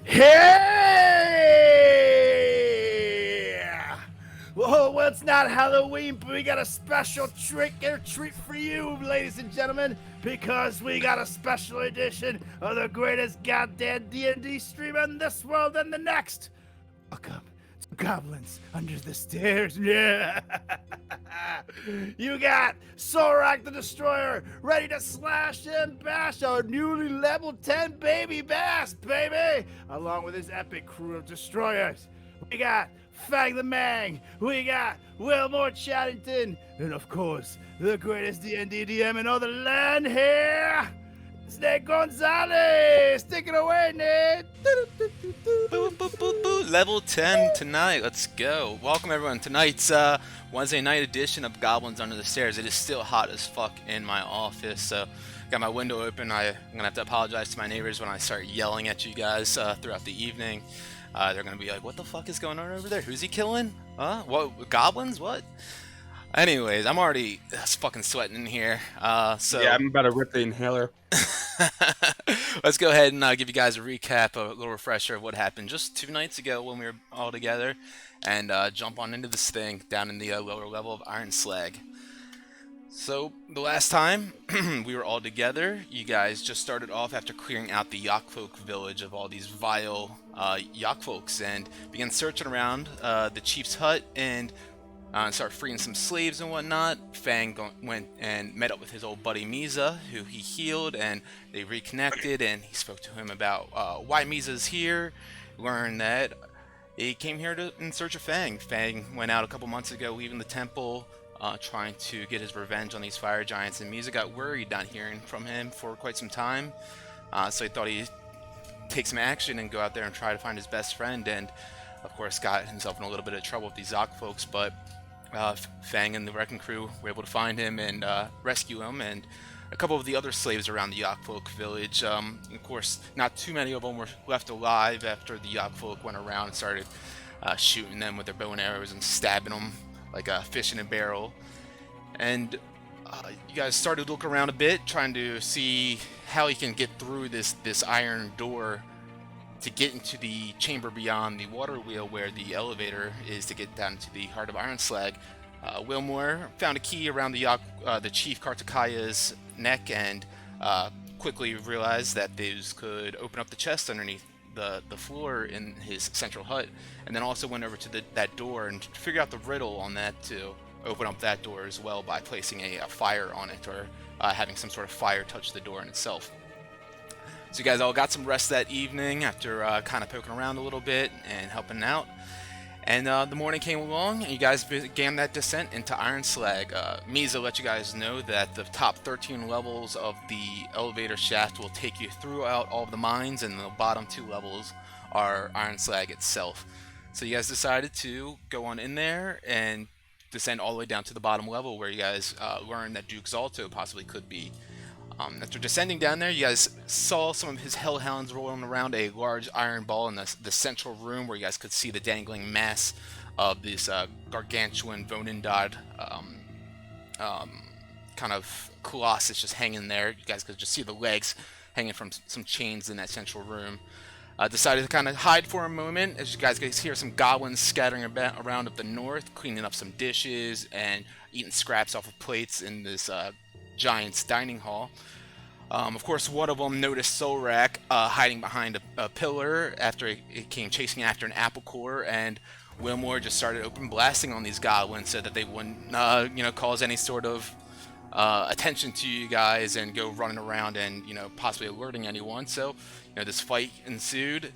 Yeah! Whoa, well, it's not Halloween, but we got a special trick or treat for you, ladies and gentlemen, because we got a special edition of the greatest goddamn D&D stream in this world and the next. Welcome to Goblins Under the Stairs. Yeah! You got Sorak the Destroyer ready to slash and bash our newly level 10 baby bass, baby! Along with his epic crew of destroyers. We got Fang the Mang, we got Wilmore Chaddington, and of course, the greatest D&D DM in all the land here! It's Nate Gonzalez! Take it away, Nate! Boo, boo, boo, boo. Level 10 tonight. Let's go. Welcome everyone. Tonight's Wednesday night edition of Goblins Under the Stairs. It is still hot as fuck in my office, so got my window open. I'm gonna have to apologize to my neighbors when I start yelling at you guys throughout the evening. They're gonna be like, "What the fuck is going on over there? Who's he killing? Huh? What? Goblins? What?" Anyways, I'm already fucking sweating in here. So yeah, I'm about to rip the inhaler. Let's go ahead and give you guys a recap, a little refresher of what happened just 2 nights ago when we were all together, and jump on into this thing down in the lower level of Ironslag. So the last time we were all together, you guys just started off after clearing out the Yakfolk village of all these vile Yakfolks and began searching around the chief's hut and started freeing some slaves and whatnot. Fang went and met up with his old buddy Misa, who he healed, and they reconnected, and he spoke to him about why Misa's here. Learned that he came here in search of Fang. Fang went out a couple months ago, leaving the temple, trying to get his revenge on these fire giants, and Misa got worried not hearing from him for quite some time, so he thought he'd take some action and go out there and try to find his best friend, and of course got himself in a little bit of trouble with these Zok folks, but Fang and the wrecking crew were able to find him and rescue him, and a couple of the other slaves around the Yakfolk village. Of course, not too many of them were left alive after the Yakfolk went around and started shooting them with their bow and arrows and stabbing them like a fish in a barrel. And you guys started to look around a bit, trying to see how you can get through this iron door to get into the chamber beyond the water wheel where the elevator is to get down into the heart of Ironslag. Wilmore found a key around the Chief Kartakaya's neck and quickly realized that these could open up the chest underneath the floor in his central hut, and then also went over to that door and figured out the riddle on that to open up that door as well by placing a fire on it, or having some sort of fire touch the door in itself. So you guys all got some rest that evening after kind of poking around a little bit and helping out. And the morning came along, and you guys began that descent into Ironslag. Misa let you guys know that the top 13 levels of the elevator shaft will take you throughout all of the mines, and the bottom 2 levels are Ironslag itself. So you guys decided to go on in there and descend all the way down to the bottom level, where you guys learned that Duke Zalto possibly could be. After descending down there, you guys saw some of his hellhounds rolling around a large iron ball in the central room, where you guys could see the dangling mass of this gargantuan Vonindod kind of colossus just hanging there. You guys could just see the legs hanging from some chains in that central room. Decided to kind of hide for a moment, as you guys could hear some goblins scattering around up the north, cleaning up some dishes and eating scraps off of plates in this giant's dining hall. Of course, one of them noticed Solrak hiding behind a pillar after it came chasing after an apple core, and Wilmore just started open blasting on these goblins so that they wouldn't, cause any sort of attention to you guys and go running around and, possibly alerting anyone. So, this fight ensued.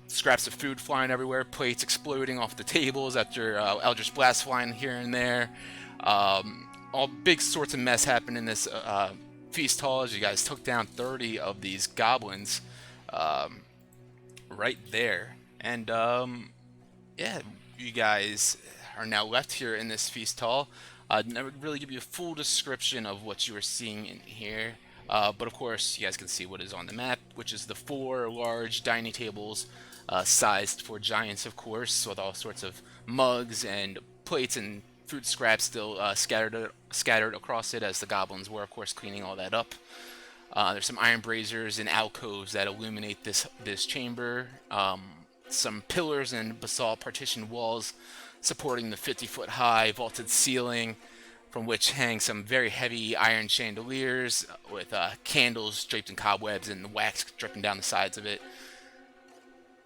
Scraps of food flying everywhere, plates exploding off the tables after Eldritch Blast flying here and there. All big sorts of mess happened in this feast hall as you guys took down 30 of these goblins right there. And yeah, you guys are now left here in this feast hall. Never really give you a full description of what you are seeing in here, but of course you guys can see what is on the map, which is the 4 large dining tables sized for giants, of course, with all sorts of mugs and plates and food scraps still scattered across it, as the goblins were, of course, cleaning all that up. There's some iron braziers and alcoves that illuminate this chamber. Some pillars and basalt partition walls supporting the 50-foot high vaulted ceiling, from which hang some very heavy iron chandeliers with candles draped in cobwebs and wax dripping down the sides of it.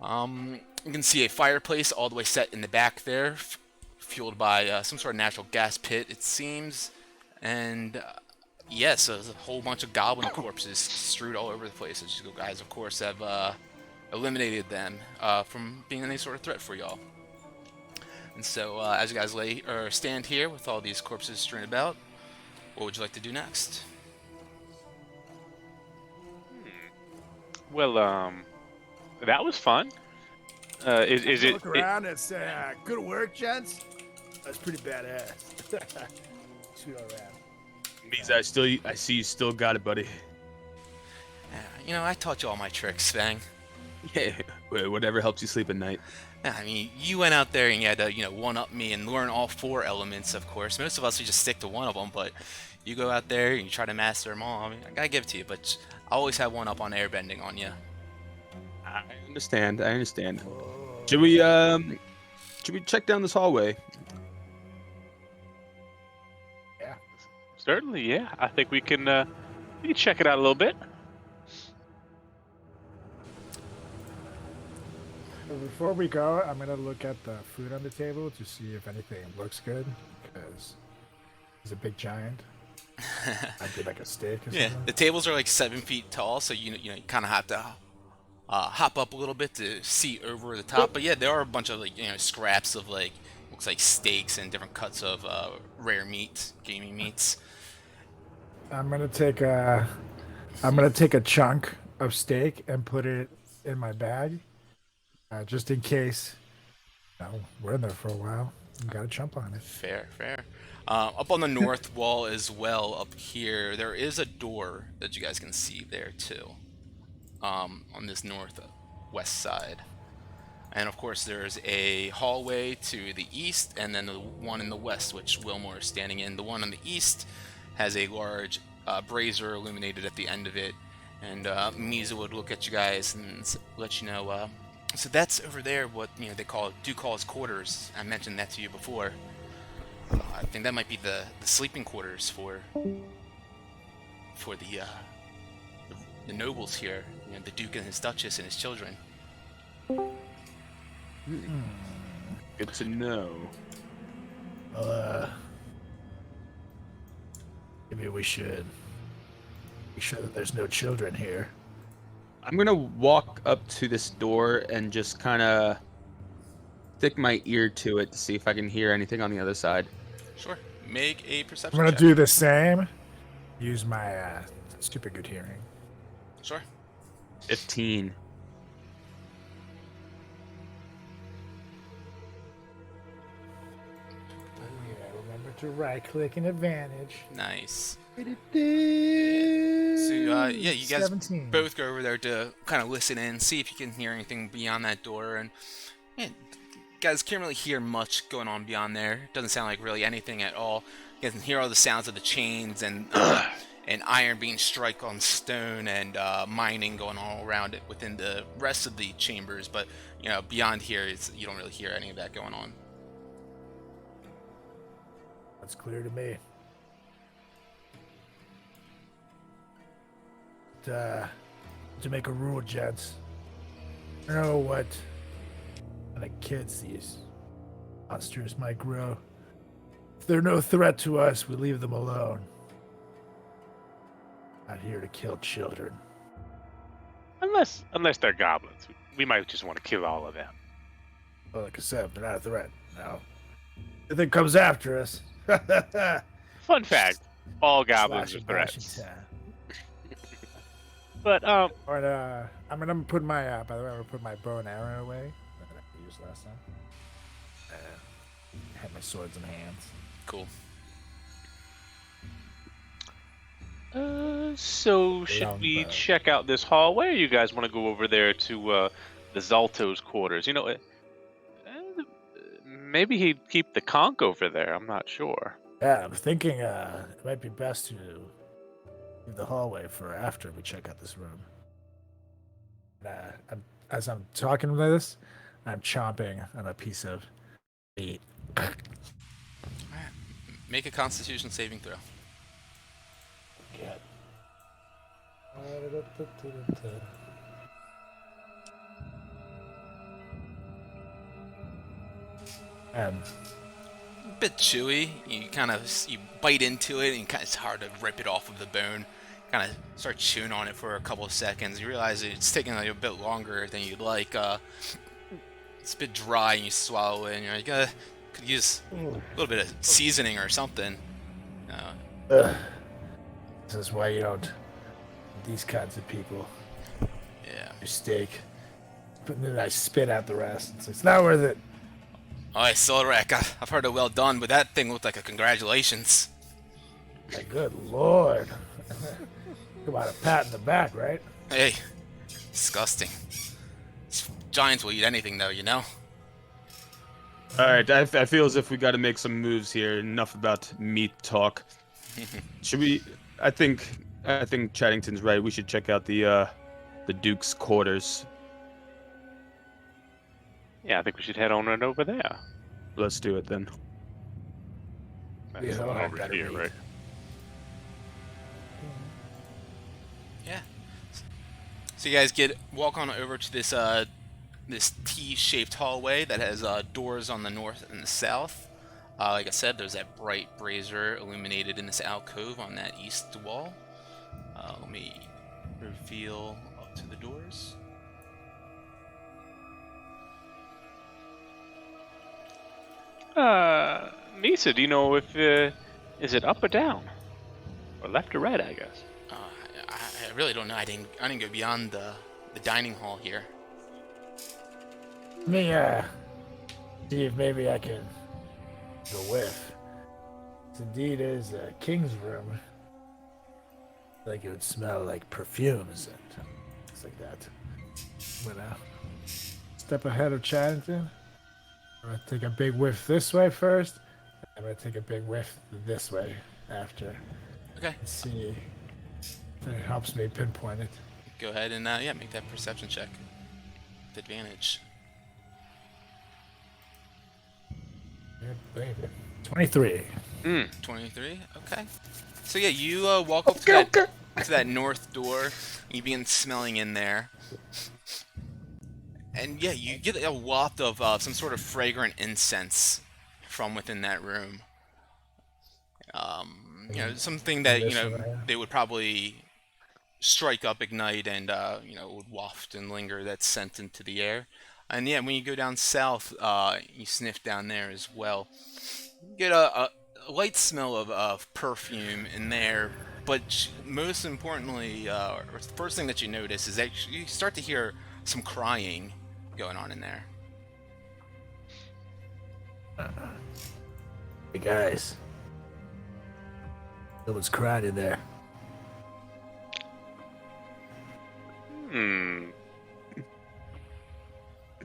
You can see a fireplace all the way set in the back there, fueled by some sort of natural gas pit, it seems. And yes, there's a whole bunch of goblin corpses strewed all over the place. As you guys, of course, have eliminated them from being any sort of threat for y'all. And so, as you guys stand here with all these corpses strewn about, what would you like to do next? Well, that was fun. Is it? Look around and say, good work, gents. That's pretty badass. Shoot all around. Means I see you still got it, buddy. You know, I taught you all my tricks, Fang. Yeah, whatever helps you sleep at night. Yeah, I mean, you went out there and you had to, one-up me and learn all 4 elements, of course. Most of us, we just stick to one of them, but you go out there and you try to master them all. I mean, I gotta give it to you, but I always have one up on airbending on you. I understand. Should we check down this hallway? Yeah. Certainly, yeah. I think we can check it out a little bit. Before we go, I'm gonna look at the food on the table to see if anything looks good, because he's a big giant. I'd be like a steak or Yeah, something. the tables are like 7 feet tall, so you kind of have to hop up a little bit to see over the top. But yeah, there are a bunch of scraps of looks like steaks and different cuts of rare meat, gamey meats. I'm gonna take a chunk of steak and put it in my bag, just in case. We're in there for a while. You gotta jump on it. Fair. Up on the north wall as well, up here, there is a door that you guys can see there too. On this northwest side. And of course there's a hallway to the east, and then the one in the west, which Wilmore is standing in. The one on the east has a large brazier illuminated at the end of it, and Misa would look at you guys and let you know, so that's over there what they do call his quarters. I mentioned that to you before. I think that might be the sleeping quarters for the nobles here, the Duke and his Duchess and his children. Good to know. Maybe we should be sure that there's no children here. I'm gonna walk up to this door and just kind of stick my ear to it to see if I can hear anything on the other side. Sure. Make a perception I'm gonna check. do the same. Use my stupid good hearing. Sure. 15. Yeah, remember to right click and advantage. Nice. So So yeah, you guys 17. both go over there to kind of listen in, see if you can hear anything beyond that door, and yeah, guys can't really hear much going on beyond there. Doesn't sound like really anything at all. You can hear all the sounds of the chains and iron being struck on stone and mining going all around it within the rest of the chambers, but beyond here, you don't really hear any of that going on. That's clear to me. To make a rule, gents. I know what kind of kids these monsters might grow. If they're no threat to us, we leave them alone. Not here to kill children. Unless they're goblins, we might just want to kill all of them. Well, like I said, they're not a threat. No. If it comes after us. Fun fact: all goblins are Slashing, bashing threats. town. But I'm gonna put my by the way, I'm gonna put my bow and arrow away that I used last time. I have my swords in hands. Cool. So should we Longbow. check out this hallway, or you guys want to go over there to the Zalto's quarters? Maybe he'd keep the conch over there. I'm not sure. Yeah, I'm thinking it might be best to the hallway for after we check out this room. As I'm talking about this, I'm chomping on a piece of meat. Alright. Make a Constitution saving throw. Um, A bit chewy. You bite into it, and it's hard to rip it off of the bone. Kind of start chewing on it for a couple of seconds. You realize it's taking a bit longer than you'd like. It's a bit dry, and you swallow it, and you're like, could use a little bit of seasoning or something. this is why you don't. These kinds of people. Yeah. Your steak. But then I spit out the rest. It's not worth it. Oh, I saw Rick. I've heard it well done, but that thing looked like a congratulations. My good lord. Come on, a pat in the back, right? Hey, disgusting. Giants will eat anything, though, you know? All right, I feel as if we got to make some moves here. Enough about meat talk. Should we? I think Chattington's right. We should check out the Duke's quarters. Yeah, I think we should head on right over there. Let's do it then. That's Yeah, the one I over gotta here, read. right? Yeah. So you guys walk on over to this this T-shaped hallway that has doors on the north and the south. Like I said, there's that bright brazier illuminated in this alcove on that east wall. Let me reveal up to the doors. Misa, do you know if is it up or down, or left or right? I guess. I really don't know. I didn't go beyond the dining hall here. Let me see if maybe I can go whiff. This indeed is a king's room. Like it would smell like perfumes and things like that. I'm gonna step ahead of Chattington. I'm gonna take a big whiff this way first. I'm gonna take a big whiff this way after. Okay. And see if it helps me pinpoint it. Go ahead and yeah, make that perception check with advantage. Good baby. 23. 23. Okay. So yeah, you walk up to that north door. And you begin smelling in there, and yeah, you get a waft of some sort of fragrant incense from within that room. You know, something that they would probably strike up, ignite, and would waft and linger that scent into the air. And yeah, when you go down south, you sniff down there as well. You get a light smell of perfume in there, but most importantly, or the first thing that you notice is that you start to hear some crying going on in there. Hey guys. Someone's crying in there.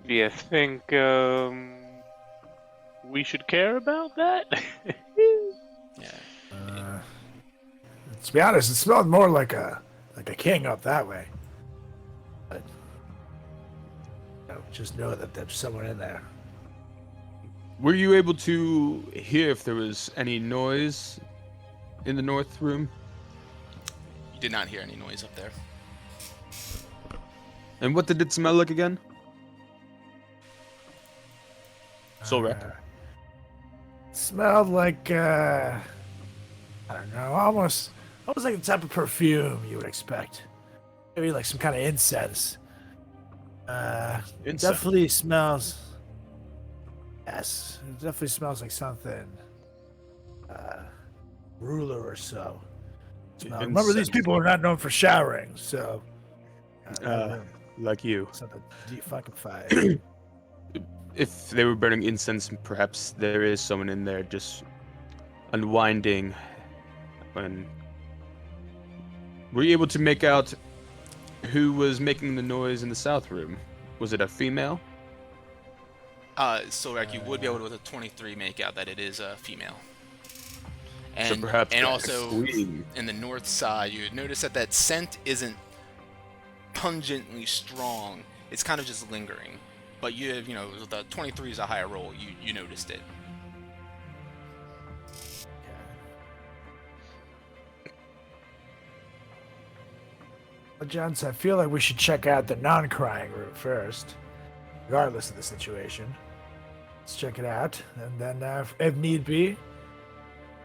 Do you think we should care about that? Yeah. To be honest, it smelled more like a king up that way. But just know that there's someone in there. Were you able to hear if there was any noise in the north room? You did not hear any noise up there. And what did it smell like again? Solrak. Smelled like I don't know, almost like the type of perfume you would expect. Maybe like some kind of incense. It definitely smells. Yes, it definitely smells like something. Ruler or so. Remember, these people are not known for showering, so. Like you. Something fucking fire. If they were burning incense, perhaps there is someone in there just unwinding. Were you able to make out who was making the noise in the south room? Was it a female? Solrak, you would be able to with a 23 make out that it is a female. And, perhaps and the also queen. in the north side, you would notice that scent isn't pungently strong. It's kind of just lingering. But you have, the 23 is a higher roll. You noticed it. Well, gents, I feel like we should check out the non-crying route first, regardless of the situation. Let's check it out, and then, if need be, we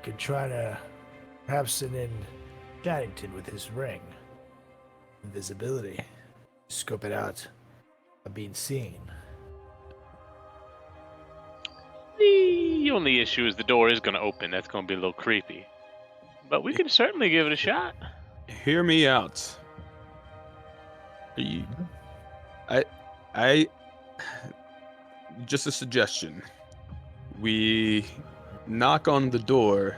could try to perhaps send in Shattington with his ring. Invisibility. Scope it out of being seen. The only issue is the door is going to open. That's going to be a little creepy. But we can certainly give it a shot. Hear me out. I just a suggestion. We knock on the door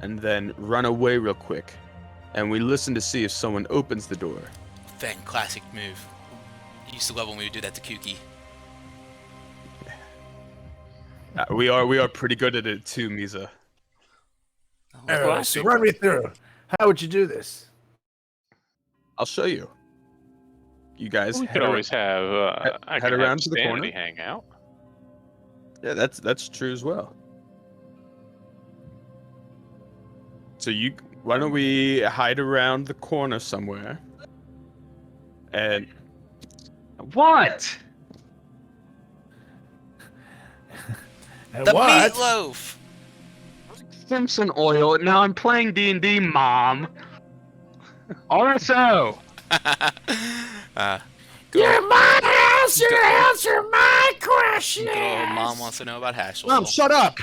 and then run away real quick, and we listen to see if someone opens the door. Thing, classic move. I used to love when we would do that to Kuki. We are pretty good at it too, Misa. Anyway, so run me through. How would you do this? I'll show you. You guys We could always have head around to the Sanity corner. hang out. Yeah, that's true as well. So why don't we hide around the corner somewhere? And What? And The what? meatloaf! Simpson oil. Now I'm playing D&D, Mom. RSO. You're my house, you answer my question. Good old mom wants to know about hash Mom, oil. shut up.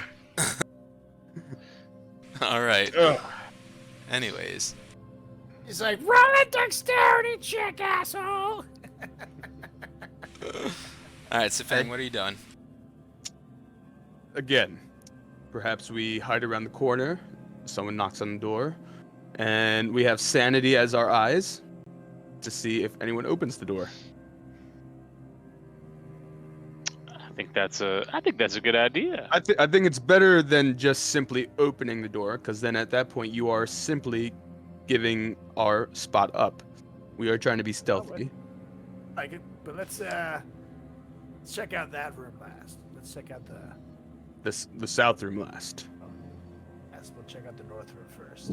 All right. Ugh. Anyways, He's like, roll a dexterity check, asshole. all right. So Fang, what are you doing? again, perhaps we hide around the corner, someone knocks on the door, and we have sanity as our eyes to see if anyone opens the door. I think that's a good idea. I think it's better than just simply opening the door, because then at that point you are simply giving our spot up. We are trying to be stealthy. Like it, but let's check out that room last. Let's check out The south room last. we'll check out the north room first.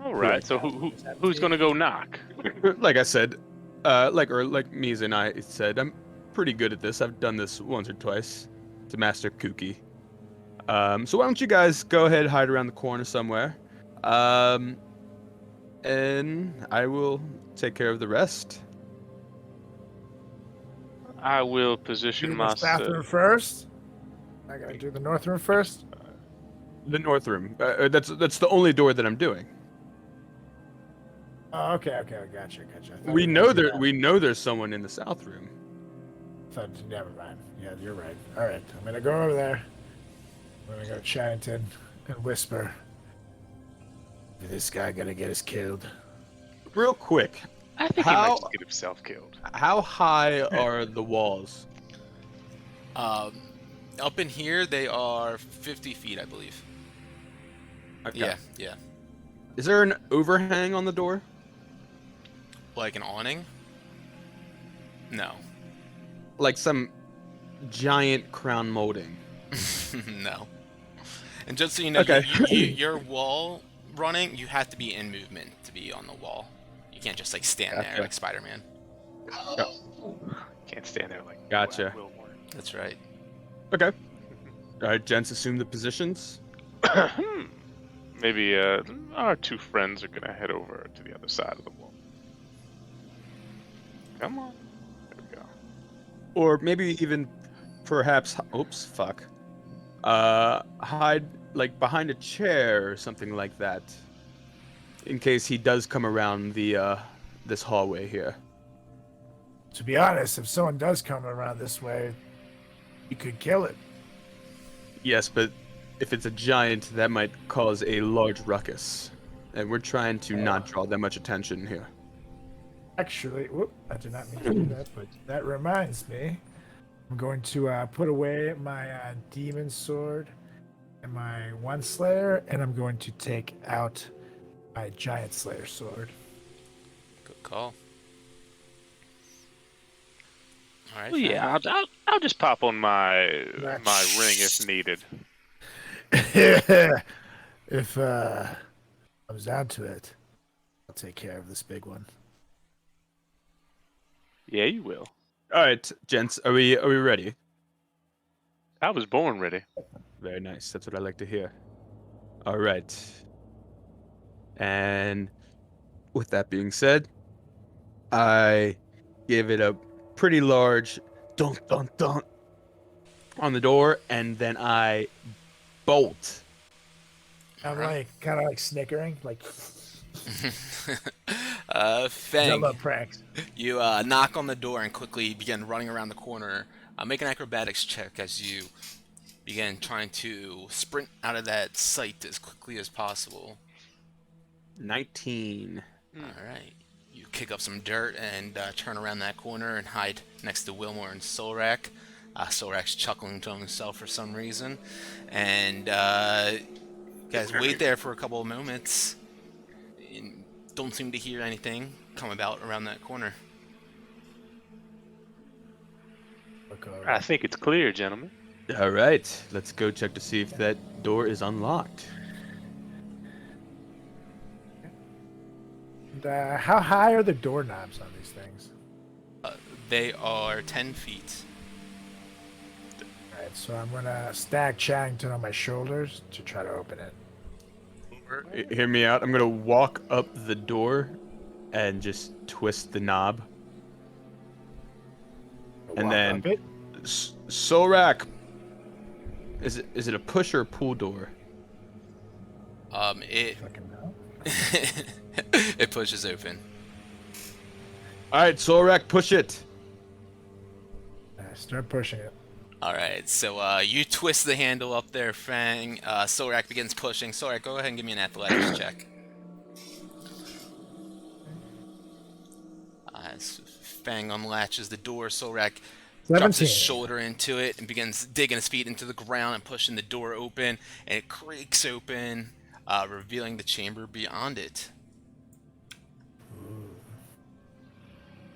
All right. So who's gonna go knock? Like I said, like Miza and I said, I'm pretty good at this. I've done this once or twice to Master Kuki. So why don't you guys go ahead, hide around the corner somewhere, and I will take care of the rest. I will position Do this myself. bathroom first. I gotta do the north room first. The north room. That's the only door that I'm doing. Oh, okay, I gotcha. I thought We you know were there. doing We know there's someone in the south room. that. Never mind. Yeah, you're right. All right, I'm gonna go over there. I'm gonna go to Chattington and whisper. Is this guy gonna get us killed? Real quick, I think he How- might just get himself killed. how high are the walls? Up in here, they are 50 feet, I believe. Okay. Yeah. Is there an overhang on the door? Like an awning? No. Like some giant crown molding? No. And just so you know, Okay. your wall running, you have to be in movement to be on the wall. You can't just like stand there Gotcha. like Spider-Man. Can't stand there like. Gotcha. Wilmore. That's right. Okay. All right, gents, assume the positions. Maybe our two friends are gonna head over to the other side of the wall. Come on. There we go. Or maybe even perhaps hide like behind a chair or something like that, in case he does come around the this hallway here. To be honest, if someone does come around this way, you could kill it. Yes, but if it's a giant, that might cause a large ruckus, and we're trying to not draw that much attention here. Actually, whoop, I did not mean to do that, but that reminds me. I'm going to put away my demon sword and my one slayer, and I'm going to take out my giant slayer sword. Good call. All right. Well, Fang. yeah, I'll just pop on my ring if needed. If comes down to it, I'll take care of this big one. Yeah, you will. All right, gents, are we ready? I was born ready. Very nice. That's what I like to hear. All right. And with that being said, I give it a pretty large dunk, dunk, dunk on the door, and then I bolt. I'm like kind of like snickering, like Fang, Zelda pranks. you knock on the door and quickly begin running around the corner. Make an acrobatics check as you begin trying to sprint out of that sight as quickly as possible. 19. All right. You kick up some dirt and turn around that corner and hide next to Wilmore and Solrak. Solrak's chuckling to himself for some reason. And you guys wait there for a couple of moments. And don't seem to hear anything come about around that corner. I think it's clear, gentlemen. All right, let's go check to see if that door is unlocked. And, how high are the doorknobs on these things? They are 10 feet. All right, so I'm gonna stack Charrington on my shoulders to try to open it. Hear me out. I'm gonna walk up the door and just twist the knob. And Walk then up it. Solrak, is it a push or a pull door? It Fucking no. it pushes open. All right, Solrak, push it. Start pushing it. All right, so you twist the handle up there, Fang. Solrak begins pushing. Solrak, go ahead and give me an athletics check. As Fang unlatches the door, Solrak drops his 17. shoulder into it and begins digging his feet into the ground and pushing the door open, and it creaks open, revealing the chamber beyond it.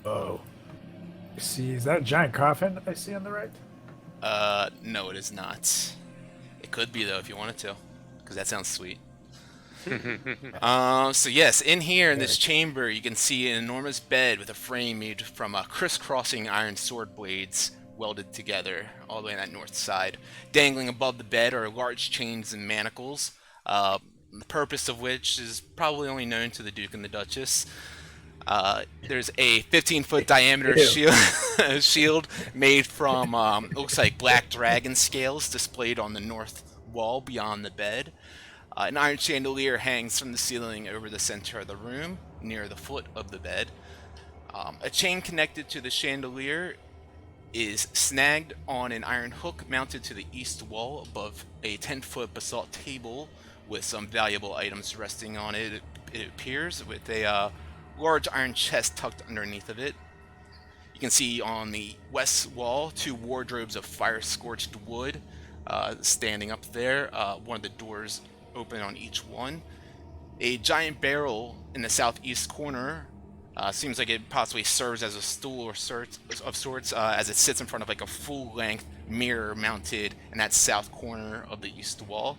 Oh. See, is that a giant coffin I see on the right? No, it is not. It could be though if you wanted to, because that sounds sweet. So yes, in here in this chamber, you can see an enormous bed with a frame made from crisscrossing iron sword blades welded together all the way on that north side. Dangling above the bed are large chains and manacles, the purpose of which is probably only known to the Duke and the Duchess. There's a 15-foot diameter shield made from looks like black dragon scales displayed on the north wall beyond the bed. An iron chandelier hangs from the ceiling over the center of the room, near the foot of the bed. A chain connected to the chandelier is snagged on an iron hook mounted to the east wall above a 10-foot basalt table with some valuable items resting on it. It appears with a large iron chest tucked underneath of it. You can see on the west wall 2 wardrobes of fire-scorched wood standing up there. One of the doors open on each one. A giant barrel in the southeast corner seems like it possibly serves as a stool of sorts, as it sits in front of like a full-length mirror mounted in that south corner of the east wall.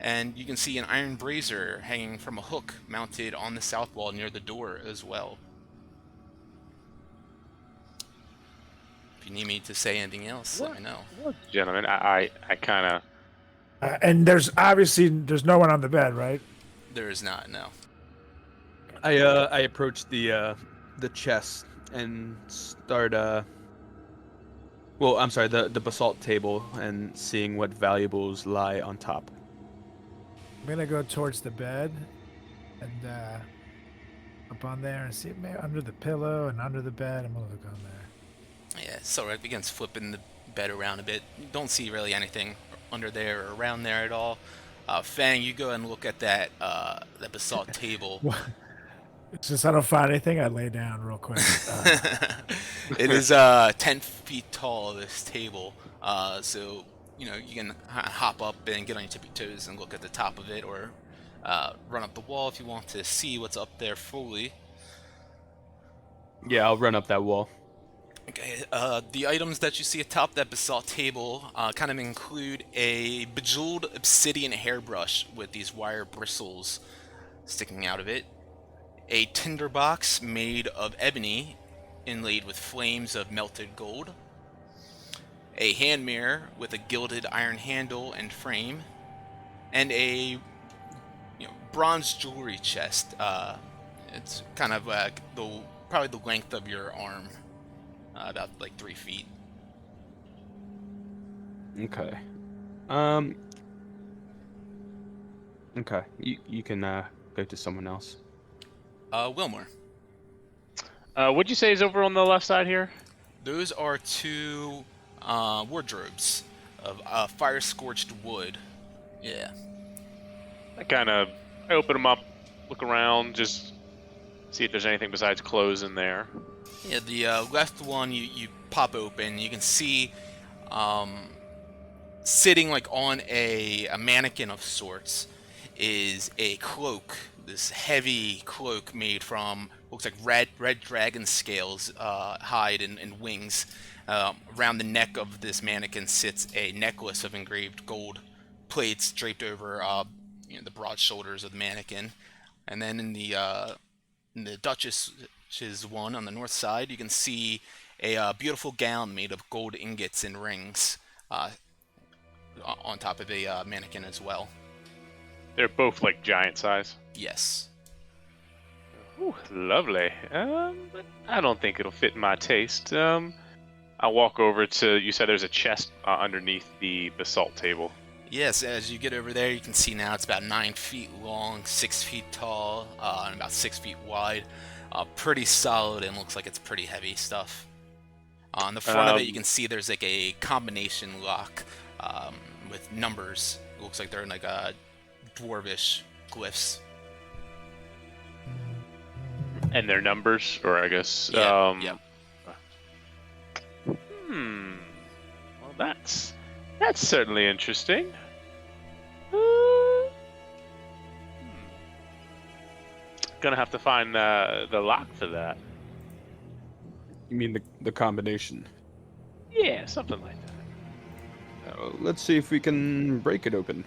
And you can see an iron brazier hanging from a hook mounted on the south wall near the door as well. If you need me to say anything else, let me know. Gentlemen, I kind of... And there's no one on the bed, right? There is not, no. I approach the chest and start well, I'm sorry, the basalt table and seeing what valuables lie on top. I'm gonna go towards the bed and up on there and see maybe under the pillow and under the bed. I'm gonna look on there. Yeah, Solrak begins flipping the bed around a bit. You don't see really anything under there or around there at all. Fang, you go and look at that basalt table. Since I don't find anything, I lay down real quick. It is 10 feet tall, this table. So you can hop up and get on your tippy toes and look at the top of it, or run up the wall if you want to see what's up there fully. Yeah, I'll run up that wall. Okay, the items that you see atop that basalt table kind of include a bejeweled obsidian hairbrush with these wire bristles sticking out of it, a tinderbox made of ebony inlaid with flames of melted gold, a hand mirror with a gilded iron handle and frame, and a bronze jewelry chest. It's kind of probably the length of your arm. About like 3 feet. Okay. Okay. You can go to someone else. Wilmore. What'd you say is over on the left side here? Those are 2 wardrobes of fire-scorched wood. Yeah. I open them up, look around, just see if there's anything besides clothes in there. Yeah, the left one you pop open, you can see sitting like on a mannequin of sorts is a cloak, this heavy cloak made from, looks like red dragon scales, hide and wings. Around the neck of this mannequin sits a necklace of engraved gold plates draped over the broad shoulders of the mannequin. And then in the Duchess's one on the north side, you can see a beautiful gown made of gold ingots and rings on top of a mannequin as well. They're both like giant size. Yes. Ooh, lovely. But I don't think it'll fit my taste. I'll walk over to. You said there's a chest underneath the basalt table. Yes, as you get over there, you can see now it's about 9 feet long, 6 feet tall, and about 6 feet wide. Pretty solid and looks like it's pretty heavy stuff. On the front of it, you can see there's like a combination lock with numbers. It looks like they're in like a dwarvish glyphs. And their numbers, or I guess. Yeah. Well, that's certainly interesting. Gonna have to find the lock for that. You mean the combination? Yeah, something like that. Let's see if we can break it open.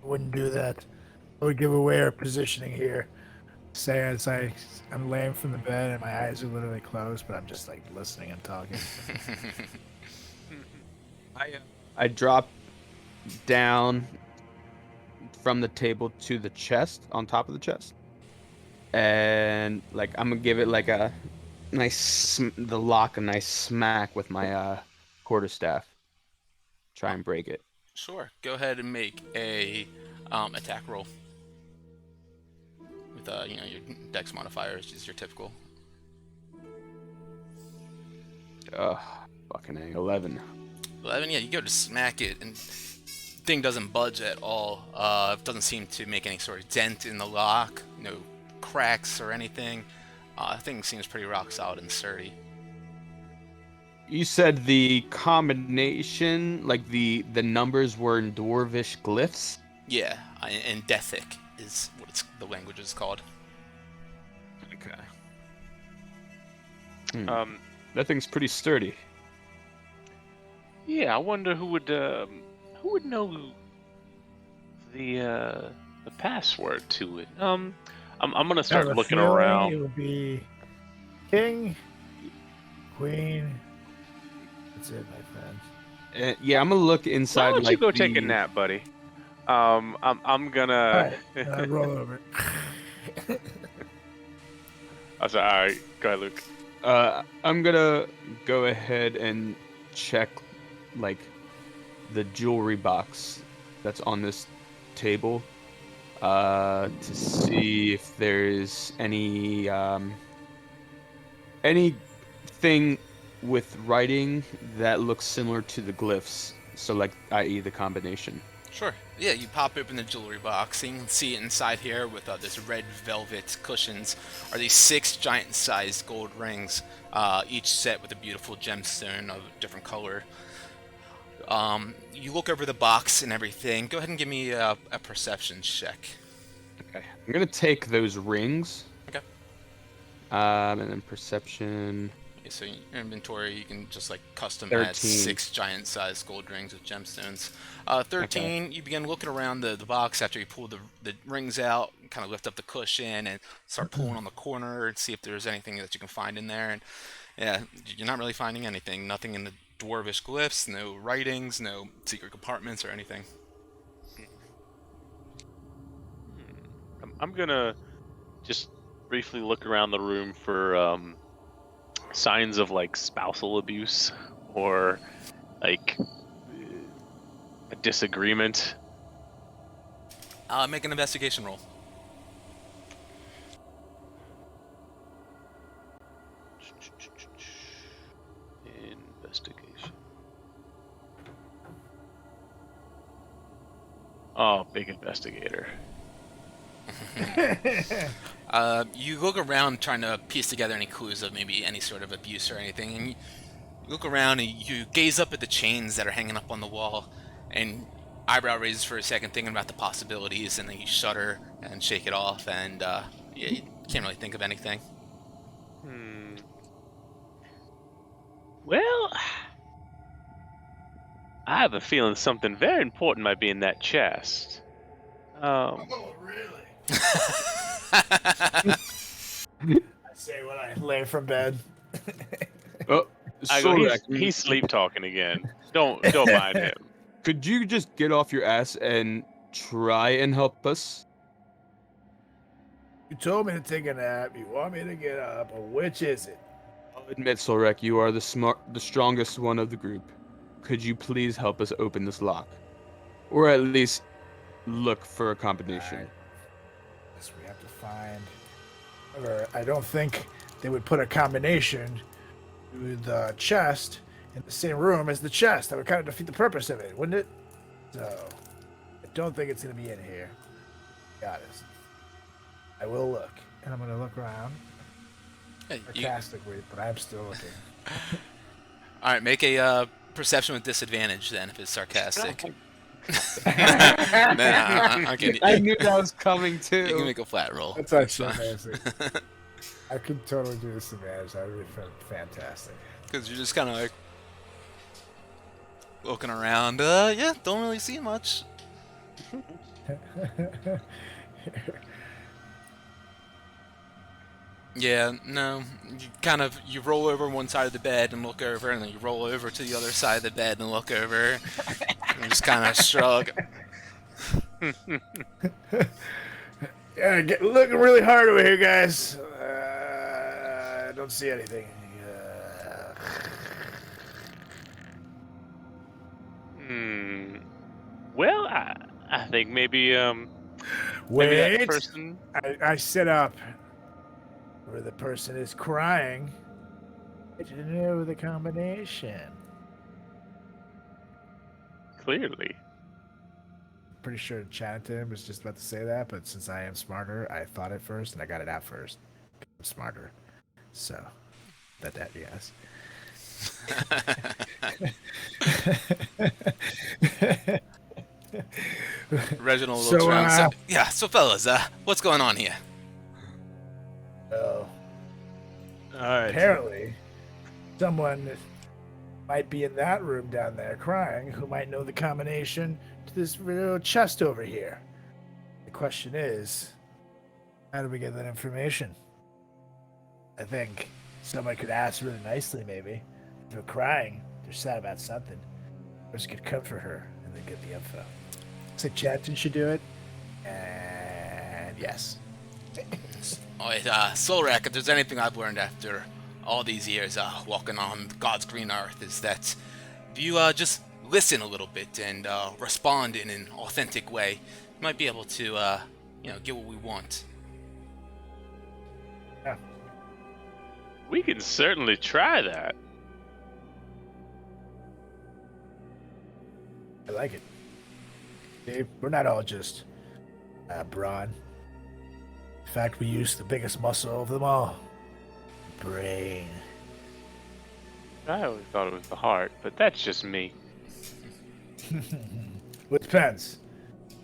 Wouldn't do that. I would give away our positioning here. Say as I'm laying from the bed and my eyes are literally closed, but I'm just like listening and talking. I drop down from the table to the chest, on top of the chest, and like I'm gonna give it like a nice the lock a nice smack with my quarterstaff. Try and break it. Sure. Go ahead and make a attack roll with your dex modifier, which is your typical. Fucking A, 11. 11, yeah, you go to smack it, and thing doesn't budge at all. It doesn't seem to make any sort of dent in the lock, no cracks or anything. Thing seems pretty rock solid and sturdy. You said the combination, like the numbers were in dwarvish glyphs? Yeah, and Dethic is what the language is called. Okay. That thing's pretty sturdy. Yeah, I wonder who would know the password to it. I'm gonna start looking around. It would be king, queen. That's it, my friends. Yeah, I'm gonna look inside. Why don't like you go take a nap, buddy? I'm gonna. Alright, roll over. I said, all right, go ahead, Luke. I'm gonna go ahead and check, like, the jewelry box that's on this table, to see if there's anything with writing that looks similar to the glyphs. So, like, i.e., the combination. Sure. Yeah, you pop open the jewelry box, and you can see inside here with this red velvet cushions are these 6 giant-sized gold rings, each set with a beautiful gemstone of a different color. You look over the box and everything. Go ahead and give me a perception check. Okay. I'm gonna take those rings. Okay. And then perception. Okay, so in your inventory, you can just like custom 13. add 6 giant-sized gold rings with gemstones. 13, you begin looking around the box after you pull the rings out, kind of lift up the cushion and start pulling on the corner and see if there's anything that you can find in there. And yeah, you're not really finding anything. Nothing in the dwarvish glyphs, no writings, no secret compartments or anything. I'm gonna just briefly look around the room for signs of like spousal abuse or like a disagreement. Make an investigation roll. Investigation. Oh, big investigator. You look around trying to piece together any clues of maybe any sort of abuse or anything, and you look around and you gaze up at the chains that are hanging up on the wall, and eyebrow raises for a second thinking about the possibilities, and then you shudder and shake it off, and yeah, you can't really think of anything. Well, I have a feeling something very important might be in that chest. Oh, really? I say when I lay from bed. Oh, I go, Solak, he's sleep talking again. Don't mind him. could you just get off your ass and try and help us? You told me to take a nap. You want me to get up. Well, which is it? I'll admit, Solrek, you are the strongest one of the group. Could you please help us open this lock? Or at least look for a combination. Alright. Yes, we have to find. However, I don't think they would put a combination to the chest in the same room as the chest. That would kind of defeat the purpose of it, wouldn't it? So, I don't think it's going to be in here. Got it. I will look. And I'm going to look around Hey, sarcastically, but I'm still looking. All right, make a perception with disadvantage then if it's sarcastic. I knew that was coming too. You can make a flat roll. That's actually amazing. I could totally do this advantage. That would be fantastic. Because you're just kind of like looking around. Yeah, don't really see much. Yeah, no. You roll over one side of the bed and look over, and then you roll over to the other side of the bed and look over. And just kind of shrug. Yeah, looking really hard over here, guys. I don't see anything. Well, I think maybe maybe Wait. that person. I sit up where the person is crying. I didn't know the combination. Clearly. Pretty sure Chanton was just about to say that, but since I am smarter, I thought it first and I got it out first. I'm smarter. So, that yes. Reginald So, looks around. So fellas, what's going on here? Oh, Alright. apparently, someone might be in that room down there crying who might know the combination to this little chest over here. The question is, how do we get that information? I think someone could ask really nicely, maybe. If they're crying, they're sad about something. Just could comfort her and then get the info. So Chanton should do it. And yes. Alright, Solrak, if there's anything I've learned after all these years walking on God's green earth, is that if you just listen a little bit and respond in an authentic way, you might be able to, get what we want. Yeah. We can certainly try that. I like it. Dave, we're not all just brawn. In fact, we use the biggest muscle of them all. Brain. I always thought it was the heart, but that's just me. Well, it depends.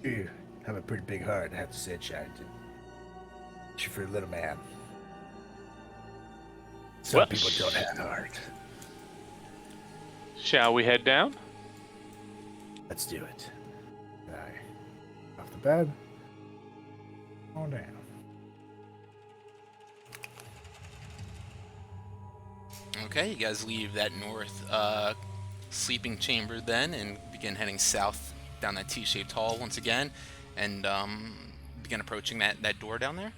You have a pretty big heart, I have to say, Charrington. You're for a little man. Some Well, people don't have a heart. Shall we head down? Let's do it. Off the bed. Oh, damn. Okay, you guys leave that north sleeping chamber then and begin heading south down that T-shaped hall once again, and begin approaching that door down there.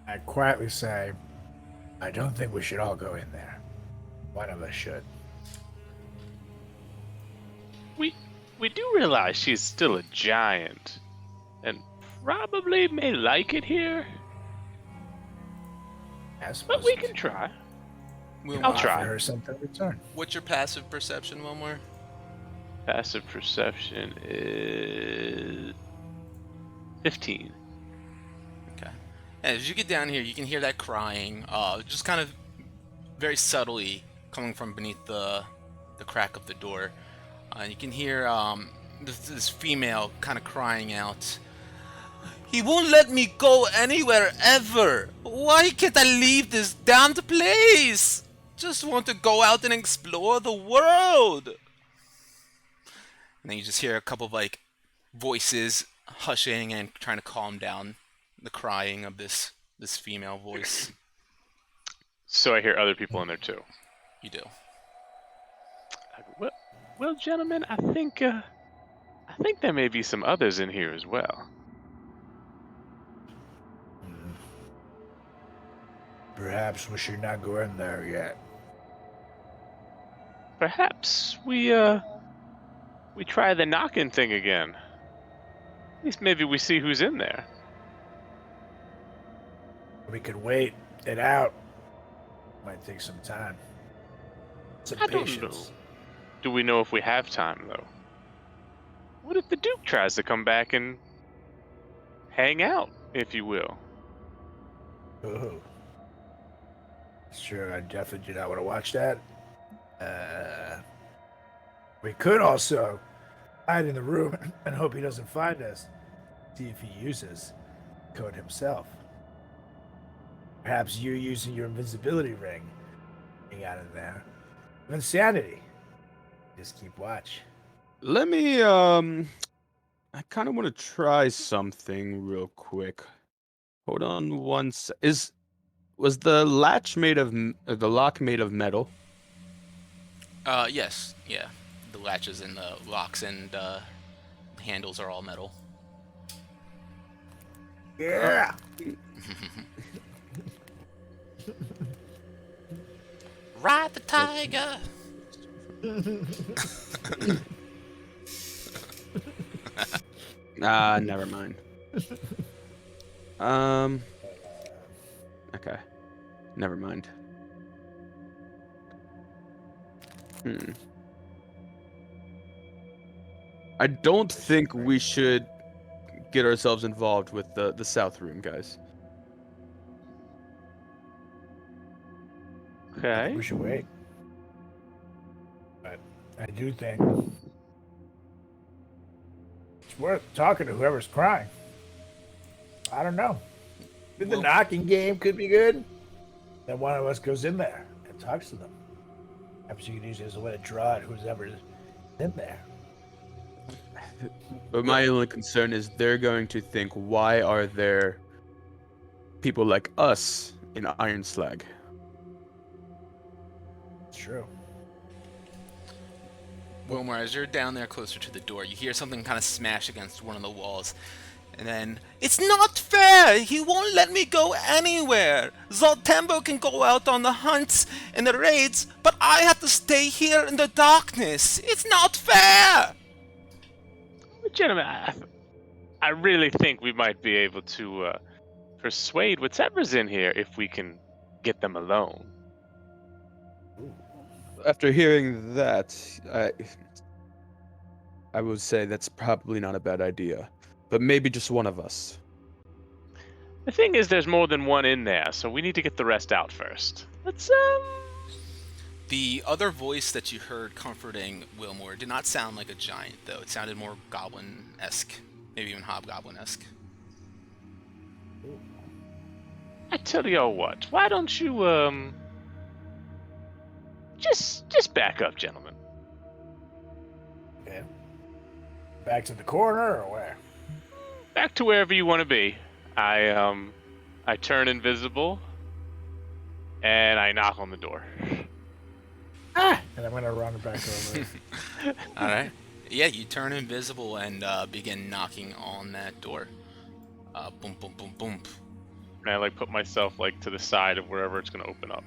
I quietly say, I don't think we should all go in there. One of us should. We do realize she's still a giant, and probably may like it here, but we can try. Wilmore, I'll try. Offer her something in return. what's your passive perception, Wilmore? Passive perception is 15. Okay. And as you get down here, you can hear that crying, just kind of very subtly coming from beneath the crack of the door. You can hear this female kind of crying out, "He won't let me go anywhere ever! Why can't I leave this damned place? Just want to go out and explore the world!" And then you just hear a couple of like voices hushing and trying to calm down the crying of this female voice. So I hear other people in there too. You do. Well, gentlemen, I think there may be some others in here as well. Perhaps we should not go in there yet. Perhaps we try the knocking thing again. At least maybe we see who's in there. We could wait it out. Might take some time. Some I don't patience. know. Do we know if we have time, though? What if the Duke tries to come back and hang out, if you will? Oh. Sure, I definitely do not want to watch that. We could also hide in the room and hope he doesn't find us. See if he uses code himself. Perhaps you using your invisibility ring, getting out of there. Insanity. Just keep watch. Let me I kind of want to try something real quick. Hold on one sec. Was the latch made of the lock made of metal? Yes, yeah. The latches and the locks and handles are all metal. Yeah. Ride the tiger. Never mind. Okay. Never mind. I don't think we should get ourselves involved with the south room, guys. Okay. We should wait. But I do think it's worth talking to whoever's crying. I don't know. The Well- knocking game could be good. Then one of us goes in there and talks to them. Perhaps you could use it as a way to draw at who's ever in there. But my only concern is they're going to think, why are there people like us in Ironslag? It's true. Wilmore, as you're down there closer to the door, you hear something kind of smash against one of the walls. And then, "It's not fair! He won't let me go anywhere! Zaltembo can go out on the hunts and the raids, but I have to stay here in the darkness! It's not fair!" Gentlemen, I really think we might be able to persuade whatever's in here if we can get them alone. After hearing that, I would say that's probably not a bad idea. But maybe just one of us. The thing is, there's more than one in there, so we need to get the rest out first. Let's The other voice that you heard comforting Wilmore did not sound like a giant, though. It sounded more goblin-esque, maybe even hobgoblin-esque. I tell you what, why don't you just back up, gentlemen. Okay. Back to the corner or where? Back to wherever you want to be. I turn invisible and I knock on the door. And I'm gonna run back over. All right. Yeah, you turn invisible and begin knocking on that door. Boom, boom, boom, boom. And I like put myself like to the side of wherever it's gonna open up.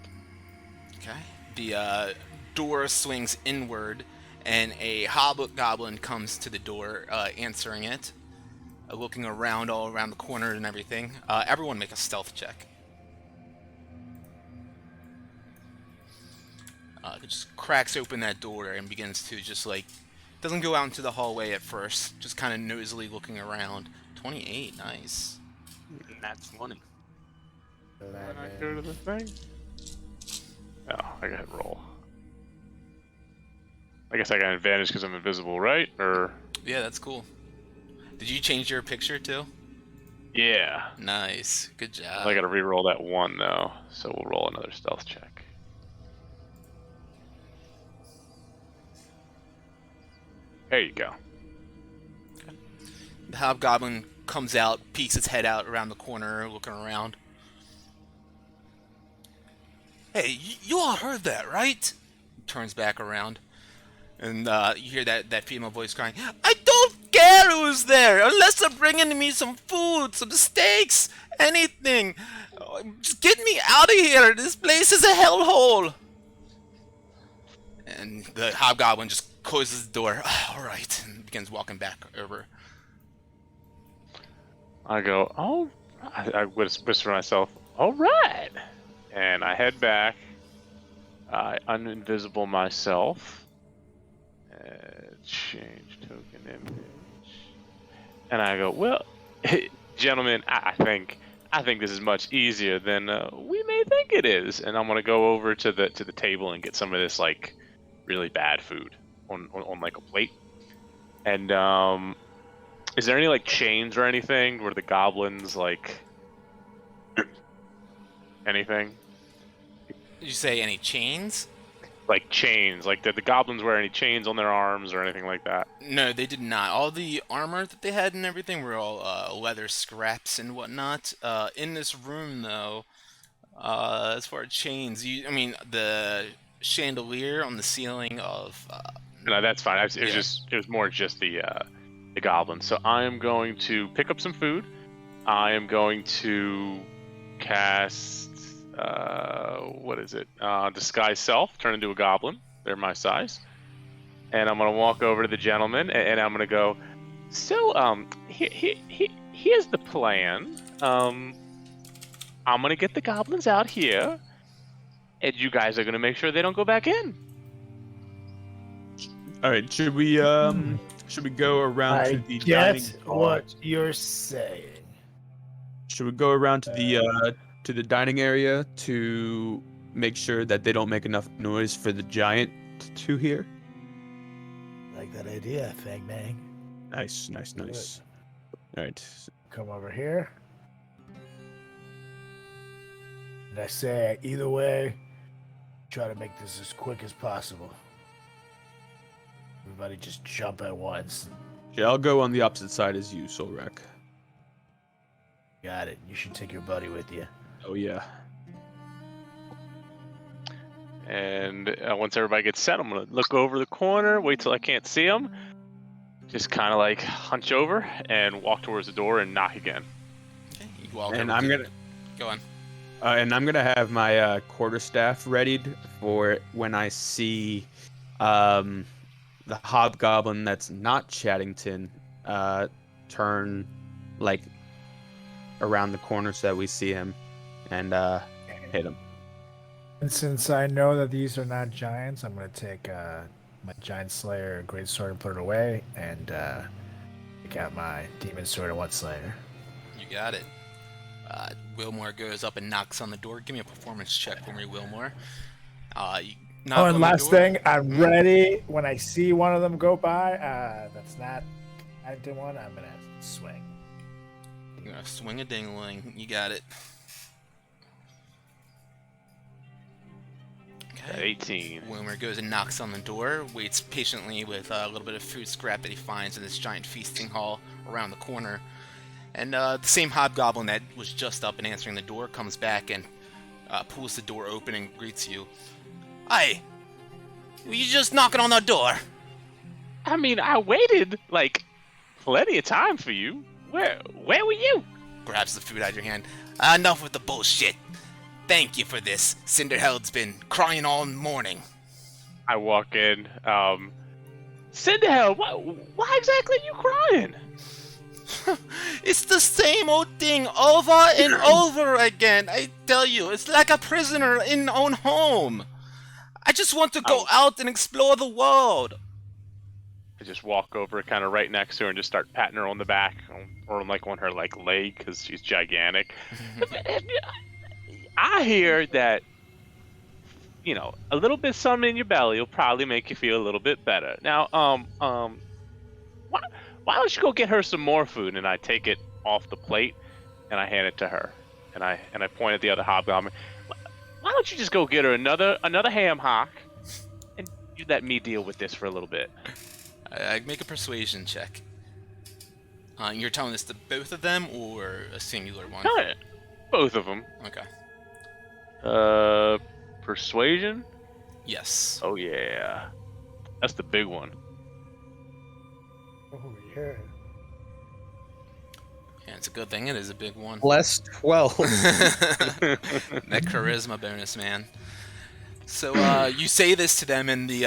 Okay. The door swings inward, and a hobgoblin comes to the door, answering it, looking around all around the corner and everything. Everyone make a stealth check. It just cracks open that door and begins to just like, doesn't go out into the hallway at first, just kind of nosily looking around. 28, nice. That's funny. When I go to the thing. Oh, I got to roll. I guess I got an advantage because I'm invisible, right? Or Yeah, that's cool. Did you change your picture too? yeah. Nice, good job. I got to re-roll that one though, so we'll roll another stealth check. There you go. The hobgoblin comes out, peeks its head out around the corner, looking around. Hey, you all heard that, right? Turns back around, and you hear that female voice crying, I don't care who's there, unless they're bringing me some food, some steaks, anything. Just get me out of here. This place is a hellhole. And the hobgoblin just closes the door. All right, and begins walking back over. I go, oh, I whisper to myself, all right. And I head back. I uninvisible myself. Change token image. And I go, well, gentlemen, I think this is much easier than we may think it is. And I'm gonna go over to the table and get some of this like really bad food on like a plate. And is there any like chains or anything where the goblins like anything? Did you say any chains? Like chains, like did the goblins wear any chains on their arms or anything like that? No, they did not. All the armor that they had and everything were all leather scraps and whatnot. In this room, though, as far as chains, I mean, the chandelier on the ceiling of... No, that's fine. It was more just the goblins. So I am going to pick up some food. I am going to cast what is it? Disguise self. Turn into a goblin. They're my size. And I'm gonna walk over to the gentleman and I'm gonna go. So here's the plan. I'm gonna get the goblins out here, and you guys are gonna make sure they don't go back in. All right, should we go around to the dining hall? What you're saying. Should we go around to the dining area to make sure that they don't make enough noise for the giant to hear? Like that idea, Fang Mang. Nice. All right. Come over here. And I say, either way, try to make this as quick as possible. Everybody just jump at once. Yeah, I'll go on the opposite side as you, Solrak. Got it. You should take your buddy with you. Oh yeah. And once everybody gets set, I'm gonna look over the corner, wait till I can't see them, just kind of like hunch over and walk towards the door and knock again. Okay, you walk And over I'm to- gonna Go on. and I'm gonna have my quarterstaff readied for when I see the hobgoblin that's not Chattington turn like around the corner so that we see him and hit him. And since I know that these are not giants, I'm going to take my giant slayer, great sword, and put it away, and take out my demon sword and one slayer. You got it. Wilmore goes up and knocks on the door. Give me a performance check for me, Wilmore. You Knock Oh, on and the last door. thing, I'm ready when I see one of them go by. That's not acting one. I'm gonna swing. You're gonna swing a dingling. You got it. Okay. 18. Wilmer goes and knocks on the door, waits patiently with a little bit of food scrap that he finds in this giant feasting hall around the corner. And the same hobgoblin that was just up and answering the door comes back and pulls the door open and greets you. Hi! Were you just knocking on the door? I mean, I waited like plenty of time for you. Where were you? Grabs the food out of your hand. Enough with the bullshit. Thank you for this. Cinderheld's been crying all morning. I walk in. Cinderheld, why exactly are you crying? It's the same old thing over and over again. I tell you, it's like a prisoner in own home. I just want to go out and explore the world. I just walk over kind of right next to her and just start patting her on the back or like on her like leg because she's gigantic. I hear that, you know, a little bit something in your belly will probably make you feel a little bit better. Now, why don't you go get her some more food? And I take it off the plate and I hand it to her, and I point at the other hobgoblin. Why don't you just go get her another ham hock, and you let me deal with this for a little bit? I make a persuasion check. You're telling this to both of them or a singular one? No, both of them. Okay. Persuasion? Yes. Oh yeah. That's the big one. Oh yeah. Yeah, it's a good thing it is a big one. Plus 12. That charisma bonus, man. So you say this to them, and the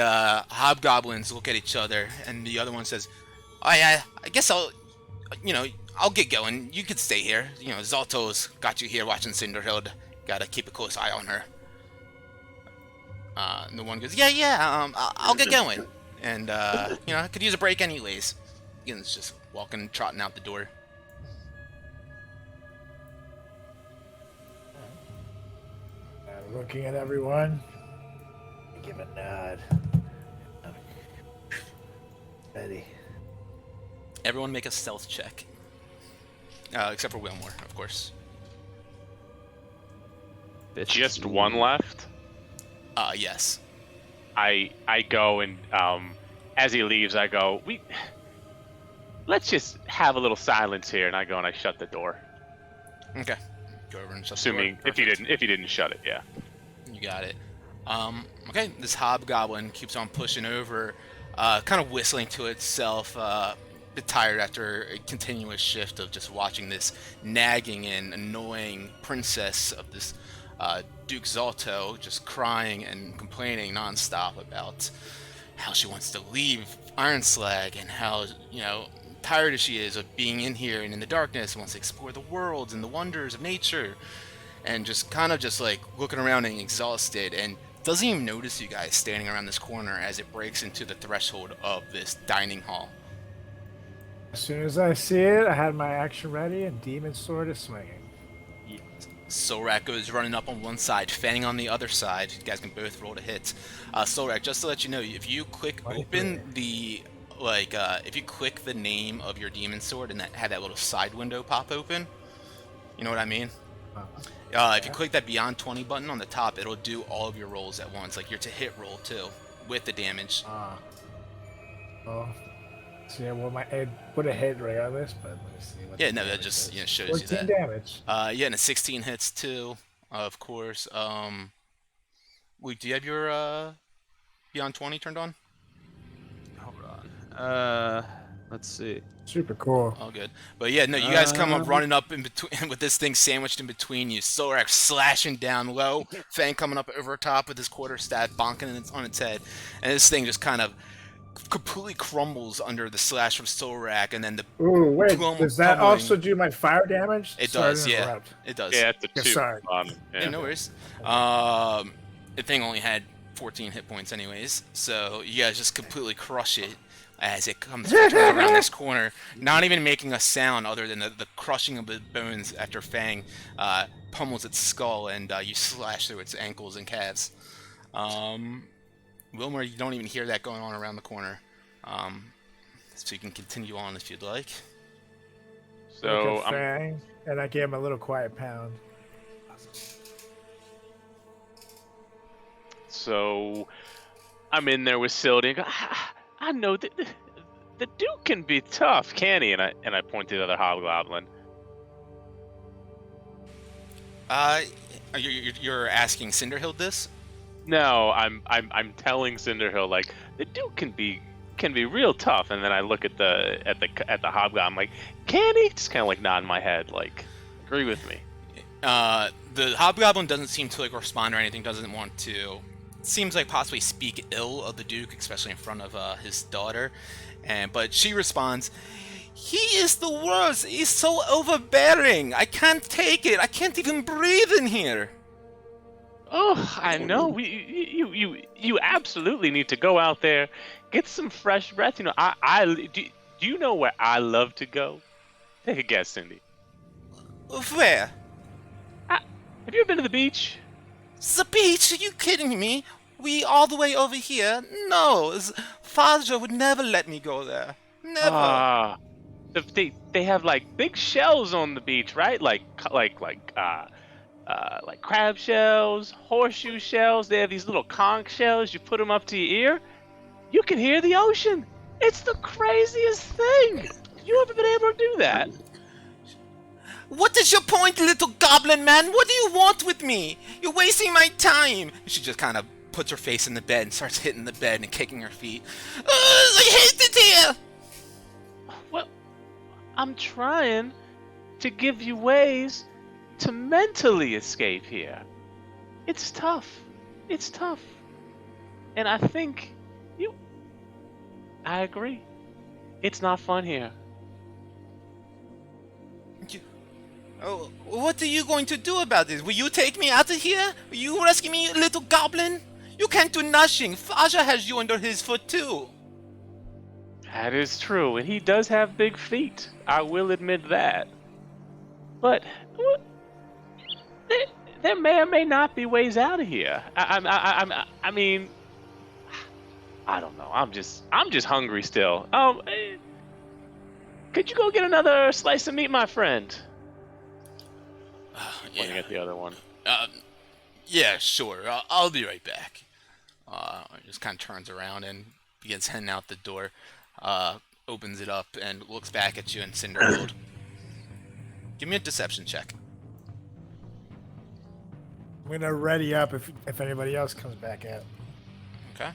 hobgoblins look at each other, and the other one says, "Oh yeah, I guess I'll get going. You could stay here. You know, Zalto's got you here watching Cinderhild. Gotta keep a close eye on her." And the one goes, "Yeah, I'll get going. And I could use a break anyways." Begins just walking, trotting out the door. Looking at everyone. Give a nod. Ready. Everyone make a stealth check. Except for Wilmore, of course. Just one left. Yes. I go and as he leaves, I go, let's just have a little silence here, and I go and I shut the door. Okay. Go over and shut Assuming the door. if he didn't shut it, yeah. You got it. Okay, this hobgoblin keeps on pushing over, kind of whistling to itself, a bit tired after a continuous shift of just watching this nagging and annoying princess of this Duke Zalto just crying and complaining nonstop about how she wants to leave Ironslag and how, tired as she is of being in here and in the darkness, wants to explore the worlds and the wonders of nature, and just kind of just like looking around and exhausted, and doesn't even notice you guys standing around this corner as it breaks into the threshold of this dining hall. As soon as I see it, I had my action ready and demon sword is swinging. Solrak goes running up on one side, fanning on the other side. You guys can both roll to hit. Solrak, just to let you know, if you click open the if you click the name of your demon sword and have that little side window pop open, you know what I mean? If you click that Beyond 20 button on the top, it'll do all of your rolls at once, like your to hit roll too, with the damage. Oh. So yeah, well, it would have hit regardless, but let me see. Yeah, no, that just shows you 14 that. damage. Yeah, and a 16 hits too, of course. Wait, do you have your Beyond 20 turned on? Hold on. Let's see. Super cool. All good. But yeah, no, you guys come up running up in between with this thing sandwiched in between you. Solrak slashing down low, Fang coming up over top with his quarterstaff, bonking on its head, and this thing just kind of completely crumbles under the slash from Solrak, and then the Ooh, wait, does that pummeling. also do my fire damage? It Sorry does, to yeah. interrupt. It does. Yeah, it's a Yeah, 2. sorry. Yeah, no worries. The thing only had 14 hit points anyways, so you guys just completely crush it as it comes around this corner, not even making a sound other than the crushing of the bones after Fang pummels its skull, and you slash through its ankles and calves. Wilmer, you don't even hear that going on around the corner. So you can continue on if you'd like. So Look at Fang, and I gave him a little quiet pound. I'm in there with Sildy and go, I know that the Duke can be tough, can he? And I point to the other hobgoblin. You're asking Cinderhill this? No, I'm telling Cinderhill like the Duke can be real tough, and then I look at the hobgoblin, I'm like, can he? Just kind of like nodding my head, like, agree with me. The hobgoblin doesn't seem to like respond or anything. Doesn't want to. Seems like possibly speak ill of the Duke, especially in front of his daughter. But she responds, "He is the worst. He's so overbearing. I can't take it. I can't even breathe in here." Oh, I know. You absolutely need to go out there, get some fresh breath. You know, do you know where I love to go? Take a guess, Cindy. Where? Have you ever been to the beach? The beach? Are you kidding me? We all the way over here? No, Father would never let me go there. Never. They have like big shells on the beach, right? Like crab shells, horseshoe shells. They have these little conch shells. You put them up to your ear, you can hear the ocean. It's the craziest thing. You ever been able to do that? What is your point, little goblin man? What do you want with me? You're wasting my time. She just kind of puts her face in the bed and starts hitting the bed and kicking her feet. I hate it here. Well, I'm trying to give you ways to mentally escape here. It's tough. It's tough. And I think I agree. It's not fun here. Oh, what are you going to do about this? Will you take me out of here? Will you rescue me, little goblin? You can't do nothing. Faja has you under his foot too. That is true, and he does have big feet. I will admit that. But there may or may not be ways out of here. I mean, I don't know. I'm just hungry still. Could you go get another slice of meat, my friend? Pointing at the other one. Yeah, sure. I'll be right back. Just kind of turns around and begins heading out the door. Opens it up and looks back at you and Cinderhill. Give me a deception check. I'm gonna ready up if anybody else comes back out. Okay.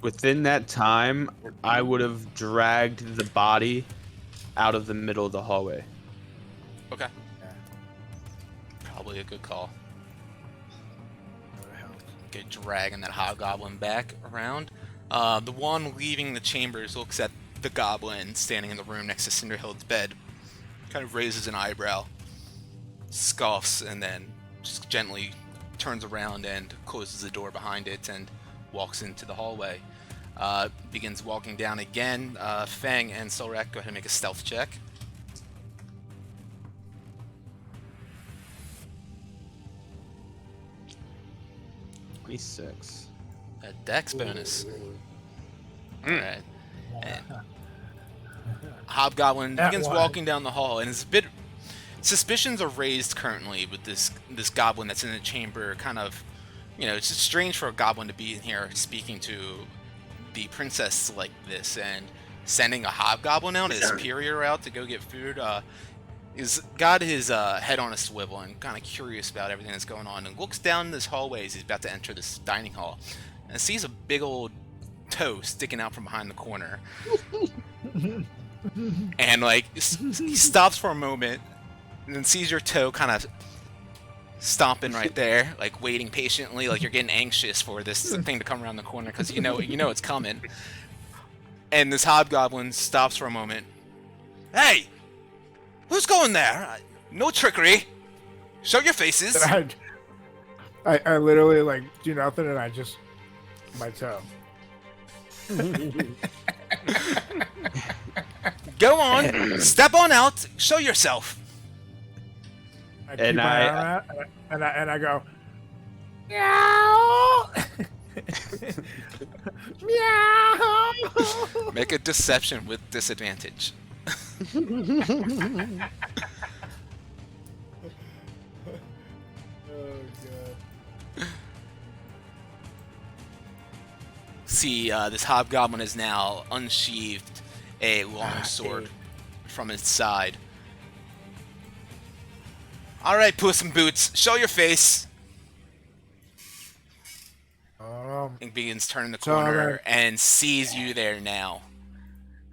Within that time, I would have dragged the body out of the middle of the hallway. Okay. Probably a good call. Okay, dragging that hobgoblin back around. The one leaving the chambers looks at the goblin standing in the room next to Cinderhill's bed, kind of raises an eyebrow, scoffs, and then just gently turns around and closes the door behind it and walks into the hallway. Begins walking down again. Fang and Solrak, go ahead and make a stealth check. 26. A dex bonus. Alright. And Hobgoblin begins walking down the hall and is a bit... Suspicions are raised currently with this goblin that's in the chamber. Kind of, you know, it's just strange for a goblin to be in here speaking to the princess like this, and sending a hobgoblin out, his superior out to go get food. He's got his head on a swivel and kind of curious about everything that's going on, and looks down this hallway as he's about to enter this dining hall, and sees a big old toe sticking out from behind the corner. And like he stops for a moment and then sees your toe kind of stomping right there, like waiting patiently, like you're getting anxious for this thing to come around the corner because you know it's coming. And this hobgoblin stops for a moment. Hey, who's going there? No trickery. Show your faces. I literally like do nothing and I just my toe. Go on, step on out, show yourself. I go, Meow. Meow. Make a deception with disadvantage. Oh god. See, this hobgoblin has now unsheathed a long sword from its side. All right, Puss in Boots, show your face. And begins turning the corner and sees you there now.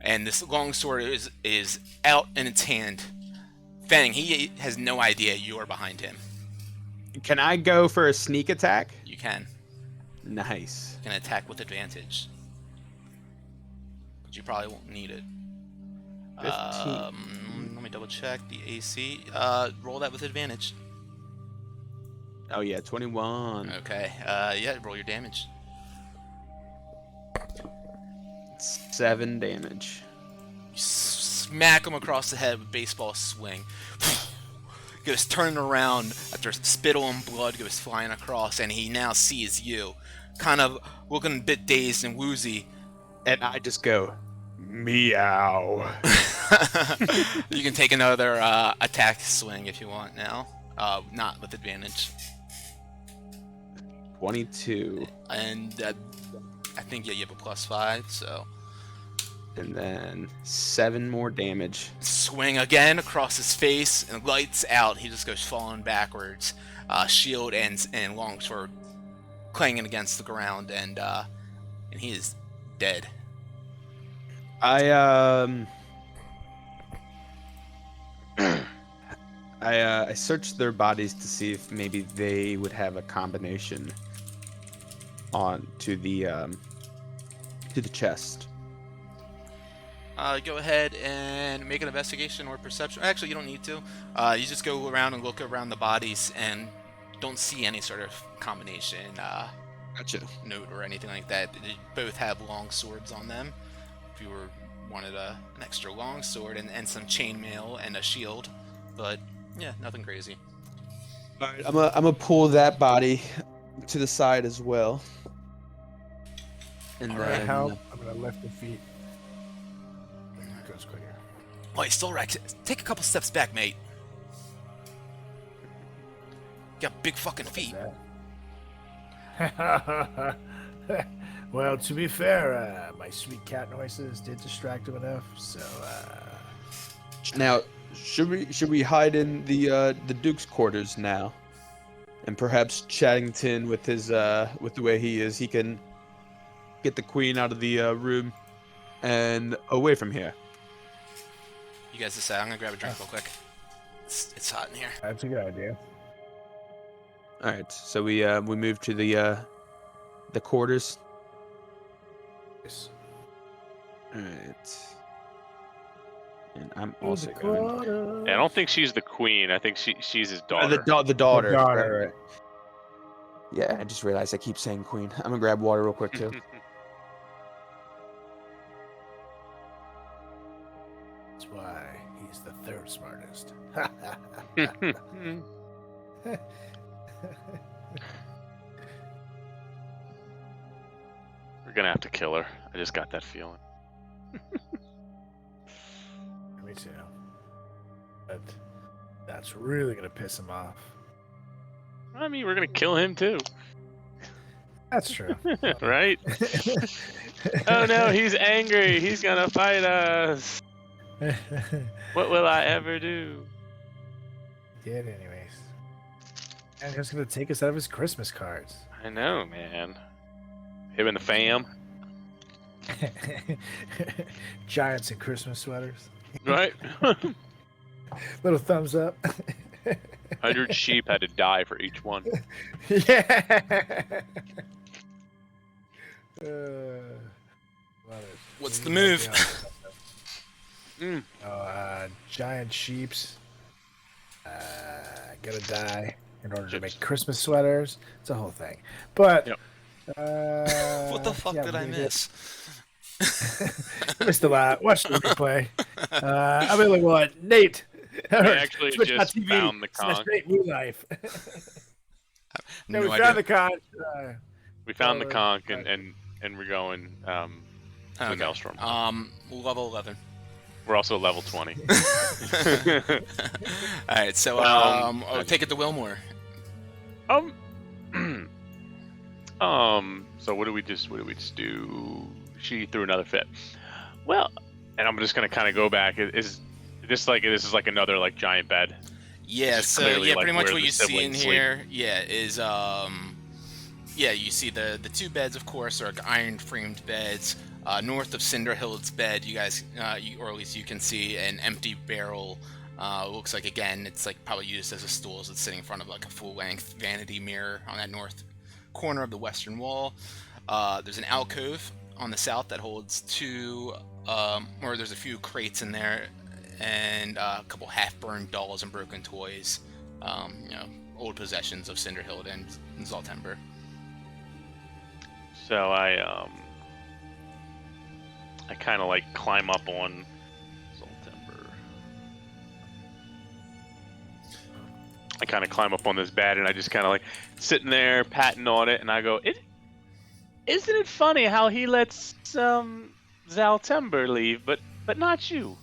And this long sword is out in its hand. Fang, he has no idea you are behind him. Can I go for a sneak attack? You can. Nice. You can attack with advantage. But you probably won't need it. 15. Let me double check the AC. Roll that with advantage. Oh yeah, 21. Okay. Yeah, roll your damage. 7 damage. You smack him across the head with a baseball swing. Goes turning around after spittle and blood goes flying across, and he now sees you, kind of looking a bit dazed and woozy. And I just go, meow. You can take another attack swing if you want now. Not with advantage. 22. And I think yeah, you have a +5, so. And then 7 more damage. Swing again across his face, and lights out. He just goes falling backwards. Shield and longsword clanging against the ground, and he is dead. I searched their bodies to see if maybe they would have a combination on to the chest. Go ahead and make an investigation or perception. Actually, you don't need to. You just go around and look around the bodies and don't see any sort of combination Gotcha. note or anything like that. They both have long swords on them. If you wanted an extra long sword and some chainmail and a shield, but yeah, nothing crazy. All right, I'm gonna pull that body to the side as well. And Alright, then help. I'm gonna lift the feet. That goes quicker. Oh, he's still wrecked. Take a couple steps back, mate. You got big fucking feet. Well, to be fair, my sweet cat noises did distract him enough, so now, should we hide in the Duke's quarters now, and perhaps Chaddington with his with the way he is, he can get the queen out of the room and away from here. You guys decide. I'm gonna grab a drink real quick. It's hot in here. That's a good idea. All right, so we move to the quarters. All right. And I'm also going. Yeah, I don't think she's the queen. I think she's his daughter. The daughter. The daughter. Right. Yeah, I just realized I keep saying queen. I'm gonna grab water real quick too. that's why he's the third smartest. We're gonna have to kill her. I just got that feeling. Me too. But that's really gonna piss him off. I mean, we're gonna kill him too, That's true. right? Oh no, he's angry. He's gonna fight us. What will I ever do? Did anyways. And he's gonna take us out of his Christmas cards. I know, man. Him and the fam, Giants and Christmas sweaters. right? Little thumbs up. 100 sheep had to die for each one. Yeah. Love it. What's We the need move? that giant sheeps gotta die in order to make Christmas sweaters. It's a whole thing. But Yep. What the fuck yeah, did I we did. miss? I missed a lot. Watch the replay. I mean, like what? Nate. I actually just found the conch. Nate Woo Life. Yeah, No we idea. found the conch. We found the Oh, conch right. and we're going to the Okay. Maelstrom. Level 11. We're also level 20. All right, so take it to Wilmore. So what do we just do? She threw another fit. Well, and I'm just gonna kind of go back. Is this is another like giant bed? Yeah, This is so clearly, yeah, like, pretty much where what the you see in siblings sleep. here, yeah, is yeah, you see the two beds, of course, are iron framed beds. North of Cinderhild's bed, you guys, or at least you can see an empty barrel. Looks like, again, it's like probably used as a stool, as it's sitting in front of like a full-length vanity mirror on that north corner of the western wall. There's an alcove on the south that holds two, or there's a few crates in there, and a couple half-burned dolls and broken toys. You know, old possessions of Cinderhild and Zaltember. So I kind of like climb up on Zaltember. I kind of climb up on this bed and I just kind of like sitting there patting on it, and I go, Isn't it funny how he lets Zaltember leave, but not you?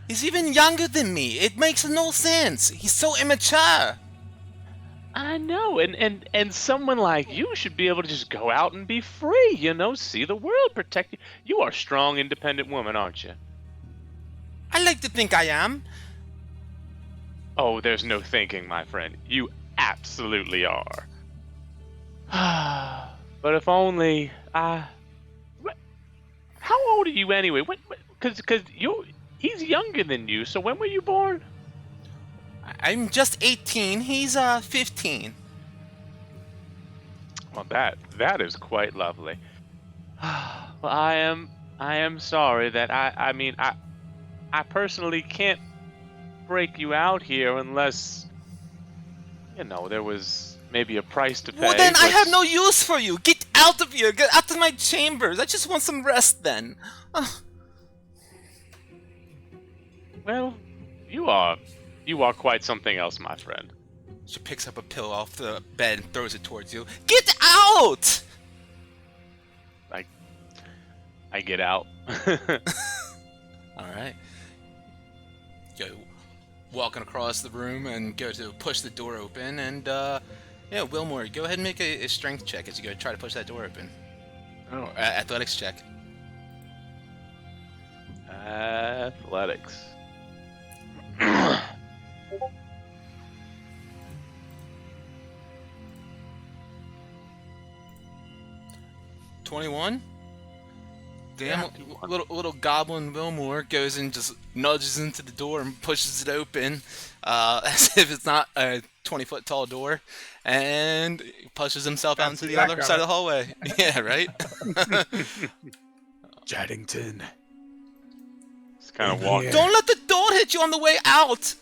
He's even younger than me. It makes no sense. He's so immature. I know, and someone like you should be able to just go out and be free, you know, see the world, protect you. You are a strong, independent woman, aren't you? I like to think I am. Oh, there's no thinking, my friend. You absolutely are. But if only how old are you anyway? Because he's younger than you. So when were you born? I'm just 18. He's 15. Well, that is quite lovely. Well, I am sorry that I personally can't break you out here unless, you know, there was maybe a price to pay. Well, then I but- have no use for you. Get out of here. Get out of my chambers. I just want some rest then. Well, you are quite something else, my friend. She picks up a pillow off the bed and throws it towards you. Get out! I get out. Alright. Go walking across the room and go to push the door open, and yeah, Wilmore, go ahead and make a strength check as you go try to push that door open. Oh, athletics check. Athletics. 21? Damn, Yeah, little goblin Wilmore goes and just nudges into the door and pushes it open, as if it's not a 20-foot tall door, and pushes himself out into the other side of the hallway. Yeah, right? Jaddington. Just kind of walk. Yeah. Don't let the door hit you on the way out!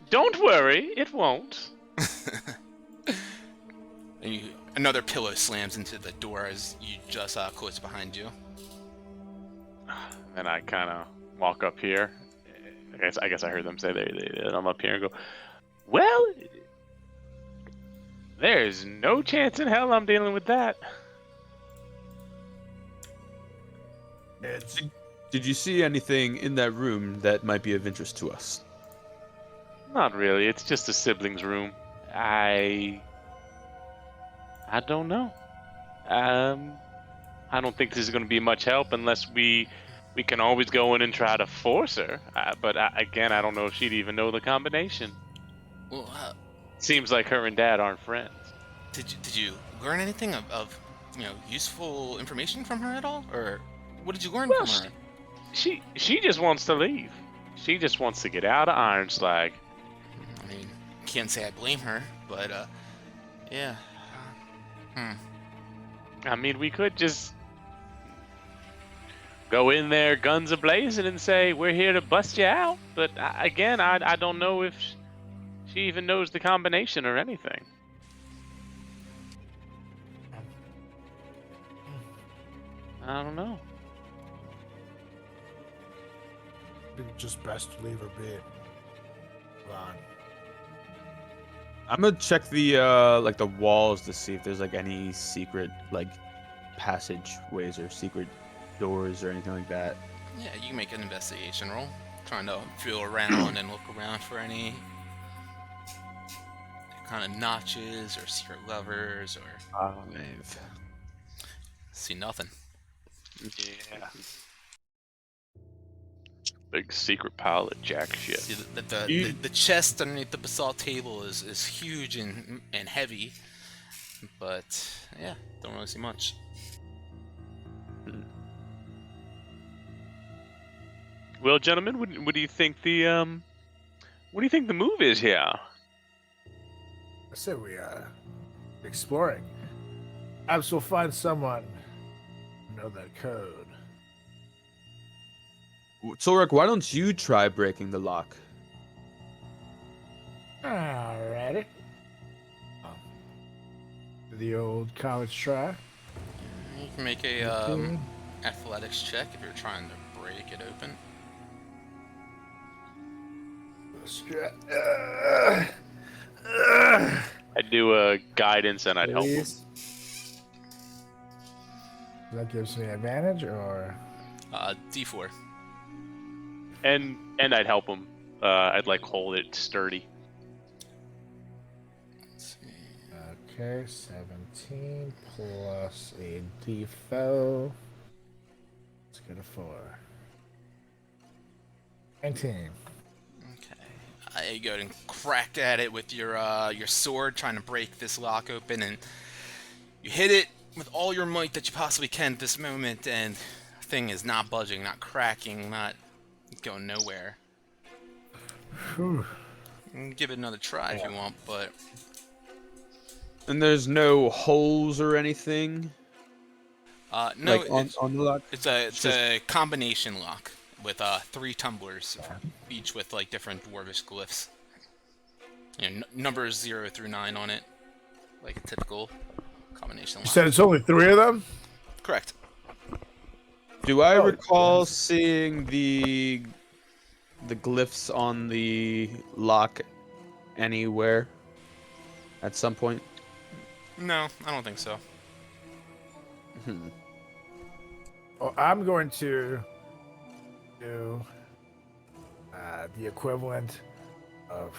Don't worry, it won't. And another pillow slams into the door as you just close behind you. And I kind of walk up here. I guess I heard them say and I'm up here and go, well, there's no chance in hell I'm dealing with that. Did you see anything in that room that might be of interest to us? Not really. It's just a sibling's room. I don't know. I don't think this is going to be much help unless we can always go in and try to force her. But again, I don't know if she'd even know the combination. Well, Seems like her and Dad aren't friends. did you learn anything of useful information from her at all, or what did you learn Well, from her? She just wants to leave. She just wants to get out of Ironslag. I mean, can't say I blame her, but yeah. I mean, we could just go in there guns a-blazing and say, we're here to bust you out. But again, I don't know if she even knows the combination or anything. I don't know. I think it's just best to leave her be. Ron. I'm gonna check the like the walls to see if there's like any secret like passageways or secret doors or anything like that. Yeah, you can make an investigation roll. Trying to feel around and look around for any kind of notches or secret levers or 5. see nothing. Yeah. Big secret pile of jack shit. See the chest underneath the basalt table is huge and heavy, but yeah, don't really see much. Well, gentlemen, what do you think the move is here? I said we are exploring. Perhaps we'll find someone who know that code. Torek, why don't you try breaking the lock? Alrighty. The old college try. You can make a athletics check if you're trying to break it open. I'd do a guidance and I'd help him. Please. That gives me advantage, or D4. And I'd help him. I'd like hold it sturdy. Let's see. okay, 17 plus a D4. Let's get a 4. 19. You go and crack at it with your sword, trying to break this lock open, and you hit it with all your might that you possibly can at this moment, and the thing is not budging, not cracking, not going nowhere. Whew. You can give it another try if you want, but And there's no holes or anything. no, like on the lock. it's a combination lock with 3 tumblers, each with like different dwarvish glyphs. You know, numbers 0 through 9 on it, like a typical combination You lock. said it's only 3 of them? Correct. Do I recall seeing the glyphs on the lock anywhere at some point? No, I don't think so. Well, I'm going to do the equivalent of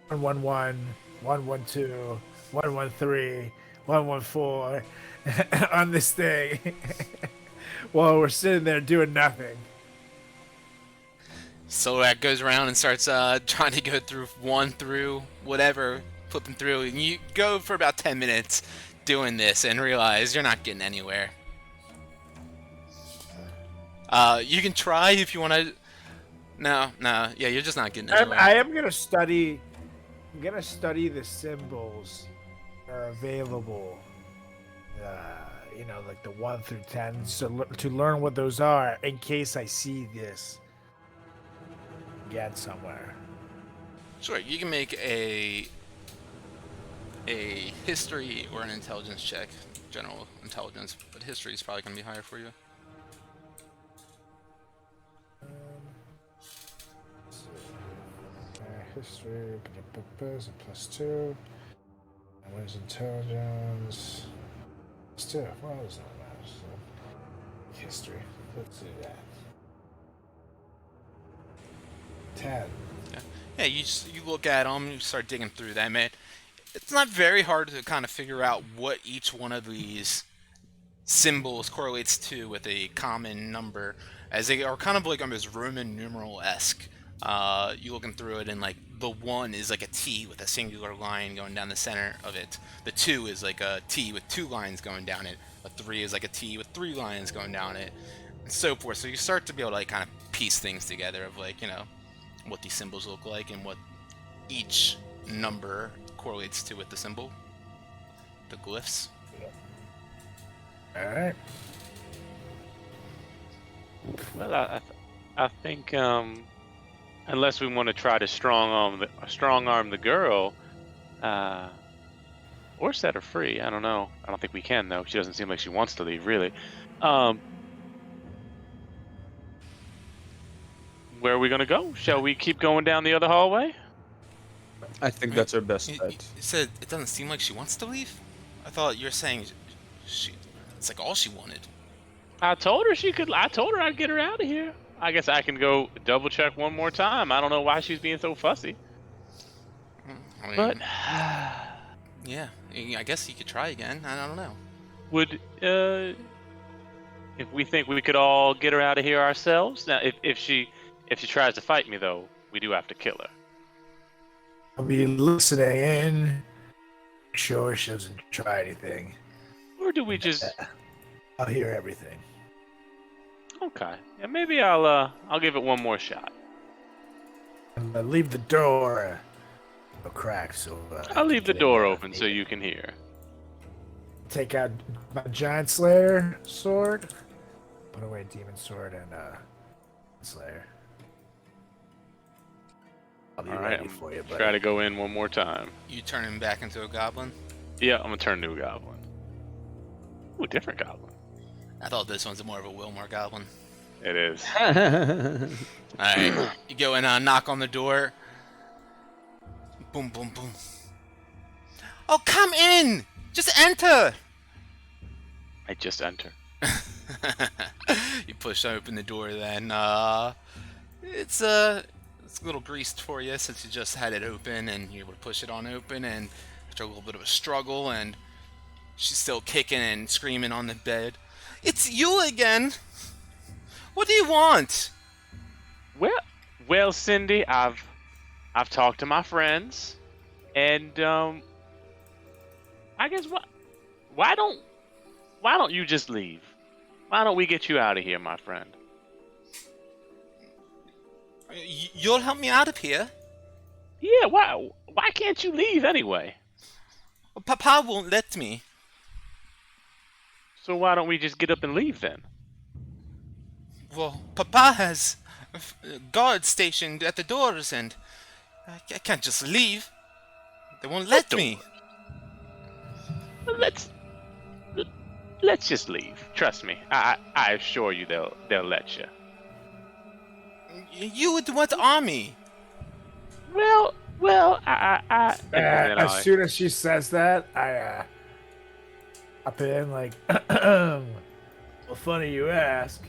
111, 112, 113, 114 on this thing while we're sitting there doing nothing. Silhouette goes around and starts trying to go through 1 through whatever, flipping through, and you go for about 10 minutes doing this and realize you're not getting anywhere. You can try if you want to. No, yeah, you're just not getting anywhere. I'm gonna study. I'm gonna study the symbols that are available. You know, like the 1 through 10, so to learn what those are in case I see this again somewhere. Sure, you can make a history or an intelligence check, general intelligence, but history is probably going to be higher for you. History, is +2. And what is intelligence? +2. Well, that does not matter. So, history. Let's do that. 10. Yeah, you look at them, you start digging through them, and it's not very hard to kind of figure out what each one of these symbols correlates to with a common number, as they are kind of like almost Roman numeral-esque. You looking through it, and like the 1 is like a T with a singular line going down the center of it. The 2 is like a T with 2 lines going down it. A 3 is like a T with 3 lines going down it, and so forth. So you start to be able to like kind of piece things together of like, you know, what these symbols look like and what each number correlates to with the symbol, the glyphs. All right. Well, I think unless we want to try to strong arm the girl, or set her free. I don't know. I don't think we can though. She doesn't seem like she wants to leave, really. Where are we gonna go? Shall we keep going down the other hallway? I think Wait, that's our best You bet. said it doesn't seem like she wants to leave? I thought you were saying she. It's like all she wanted. I told her she could. I told her I'd get her out of here. I guess I can go double check one more time. I don't know why she's being so fussy. I mean, But yeah, I guess you could try again. I don't know. would if we think we could all get her out of here ourselves? Now, if she tries to fight me though, we do have to kill her. I'll be listening in. Make sure she doesn't try anything. Or do we just? I'll hear everything. Okay. Yeah, maybe I'll give it one more shot. And leave the door a crack so. I'll leave the get in door there. open so you can hear. Take out my giant slayer sword. Put away demon sword and slayer. I'll be All ready right, for you, buddy. try to go in one more time. You turn him back into a goblin? Yeah, I'm gonna turn to a goblin. Ooh, different goblin. I thought this one's more of a Wilmore goblin. It is. Alright, you go and knock on the door. Boom, boom, boom. Oh, come in! Just enter! I just enter. You push open the door then. It's a little greased for you since you just had it open and you're able to push it on open, and after a little bit of a struggle, and she's still kicking and screaming on the bed. It's you again! What do you want? Well, Cindy, I've talked to my friends, and I guess why don't you just leave? Why don't we get you out of here, my friend? You'll help me out of here? Yeah, why can't you leave anyway? Papa won't let me. So why don't we just get up and leave then? Well, Papa has guards stationed at the doors, and I can't just leave. They won't let me. Let's just leave. Trust me. I assure you they'll let you. You would want army. Well, I as soon as she says that, I put in like, well, funny you ask.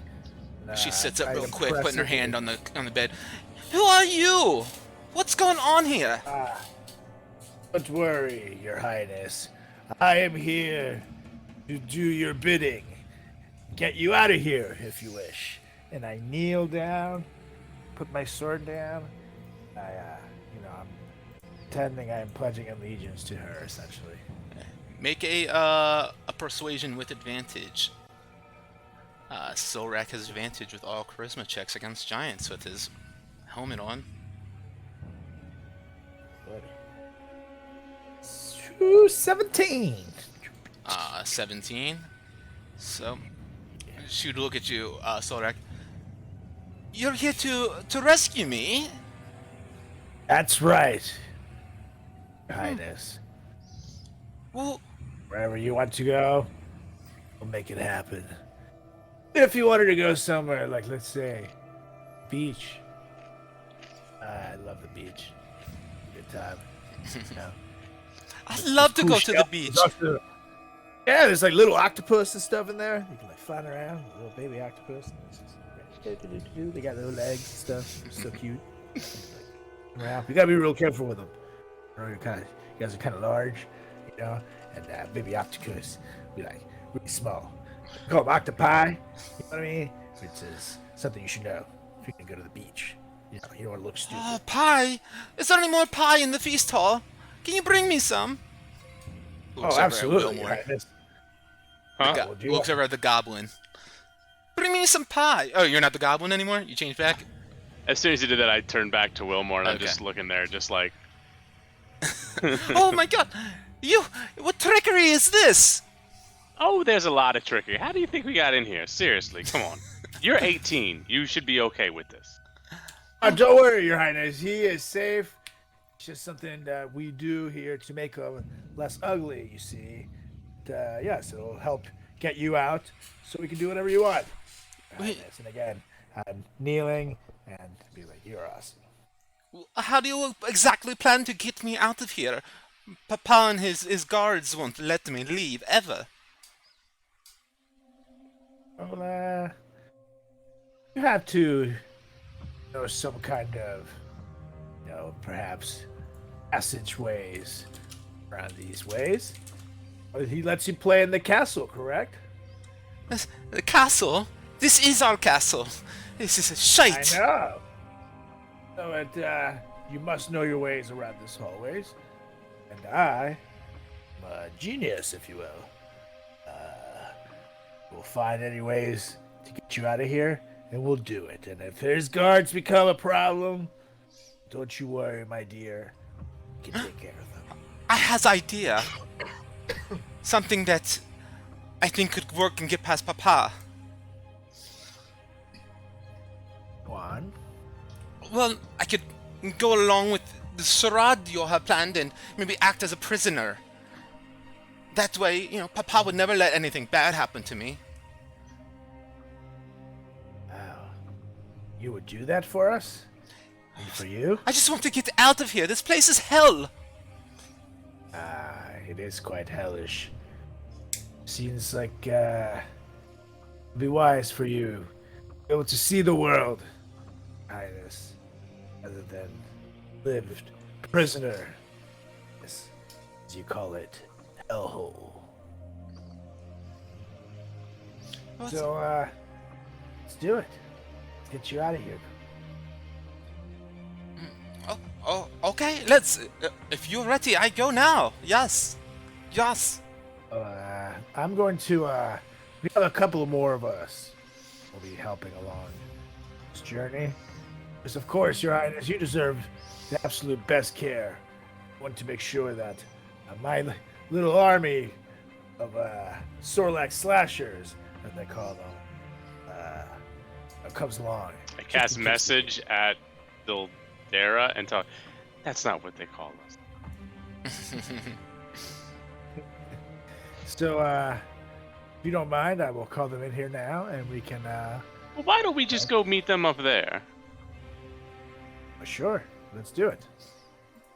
She sits up I real quick, putting her impressively- hand on the bed. Who are you? What's going on here? Don't worry, Your Highness. I am here to do your bidding. Get you out of here, if you wish. And I kneel down, put my sword down. I'm pretending I'm pledging allegiance to her, essentially. Make a persuasion with advantage. Silrak has advantage with all charisma checks against giants with his helmet on. 17. 17. So, she would look at you, Silrak. You're here to rescue me? That's right, Your Highness. Well, Wherever you want to go, we'll make it happen. If you wanted to go somewhere, like, let's say, beach. I love the beach. Good time. You know? I'd love to Cool go to the shells. beach. Yeah, there's like little octopus and stuff in there. You can like flying around, little baby octopus. They got little legs and stuff. So cute. Around. You gotta be real careful with them. You guys are kind of large, you know, and baby octopus be like really small. We call them octopi. You know what I mean? Which is something you should know if you can go to the beach. You don't want to look stupid. Oh, pie! Is there any more pie in the feast hall? Can you bring me some? Looks over at Absolutely. Wilmore. Right. Huh? Would you- Looks over at the goblin. Bring me some pie! Oh, you're not the goblin anymore? You changed back? As soon as he did that, I turned back to Wilmore, and I'm Okay. just looking there, just like, Oh my god! What trickery is this? oh, there's a lot of trickery. How do you think we got in here? Seriously, come on. You're 18. You should be okay with this. Don't worry, Your Highness. He is safe. It's just something that we do here to make him less ugly, you see. Yes, it'll help get you out so we can do whatever you want. Your Wait. Highness. And again, I'm kneeling and be like, you're awesome. How do you exactly plan to get me out of here? Papa and his guards won't let me leave, ever. Well, you have to know some kind of, perhaps passageways around these ways. He lets you play in the castle, correct? The castle? This is our castle. This is a shite. I know. So you must know your ways around these hallways. And I'm a genius, if you will. We'll find any ways to get you out of here, and we'll do it. And if his guards become a problem, don't you worry, my dear. We can take care of them. I has idea. Something that I think could work and get past Papa. One. Well, I could go along with the charade you have planned and maybe act as a prisoner. That way, Papa would never let anything bad happen to me. Wow. You would do that for us? And for you? I just want to get out of here. This place is hell. It is quite hellish. Seems like it'd be wise for you to be able to see the world, Highness, rather than lived prisoner, as you call it, hellhole. So, let's do it. Let's get you out of here. Oh, okay. Let's. If you're ready, I go now. Yes. Yes. I'm going to, we have a couple more of us will be helping along this journey. Because, of course, Your Highness, you deserve the absolute best care. I want to make sure that my little army of Sorlax slashers, as they call them, comes along. I cast message at Dildera and talk. That's not what they call us. So, if you don't mind, I will call them in here now, and we can, Well, why don't we just go meet them up there? Sure, let's do it.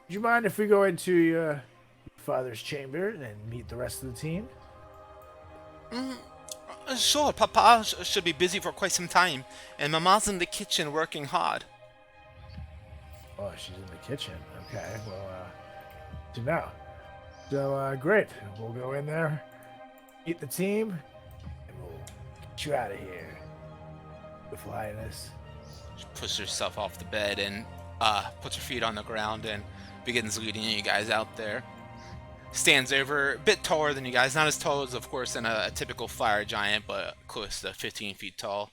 Would you mind if we go into your father's chamber and meet the rest of the team? Sure. Papa should be busy for quite some time, and Mama's in the kitchen working hard. Oh, she's in the kitchen. Okay, well, to know. So, great. We'll go in there, meet the team, and we'll get you out of here. Beautiful Highness. She pushes herself off the bed and puts her feet on the ground and begins leading you guys out there. Stands over, a bit taller than you guys, not as tall as, of course, in a typical fire giant, but close to 15 feet tall.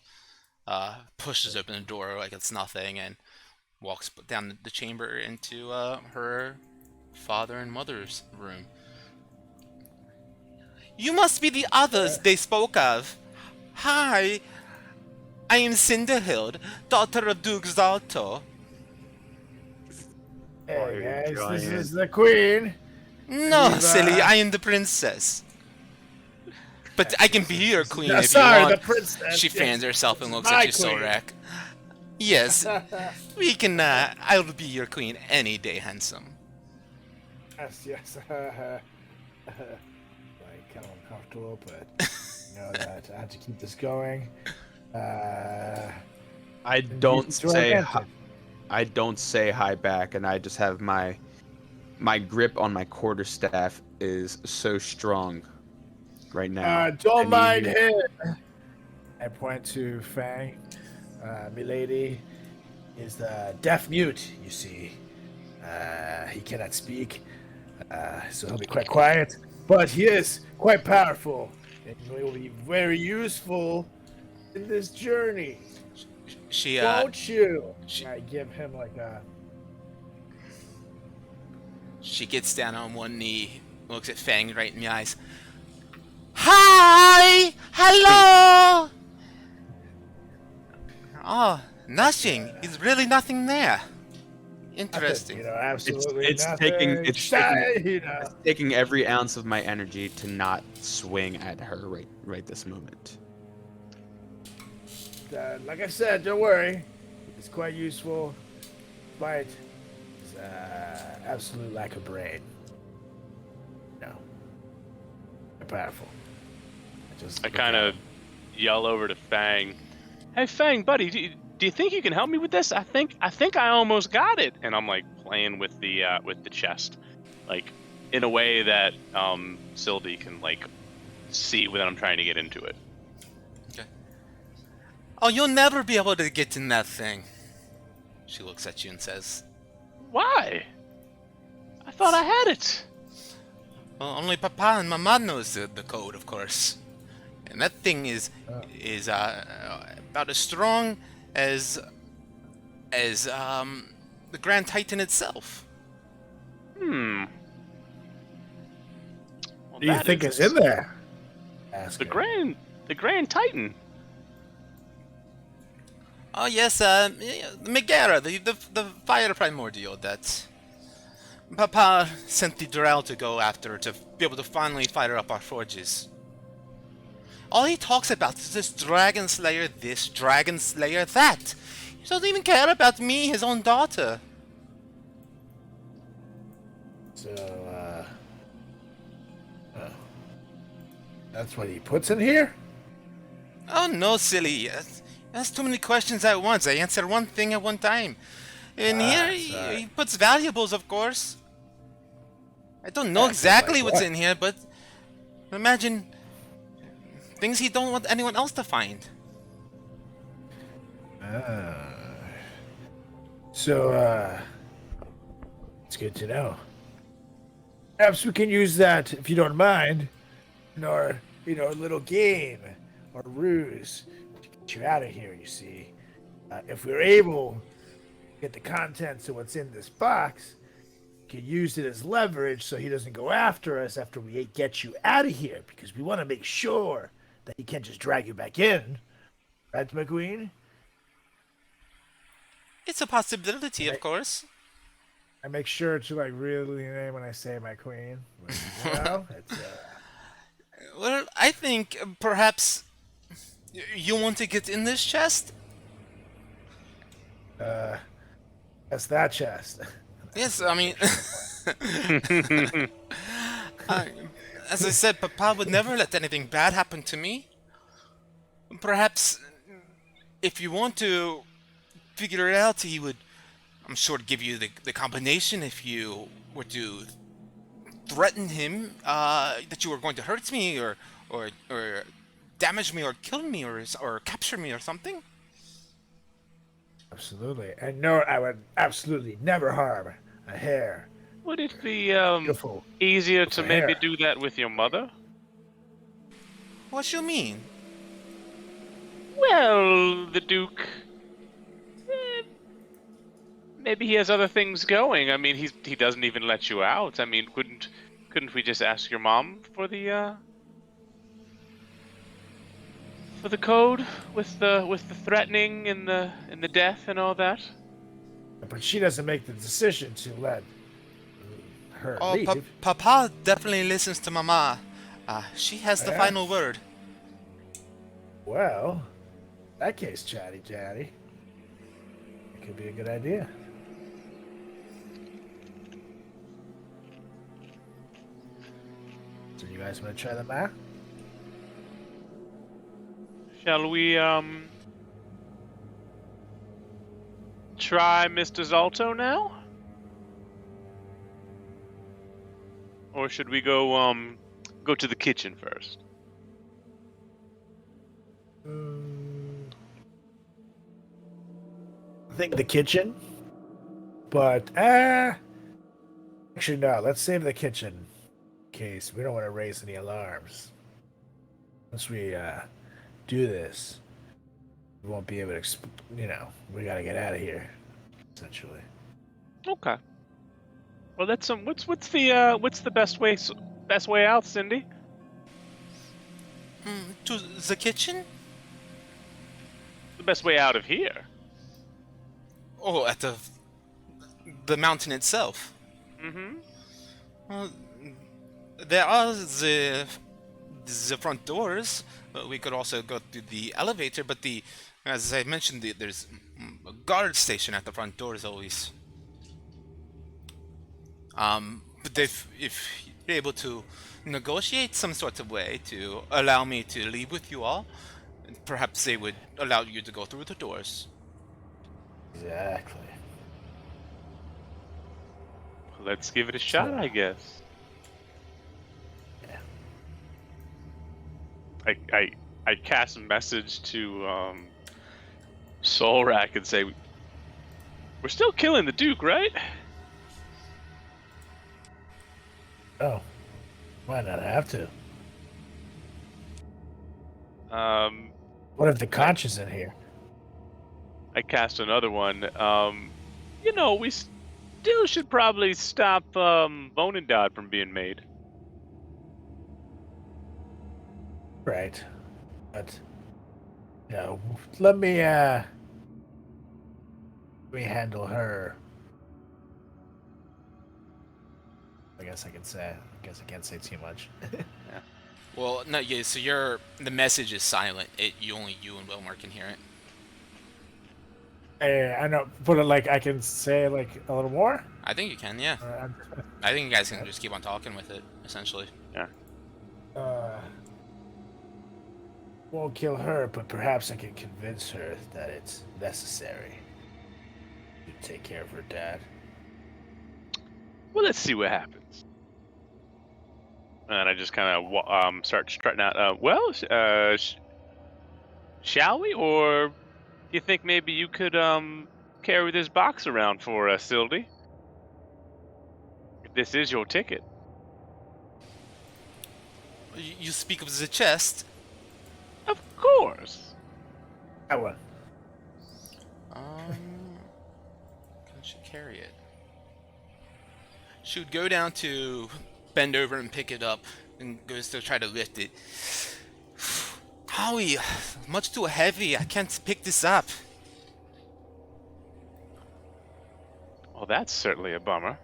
Pushes open the door like it's nothing and walks down the chamber into her father and mother's room. You must be the others they spoke of. Hi, I am Cinderhild, daughter of Duke Zalto. Hey guys, this is the queen. No, silly, I am the princess. But I can be your queen No, if sorry, you want. the princess. She Yes, fans herself and looks my at you, queen. Sorak. Yes, we can, I'll be your queen any day, handsome. Yes. Like, kind of uncomfortable, but you know that I have to keep this going. I don't say hi back, and I just have my grip on my quarterstaff is so strong right now. Don't mind him. I point to Fang. Milady is the deaf mute, you see. He cannot speak, so he'll be quite quiet. But he is quite powerful, and he will be very useful in this journey. She, Won't you? I give him like a... She gets down on one knee, looks at Fang right in the eyes. Hi! Hello! Oh, nothing. It's really nothing there. Interesting. You know, absolutely It's nothing. it's taking every ounce of my energy to not swing at her right this moment. Like I said, don't worry. It's quite useful. Despite He's absolute lack of brain. No. They're powerful. I kind of yell over to Fang. Hey, Fang, buddy, do you think you can help me with this? I think I almost got it. And I'm like playing with the chest, like in a way that Sildy can like see when I'm trying to get into it. Okay. Oh, you'll never be able to get in that thing. She looks at you and says, Why? I thought I had it. well, only Papa and Mama knows the code, of course. And that thing is about as strong as the Grand Titan itself. Well, What do you that think is in there? Ask the her. Grand Titan? Oh yes, Megara, the fire primordial that Papa sent the Doral to go after to be able to finally fire up our forges. All he talks about is this Dragon Slayer this, Dragon Slayer that. He doesn't even care about me, his own daughter. So, that's what he puts in here? Oh no, silly. That's too many questions at once. I answer one thing at one time. And here he puts valuables, of course. I don't know exactly like what's what? in here, but imagine things he don't want anyone else to find. So, it's good to know. Perhaps we can use that, if you don't mind, in our, little game or ruse to get you out of here, you see. If we're able to get the contents of what's in this box, we can use it as leverage so he doesn't go after us after we get you out of here, because we want to make sure that he can't just drag you back in. Right, McQueen? It's a possibility, of course. I make sure to really name when I say my queen. Well, it's Well, I think perhaps you want to get in this chest? that's that chest. Yes, I mean, as I said, Papa would never let anything bad happen to me. Perhaps, if you want to figure it out, he would, I'm sure, give you the combination if you were to threaten him that you were going to hurt me or damage me or kill me or capture me or something. Absolutely. And no, I would absolutely never harm a hair. Would it be Beautiful. easier to Beautiful maybe hair. do that with your mother? What you mean? Well, the Duke. Maybe he has other things going. I mean, he doesn't even let you out. I mean, couldn't we just ask your mom for the code with the threatening and the death and all that? But she doesn't make the decision to let her Oh, leave. Papa definitely listens to Mama. She has the Yeah. final word. Well, in that case, Chatty, it could be a good idea. So you guys want to try the map? Shall we try Mr. Zalto now? Or should we go to the kitchen first? I think the kitchen. But, actually, no. Let's save the kitchen in case we don't want to raise any alarms. Once we do this, we won't be able to, we got to get out of here, essentially. Okay. Well, that's what's the best way out, Cindy? To the kitchen? The best way out of here. Oh, at the mountain itself. Mm-hmm. Well, there are the front doors. But we could also go through the elevator. But as I mentioned, there's a guard station at the front doors always. But if you're able to negotiate some sort of way to allow me to leave with you all, perhaps they would allow you to go through the doors. Exactly. Let's give it a shot, So- I guess. Yeah. I cast a message to Soul Rack and say, we're still killing the Duke, right? Oh, why not have to? What if the conch is in here? I cast another one. You know, we still should probably stop Vonindod from being made. Right. But, you know, let me handle her. I guess I can say. I guess I can't say too much. Well, no, yeah. So the message is silent. Only you and Wilmer can hear it. Hey, I know, but like I can say like a little more. I think you can, yeah. I think you guys can just keep on talking with it, essentially. Won't kill her, but perhaps I can convince her that it's necessary to take care of her dad. Well, let's see what happens. And I just kind of start strutting out. Shall we? Or do you think maybe you could carry this box around for us, Sildy? If this is your ticket. You speak of the chest. Of course. That one. Can she carry it? She would go down to bend over and pick it up, and goes to try to lift it. Howie, much too heavy. I can't pick this up. Well, that's certainly a bummer.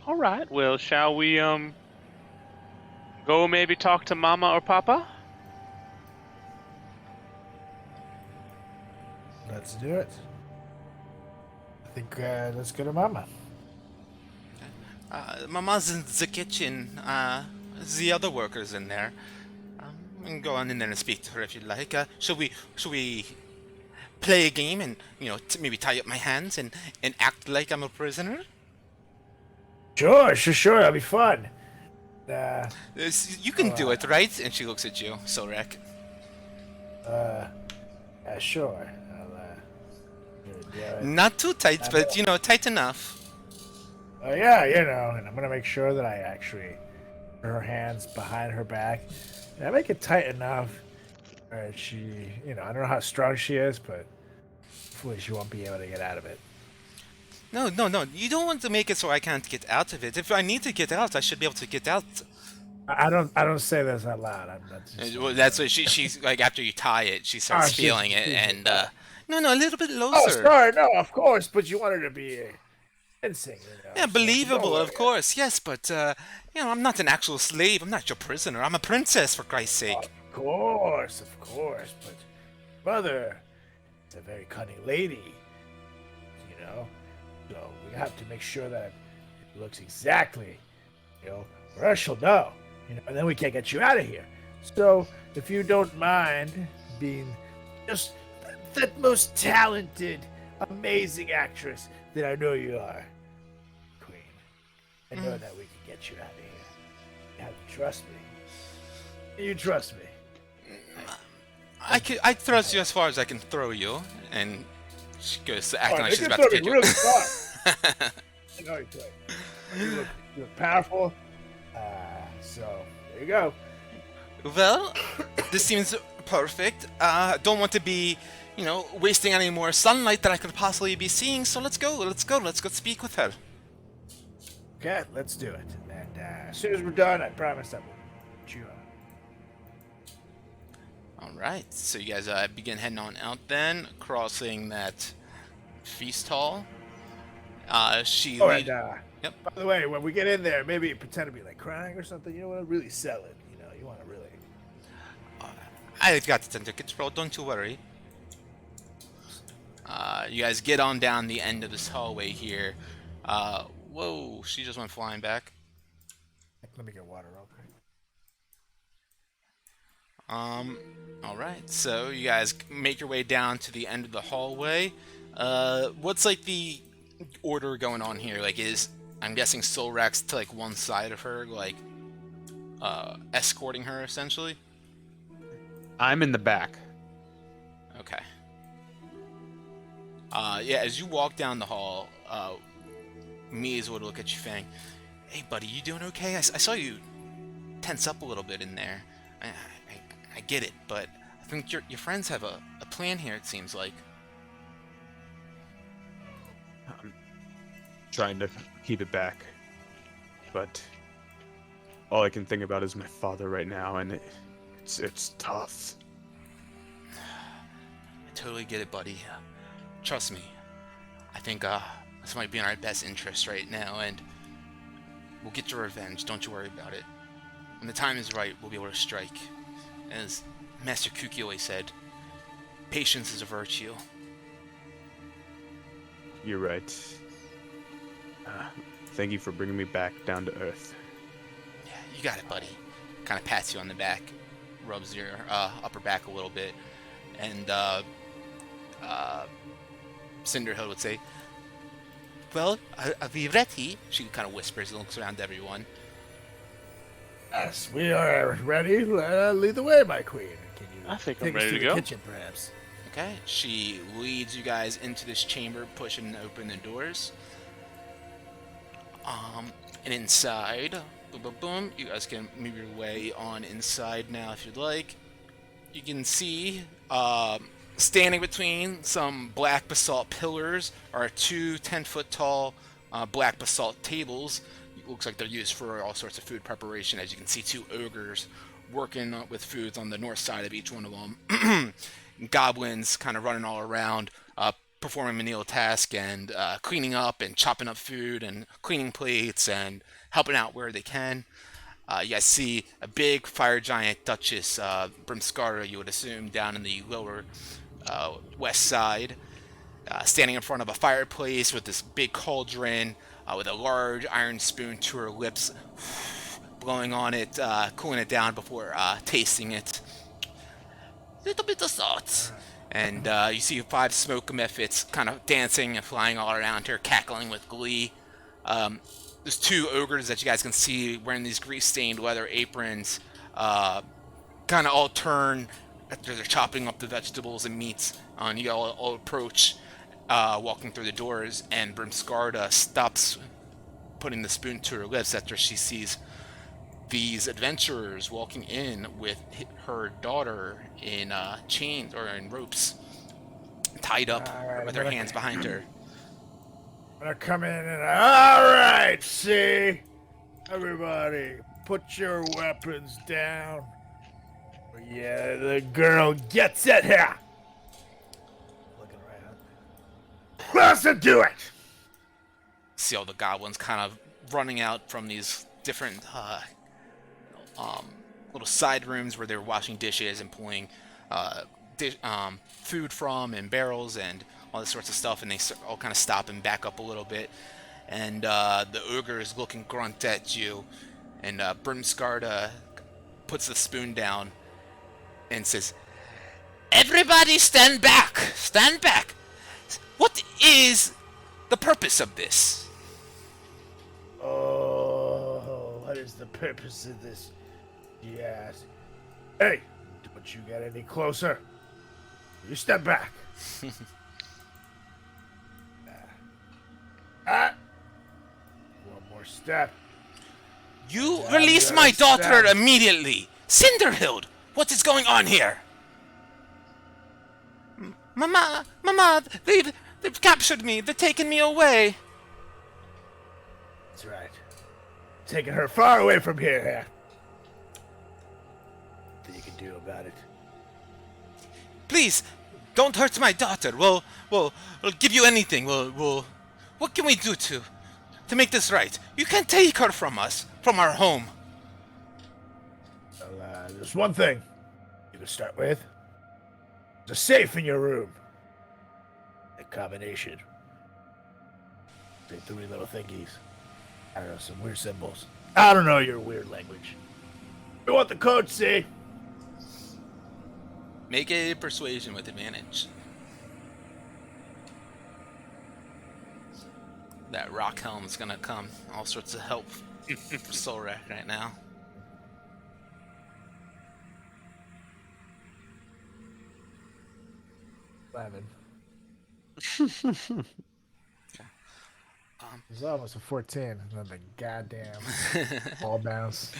All right. Well, shall we go maybe talk to Mama or Papa? Let's do it. I think let's go to Mama. Mama's in the kitchen. The other workers in there. We can go on in there and speak to her if you'd like. Should we play a game and maybe tie up my hands and act like I'm a prisoner? Sure. That'll be fun. You can do it, right? And she looks at you, Sorek. Sure. Do it. Not too tight, but tight enough. Yeah, and I'm gonna make sure that I actually put her hands behind her back. And I make it tight enough where she, I don't know how strong she is, but hopefully she won't be able to get out of it. No. You don't want to make it so I can't get out of it. If I need to get out, I should be able to get out. I don't say this out loud. I'm not just... Well, that's what she's like. After you tie it, she starts feeling it, and no, a little bit Oh, closer. sorry, no, of course, but you want her to be convincing, Yeah, believable, of course. Yes, but I'm not an actual slave. I'm not your prisoner. I'm a princess, for Christ's sake. Of course, but mother is a very cunning lady, so we have to make sure that it looks exactly, or else she'll know, and then we can't get you out of here. So if you don't mind being just the most talented, amazing actress that I know you are, Queen, I know that we can get you out of here. You have to trust me. You trust me. I trust you as far as I can throw you, and she goes to acting like she's about to throw kick me you. really far. I know you could. You look powerful. So there you go. Well, this seems perfect. Don't want to be, wasting any more sunlight that I could possibly be seeing. So let's go speak with her. Okay, let's do it. And as soon as we're done, I promise I will put you on. All right. So you guys begin heading on out then, crossing that feast hall. She. Oh, and Yep. by the way, when we get in there, maybe pretend to be like crying or something. You want to really sell it. You want to really. I've got the tickets, bro. Don't you worry. You guys get on down the end of this hallway here. Whoa, she just went flying back. Let me get water real quick. Alright, so you guys make your way down to the end of the hallway. What's like the order going on here? Like, I'm guessing Solrax to like one side of her, like escorting her essentially? I'm in the back. Okay. Yeah, as you walk down the hall, Mies would look at you, Fang. Hey, buddy, you doing okay? I saw you tense up a little bit in there. I get it, but I think your friends have a plan here, it seems like. I'm trying to keep it back, but all I can think about is my father right now, and it's tough. I totally get it, buddy. Trust me. I think this might be in our best interest right now, and we'll get your revenge. Don't you worry about it. When the time is right, we'll be able to strike. As Master Kuki always said, patience is a virtue. You're right. Thank you for bringing me back down to earth. Yeah, you got it, buddy. Kind of pats you on the back, rubs your upper back a little bit, and Cinderhill would say, "Well, are we ready?" She kind of whispers and looks around to everyone. Yes, we are ready. Lead the way, my queen. Can you I think I'm take us ready to to the go. kitchen, perhaps? Okay, she leads you guys into this chamber, pushing open the doors. And inside, boom, boom, boom, you guys can move your way on inside now if you'd like. You can see, standing between some black basalt pillars are two 10-foot tall black basalt tables. It looks like they're used for all sorts of food preparation. As you can see, two ogres working with foods on the north side of each one of them. Goblins kind of running all around, performing menial tasks and cleaning up and chopping up food and cleaning plates and helping out where they can. You guys see a big fire giant Duchess, Brimscara, you would assume, down in the lower west side, standing in front of a fireplace with this big cauldron with a large iron spoon to her lips, blowing on it, cooling it down before tasting it. Little bit of salt. And you see 5 smoke mephits kind of dancing and flying all around her, cackling with glee. There's 2 ogres that you guys can see wearing these grease-stained leather aprons, kind of all turn after they're chopping up the vegetables and meats. And you all approach, walking through the doors, and Brimscarda stops putting the spoon to her lips after she sees these adventurers walking in with her daughter in chains or in ropes, tied up with her hands behind her. I'm gonna come in and all right, see, everybody, put your weapons down. Yeah, the girl gets it here. Looking around. Let's do it. See all the goblins kind of running out from these different little side rooms where they're washing dishes and pulling food from and barrels and all this sorts of stuff, and they all kind of stop and back up a little bit, and the ogre is looking grunt at you, and Brimscarda puts the spoon down and says, "Everybody stand back! Stand back! What is the purpose of this?" Oh, what is the purpose of this? Yes. Hey, don't you get any closer? You step back. One more step. You Yeah, release I'm my gonna daughter stab. immediately! Cinderhild! What is going on here? Mama! Mama! They've captured me! They've taken me away! That's right. Taking her far away from here. Nothing you can do about it. Please, don't hurt my daughter. We'll give you anything. What can we do to make this right? You can't take her from us, from our home. Well, there's one thing you can start with. There's a safe in your room. a combination. The three little thingies. I don't know, some weird symbols. I don't know your weird language. We want the code, see? Make a persuasion with advantage. That rock helm's gonna come. All sorts of help for Solrak right now. It's almost a 14. Another goddamn ball bounce.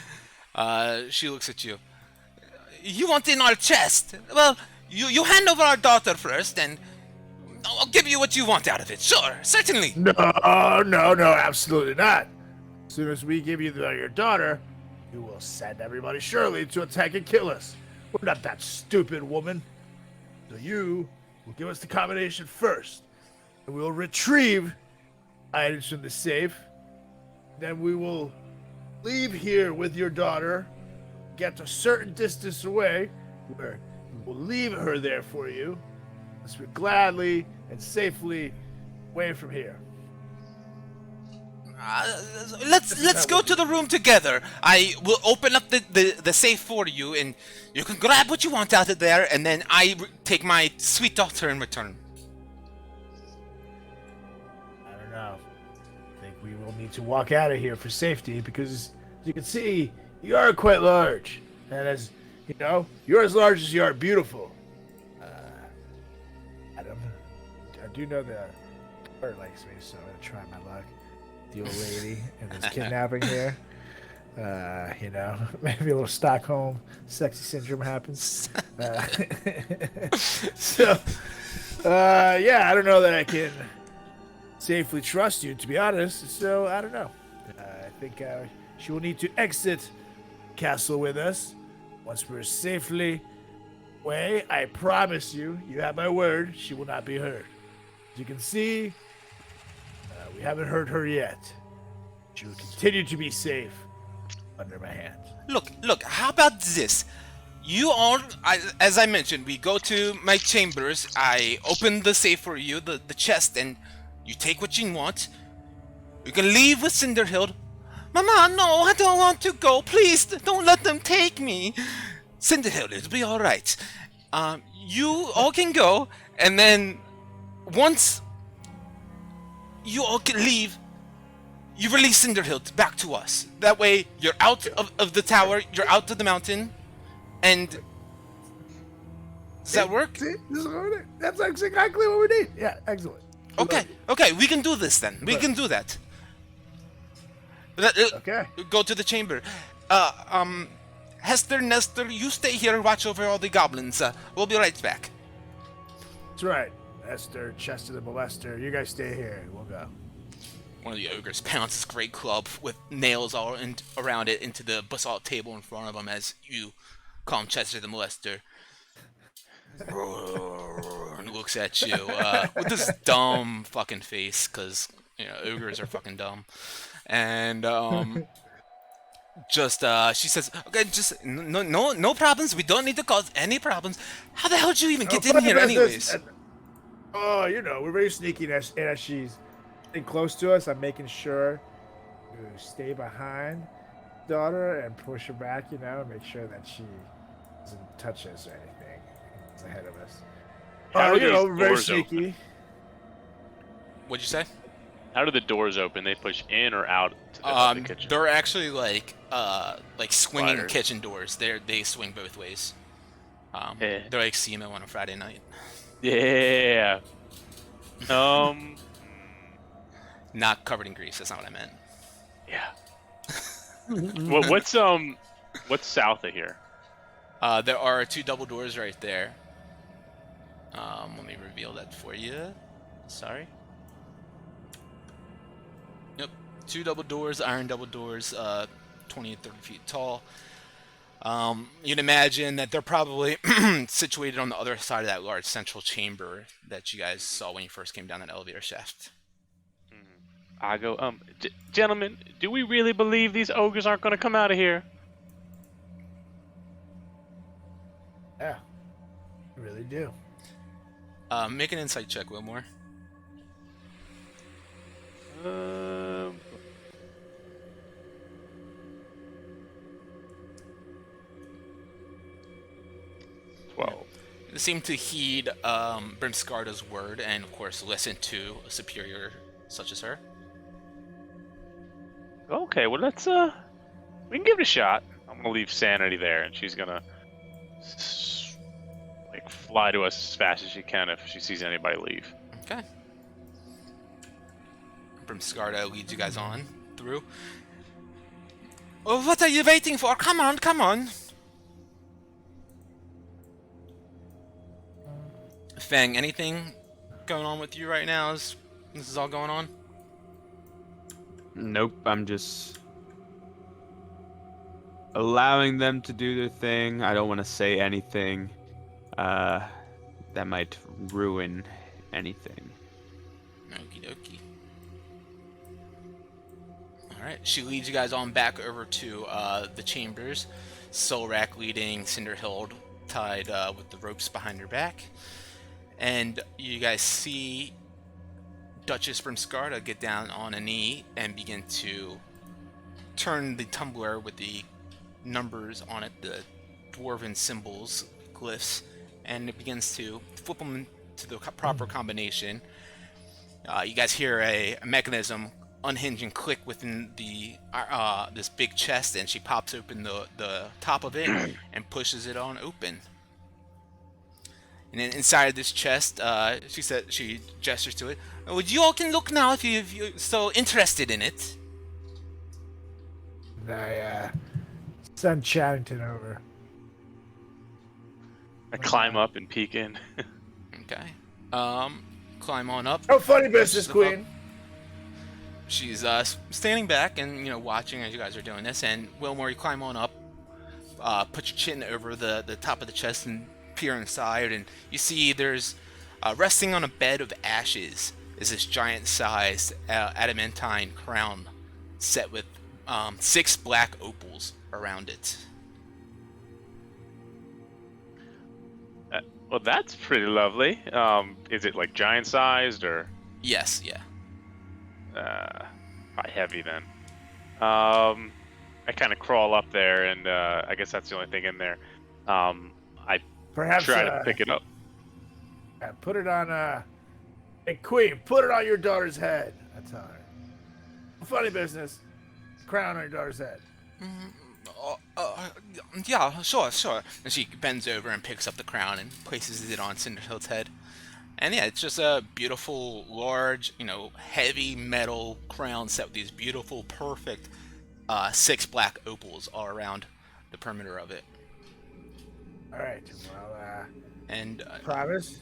She looks at you. You want in our chest? Well, you hand over our daughter first, and I'll give you what you want out of it. Sure, certainly. No, absolutely not. As soon as we give you your daughter, you will send everybody surely to attack and kill us. We're not that stupid, woman. So you will give us the combination first, and we'll retrieve items from the safe. Then we will leave here with your daughter, get a certain distance away, where we'll leave her there for you. Let's gladly and safely away from here. Let's go to the room together. I will open up the safe for you, and you can grab what you want out of there, and then take my sweet daughter in return. I don't know. I think we will need to walk out of here for safety because, as you can see, you are quite large. And as you know, you're as large as you are beautiful. Adam, I do know the bird likes me, so I'm going to try my luck. The old lady and this kidnapping here. You know, maybe a little Stockholm sexy syndrome happens. Yeah, I don't know that I can safely trust you, to be honest. So I don't know. I think she will need to exit castle with us once we're safely away. I promise you, you have my word, she will not be hurt. As you can see, we haven't hurt her yet. She will continue to be safe under my hands. Look, how about this? You all, as I mentioned, we go to my chambers. I open the safe for you, the chest, and you take what you want. You can leave with Cinderhild. Mama, no, I don't want to go. Please, don't let them take me. Cinderhild, it'll be all right. You all can go, and then once you all can leave, you release Cinderhild back to us. That way, you're out of the tower, you're out of the mountain, and... Does that work? See? That's exactly what we need. Yeah, excellent. Okay, we can do this then. We can do that. Okay. Go to the chamber. Hester, Nestor, you stay here and watch over all the goblins. We'll be right back. That's right. Esther, Chester the Molester, you guys stay here. We'll go. One of the ogres pounds his great club with nails all around it into the basalt table in front of him as you call him Chester the Molester. And looks at you with this dumb fucking face, because you know ogres are fucking dumb. And she says, okay, just no problems. We don't need to cause any problems. How the hell did you even get in here, anyways? Oh, you know, we're very sneaky, and as she's getting close to us, I'm making sure to stay behind daughter and push her back, you know, and make sure that she doesn't touch us or anything. It's ahead of us. How You know, very doors sneaky. open? What'd you say? How do the doors open? They push in or out to the kitchen? They're actually like swinging Sliders. kitchen doors. They swing both ways. Yeah. They're like SEMO on a Friday night. Yeah. Not covered in grease. That's not what I meant. Yeah. What's south of here? There are 2 double doors right there. Let me reveal that for you. Sorry. Yep, 2 double doors, iron double doors, 20 and 30 feet tall. You'd imagine that they're probably situated on the other side of that large central chamber that you guys saw when you first came down that elevator shaft. I go, gentlemen, do we really believe these ogres aren't going to come out of here? Yeah, we really do. Make an insight check, Wilmore. Um, 12. Seem to heed Brimskarda's word and, of course, listen to a superior such as her. Okay, well let's we can give it a shot. I'm gonna leave Sanity there, and she's gonna like fly to us as fast as she can if she sees anybody leave. Okay. Brimskarda leads you guys on through. Oh, what are you waiting for? Come on, come on. Fang, anything going on with you right now as this is all going on? Nope, I'm just allowing them to do their thing. I don't want to say anything that might ruin anything. Okie dokie. Alright, she leads you guys on back over to the chambers. Solrak leading Cinderhild tied with the ropes behind her back. And you guys see Duchess Brimskarda get down on a knee and begin to turn the tumbler with the numbers on it, the dwarven symbols, glyphs, and it begins to flip them to the proper combination. You guys hear a mechanism unhinge and click within the this big chest, and she pops open the top of it and pushes it on open. And then inside this chest, she gestures to it. Oh, you all can look now if you're so interested in it. I send Chattington over. I climb up and peek in. Okay. Climb on up. Oh, funny business, Pushes Queen. up. She's standing back and watching as you guys are doing this. And Wilmore, you climb on up. Put your chin over the top of the chest and peer inside, and you see there's resting on a bed of ashes is this giant-sized adamantine crown set with 6 black opals around it. Well, that's pretty lovely. Is it like giant-sized or? Yes, yeah. Probably heavy then. I kind of crawl up there, and I guess that's the only thing in there. I Perhaps try to pick it up. put it on. Hey, Queen, put it on your daughter's head. I tell her. Funny business. Crown on your daughter's head. Yeah, sure. And she bends over and picks up the crown and places it on Cinderhild's head. And yeah, it's just a beautiful, large, heavy metal crown set with these beautiful, perfect 6 black opals all around the perimeter of it. All right. Well, And promise.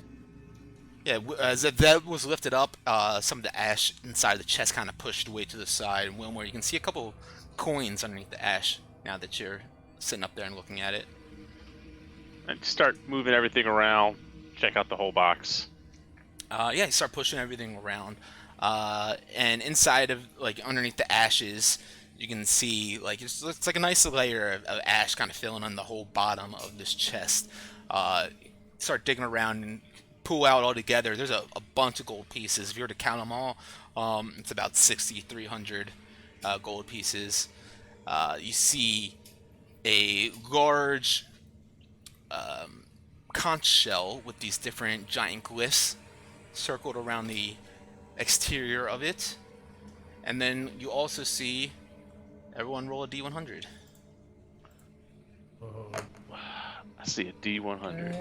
yeah, as that was lifted up, some of the ash inside the chest kind of pushed away to the side. And Wilmore, you can see a couple coins underneath the ash now that you're sitting up there and looking at it. And start moving everything around. Check out the whole box. Yeah, you start pushing everything around, and inside of underneath the ashes, you can see it's like a nice layer of ash kind of filling on the whole bottom of this chest. Start digging around and pull out all together. There's a bunch of gold pieces. If you were to count them all, it's about 6,300 gold pieces. You see a large conch shell with these different giant glyphs circled around the exterior of it. And then you also see everyone roll a D100. I see a D100.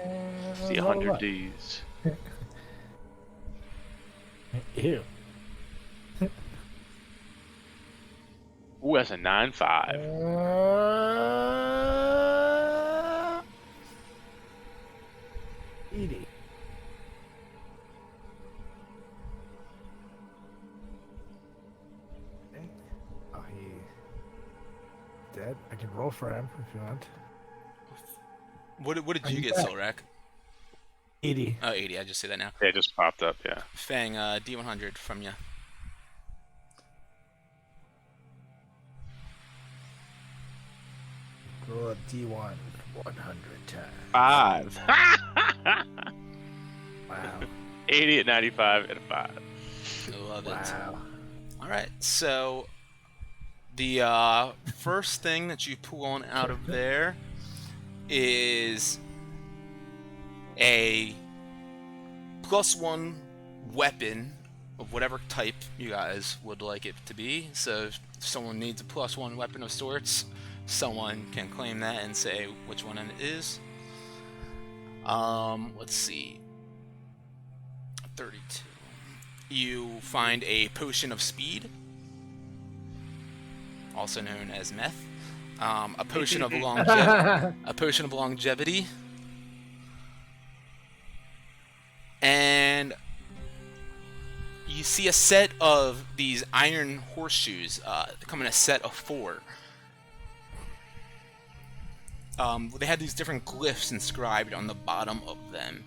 I see 100 Ds. Ew. Ooh, that's a 9-5. Edie. Oh, he dead. I can roll for him if you want. What did you I'm get, back. Solrak? 80. Oh, 80. I just say that now. Yeah, it just popped up, yeah. Fang, D100 from you. Roll a D1 100 times. 5. Wow. 80 at 95 at a 5. I love it. Wow. All right. So the first thing that you pull on out of there is a +1 weapon of whatever type you guys would like it to be. So if someone needs a +1 weapon of sorts, someone can claim that and say which one it is. Let's see. 32. You find a potion of speed, also known as meth. A potion of a potion of longevity, and you see a set of these iron horseshoes. They come in a set of 4. They have these different glyphs inscribed on the bottom of them.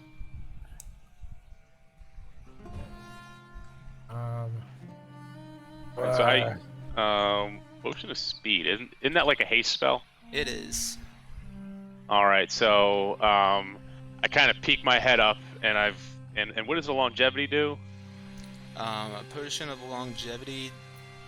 Potion of speed. Isn't that like a haste spell? It is. All right, so I kind of peek my head up, and and what does the longevity do? A potion of longevity.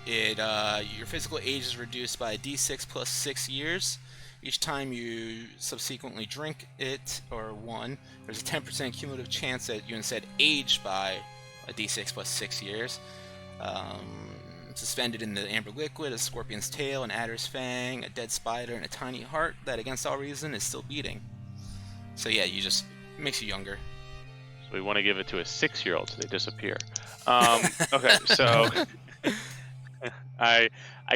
Your physical age is reduced by d6 plus 6 years. Each time you subsequently drink it, or 1, there's a 10% cumulative chance that you instead age by a d6 plus 6 years. Suspended in the amber liquid, a scorpion's tail, an adder's fang, a dead spider, and a tiny heart that, against all reason, is still beating. So yeah, makes you younger. So we want to give it to a 6-year-old so they disappear. Okay, so I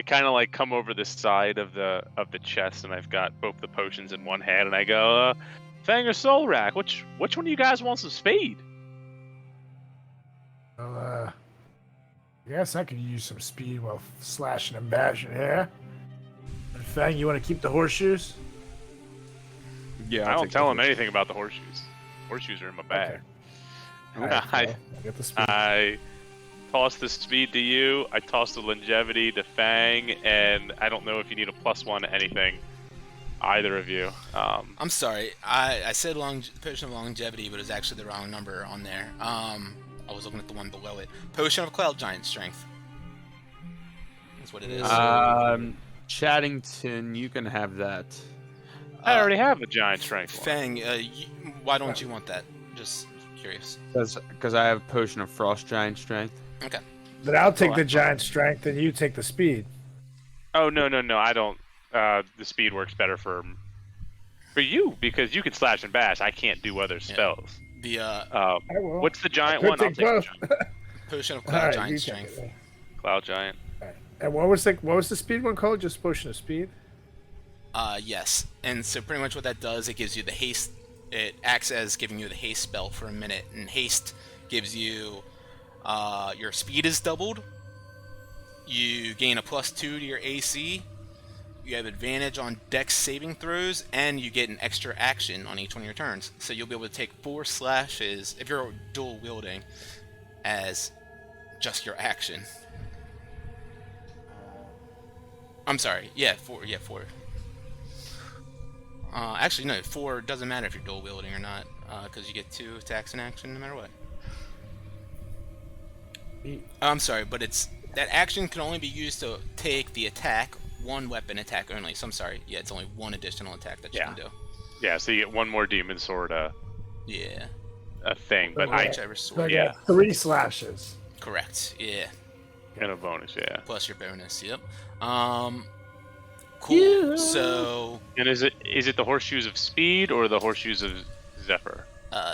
kind of like come over the side of the chest, and I've got both the potions in one hand, and I go, Fang or Soul Rack, which one of you guys wants some speed? Well, I guess I could use some speed while slashing and bashing here. And Fang, you want to keep the horseshoes? Yeah, I don't tell him anything about the horseshoes. Horseshoes are in my bag. Okay. Alright, I get the speed. I toss the speed to you. I toss the longevity to Fang, and I don't know if you need a +1 to anything. Either of you. I'm sorry. I said potion of longevity, but it was actually the wrong number on there. I was looking at the one below it. Potion of Cloud Giant Strength. That's what it is. Chaddington, you can have that. I already have a giant strength one. Fang, why don't you want that? Just curious. Because I have potion of frost giant strength. Okay. But I'll take the giant strength, and you take the speed. Oh no, I don't. The speed works better for you because you can slash and bash. I can't do other spells. The what's the giant one? I'll take the giant. Potion of Cloud Giant Strength. Cloud Giant. Right. And what was the speed one called? Just potion of speed? Yes. And so pretty much what that does, it gives you the haste. It acts as giving you the haste spell for a minute, and haste gives you your speed is doubled. You gain a +2 to your AC. You have advantage on dex saving throws, and you get an extra action on each one of your turns. So you'll be able to take 4 slashes if you're dual wielding as just your action. I'm sorry. Yeah, 4. Yeah, 4. Actually, no. 4 doesn't matter if you're dual wielding or not, because you get 2 attacks in action no matter what. I'm sorry, but that action can only be used to take the attack. 1 weapon attack only. So I'm sorry. Yeah, it's only 1 additional attack that you can do. Yeah, so you get 1 more demon sword. Yeah. A thing, but whichever sword. So I got 3 slashes. Correct. Yeah. And a bonus. Yeah. Plus your bonus. Yep. Cool. Yeah. So. And is it the horseshoes of speed or the horseshoes of Zephyr?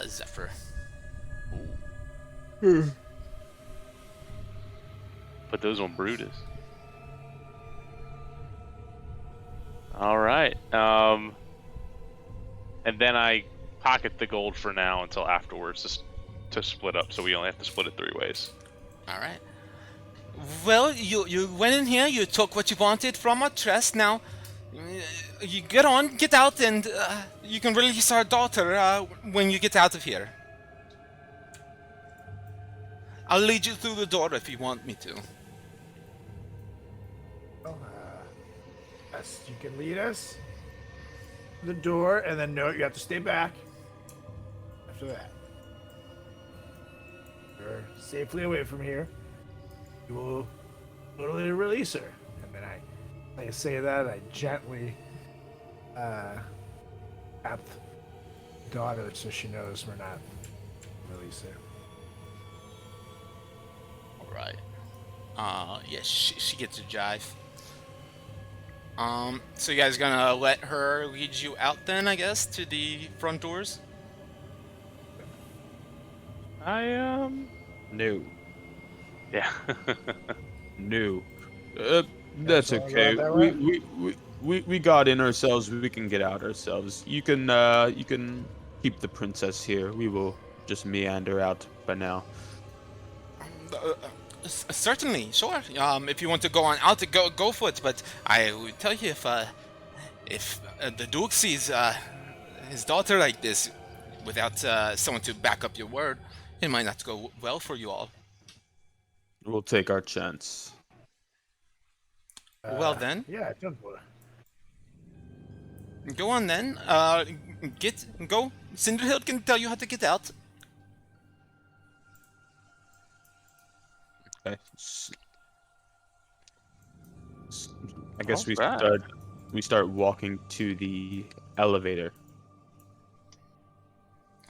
Zephyr. Put those on Brutus. All right. And then I pocket the gold for now until afterwards to split up, so we only have to split it 3 ways. All right. Well, you went in here, you took what you wanted from our chest. Now, you get out, and you can release our daughter when you get out of here. I'll lead you through the door if you want me to. Yes, you can lead us to the door, and then no, you have to stay back after that. We're safely away from here. You will totally release her. And then I say that, I gently tap the daughter so she knows we're not release her. All right. Yeah, she gets a jive. So you guys gonna let her lead you out then, I guess, to the front doors? No. Yeah. No. That's all right okay. that We, way? we got in ourselves. We can get out ourselves. You can keep the princess here. We will just meander out by now. Certainly, sure. If you want to go on out, go for it. But I would tell you, if the Duke sees his daughter like this, without someone to back up your word, it might not go well for you all. We'll take our chance. Well then, Yeah, it does work. go on then. Go. Cinderhild can tell you how to get out. Okay. I guess Alright. we start walking to the elevator.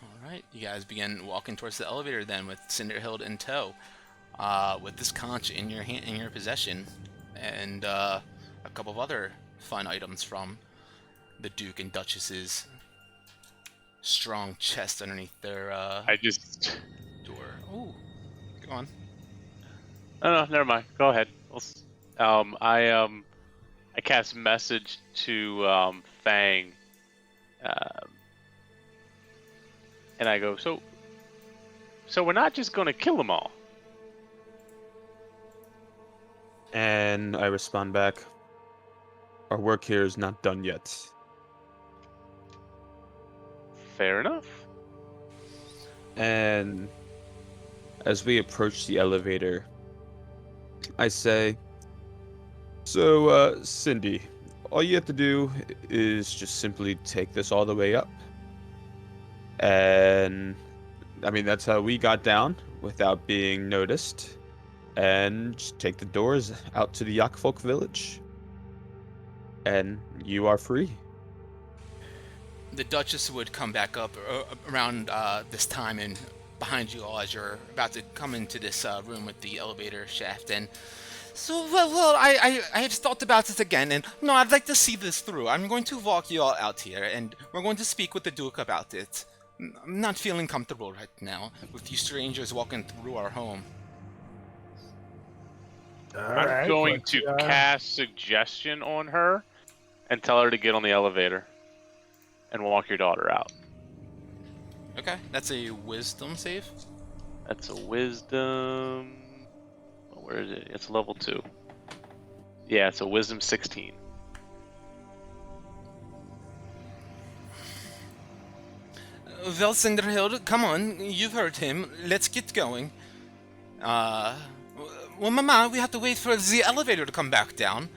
All right, you guys begin walking towards the elevator then, with Cinderhild in tow, with this conch in your possession, and a couple of other fun items from the Duke and Duchess's strong chest underneath their I just. door. Ooh, go on. No, never mind. Go ahead. I cast message to Fang, and I go, so we're not just gonna kill them all. And I respond back. Our work here is not done yet. Fair enough. And as we approach the elevator, I say, so, Cindy, all you have to do is just simply take this all the way up. And, I mean, that's how we got down without being noticed. And just take the doors out to the Yakfolk village. And you are free. The Duchess would come back up around this time and behind you all as you're about to come into this room with the elevator shaft. And so, well, I have thought about it again, and no, I'd like to see this through. I'm going to walk you all out here, and we're going to speak with the Duke about it. I'm not feeling comfortable right now with you strangers walking through our home. I'm going to cast suggestion on her and tell her to get on the elevator and walk your daughter out. Okay, that's a wisdom save. That's a wisdom. Where is it? It's level 2. Yeah, it's a wisdom 16. Well, Cinderhild, come on, you've heard him. Let's get going. Well, Mama, we have to wait for the elevator to come back down.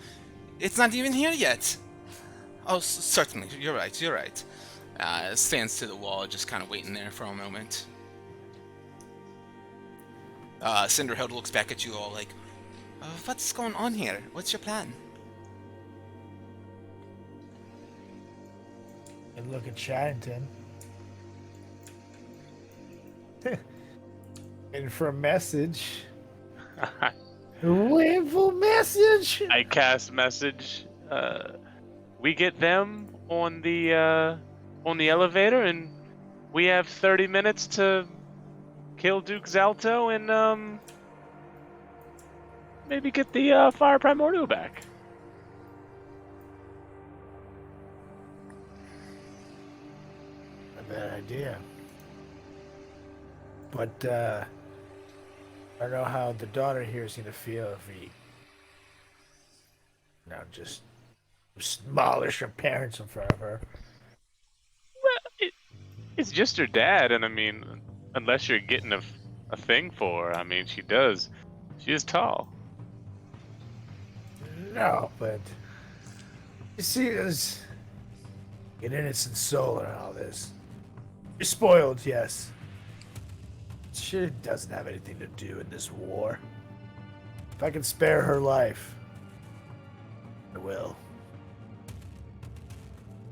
It's not even here yet. Oh, certainly, you're right. Stands to the wall, just kind of waiting there for a moment. Cinderhild looks back at you all like, what's going on here? What's your plan? And look at Sharrington. And for a message. Wait for message. I cast message. We get them on the elevator, and we have 30 minutes to kill Duke Zalto and maybe get the Fire Primordial back. Not a bad idea. But I don't know how the daughter here is gonna feel if we just demolish her parents in front of her. Well, it's just her dad, and I mean, unless you're getting a thing for her, I mean, she is tall. No, but you see, there's an innocent soul in all this. You're spoiled, yes. She doesn't have anything to do in this war. If I can spare her life, I will.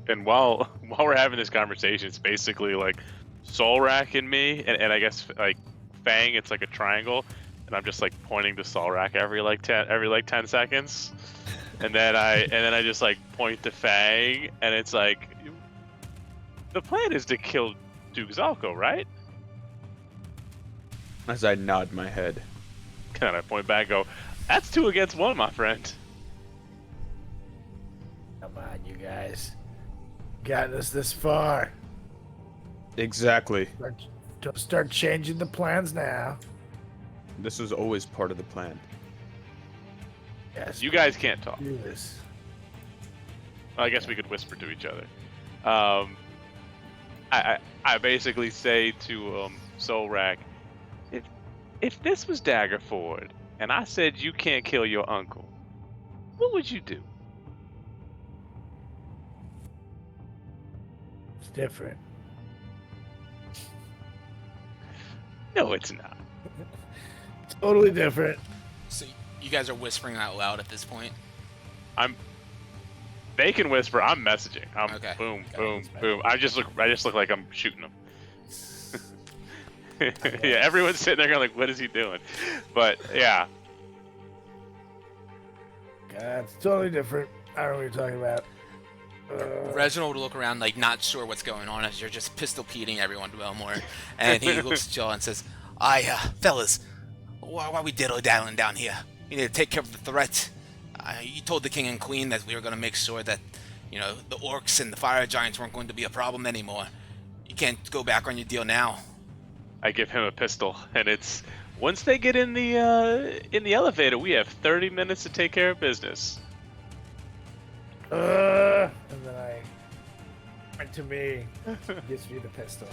And while we're having this conversation, it's basically like Solrak and me, and I guess like Fang, it's like a triangle, and I'm just like pointing to Solrak every 10 seconds, and then I just like point to Fang, and it's like, the plan is to kill Duke Zalto, right? As I nod my head. And I point back, and go, that's 2 against 1, my friend. Come on, you guys. Gotten us this far. Exactly. Don't start changing the plans now. This was always part of the plan. Yes, You guys can't talk. do this. I guess we could whisper to each other. I basically say to Solrak, if this was Daggerford and I said you can't kill your uncle, what would you do? It's different. No, it's not. Totally different. So you guys are whispering out loud at this point. They can whisper. I'm messaging. I'm Okay. boom, Okay. boom, boom. I just look like I'm shooting them. Yeah, everyone's sitting there going like, "What is he doing?" But yeah, It's totally different. I don't know what you're talking about. Reginald will look around, like, not sure what's going on as you're just pistol peating everyone to Belmore. And he looks at y'all and says, fellas, why we diddle-daddling down here? We need to take care of the threat. You told the king and queen that we were going to make sure that, the orcs and the fire giants weren't going to be a problem anymore. You can't go back on your deal now. I give him a pistol, and it's once they get in the elevator, we have 30 minutes to take care of business. And then I went to me, gives me the pistol.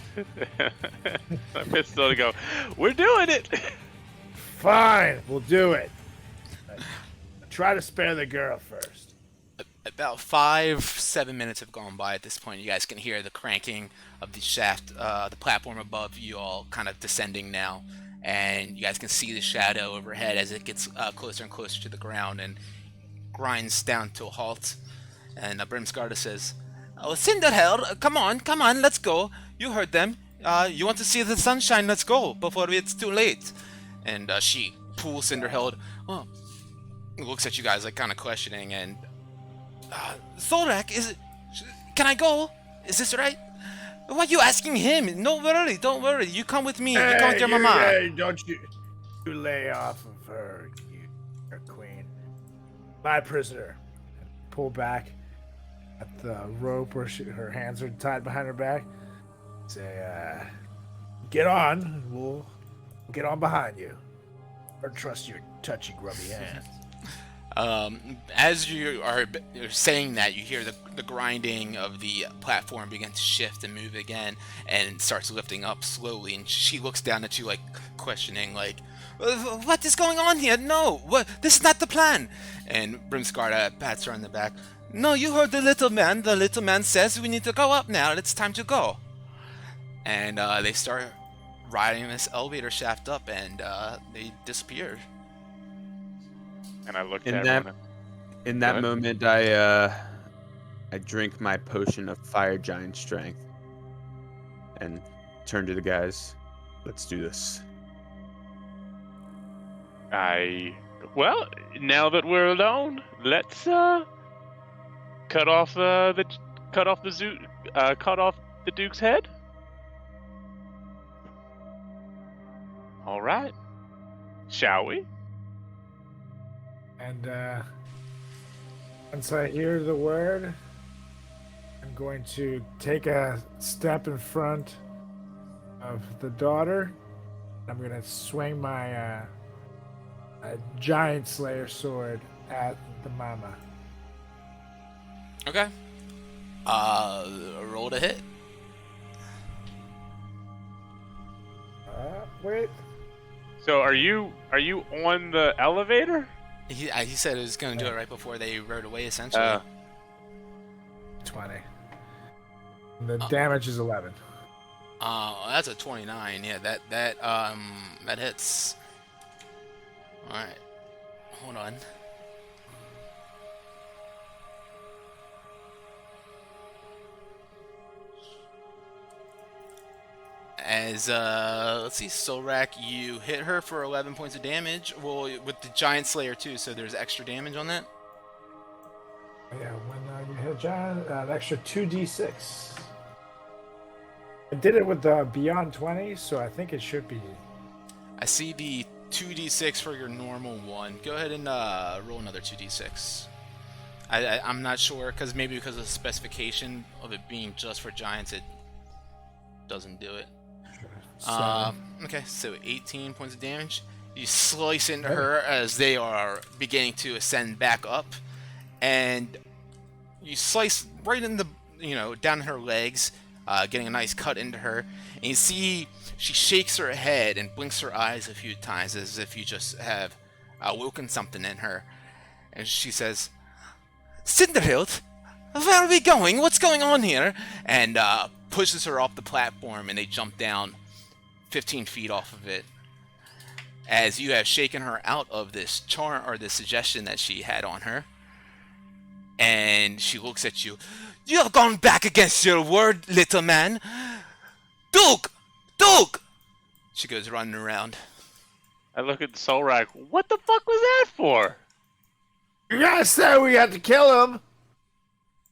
My pistol to go. We're doing it. Fine, we'll do it. Try to spare the girl first. About 5-7 minutes have gone by at this point. You guys can hear the cranking of the shaft, the platform above you all kind of descending now. And you guys can see the shadow overhead as it gets closer and closer to the ground and grinds down to a halt. And Brimskarda says, "Oh, Cinderheld, come on, let's go. You heard them. You want to see the sunshine? Let's go before it's too late." And she pulls Cinderheld. Well, looks at you guys like kind of questioning. And Thorak, can I go? Is this right? Why are you asking him? No worry, don't worry. You come with me. You come with your mama. Hey, don't you lay off of her, you queen. My prisoner. Pull back at the rope where her hands are tied behind her back. Say, get on. We'll get on behind you. Or trust your touchy, grubby hands. As you're saying that, you hear the grinding of the platform begin to shift and move again, and starts lifting up slowly. And she looks down at you, like questioning, like, "What is going on here? No, this is not the plan." And Brimskarda pats her on the back. "No, you heard the little man. The little man says we need to go up now. It's time to go." And they start riding this elevator shaft up, and they disappear. And I looked In at that- everyone. In Go that ahead. moment, I drink my potion of fire giant strength and turn to the guys. Let's do this. Well, now that we're alone, let's cut off the Duke's head. All right, shall we? And once I hear the word, I'm going to take a step in front of the daughter. I'm going to swing my giant slayer sword at the mama. Okay. Roll to hit. Wait. So are you on the elevator? He said he was going to do it right before they rode away, essentially. 20. And the damage is 11. That's a 29. Yeah, that hits. All right. hold on. As let's see, Solrak, you hit her for 11 points of damage. Well, with the Giant Slayer too, so there's extra damage on that. Yeah, when you hit John, an extra 2d6. I did it with the Beyond 20, so I think it should be. I see the 2d6 for your normal one. Go ahead and roll another 2d6. I'm not sure, maybe because of the specification of it being just for giants, it doesn't do it. Okay, so 18 points of damage. You slice into her as they are beginning to ascend back up, and you slice right in the, down her legs, getting a nice cut into her. And you see she shakes her head and blinks her eyes a few times as if you just have woken something in her. And she says, "Cinderhild, where are we going? What's going on here?" And pushes her off the platform, and they jump down 15 feet off of it, as you have shaken her out of this charm or this suggestion that she had on her. And she looks at you. "You have gone back against your word, little man. Duke! Duke!" She goes running around. I look at Solrak. What the fuck was that for? You guys said we had to kill him.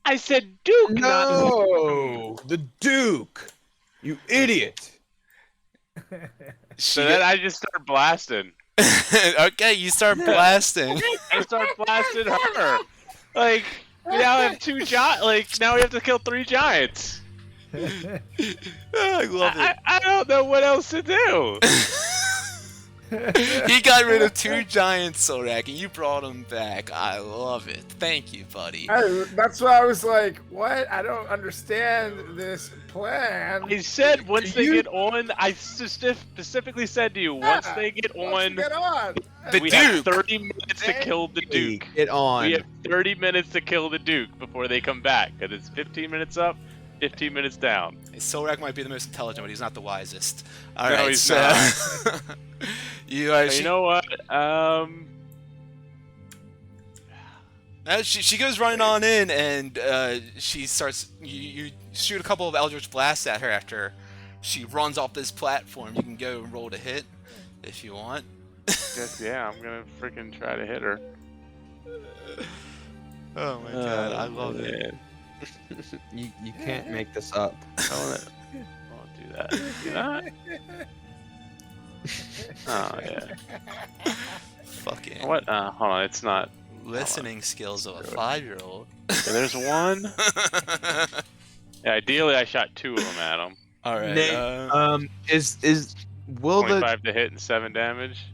I said Duke. No, the Duke. You idiot. So then I just start blasting. Okay, you start blasting. I start blasting her. Like, we now have now we have to kill 3 giants. I love it. I don't know what else to do. He got rid of 2 giants, Solrak, and you brought him back. I love it. Thank you, buddy. That's why I was like, what? I don't understand this plan. I said once they get on, I specifically said to you, once they get on, Get on. we have 30 minutes to kill the Duke. Get on. We have 30 minutes to kill the Duke before they come back, because it's 15 minutes up, 15 minutes down. Solrak might be the most intelligent, but he's not the wisest. All No, right, he's so not. you You know what? she goes running on in, and she starts. You shoot a couple of Eldritch blasts at her after she runs off this platform. You can go and roll to hit if you want. Guess, yeah, I'm gonna freaking try to hit her. Oh my god, I love it. You can't make this up. I won't do that. Do that? Oh yeah. Fucking What? Hold on. It's not. listening skills of a 5-year-old. So there's one. Yeah, ideally, I shot 2 of them at him. All right. Nate, will 25 to hit and 7 damage.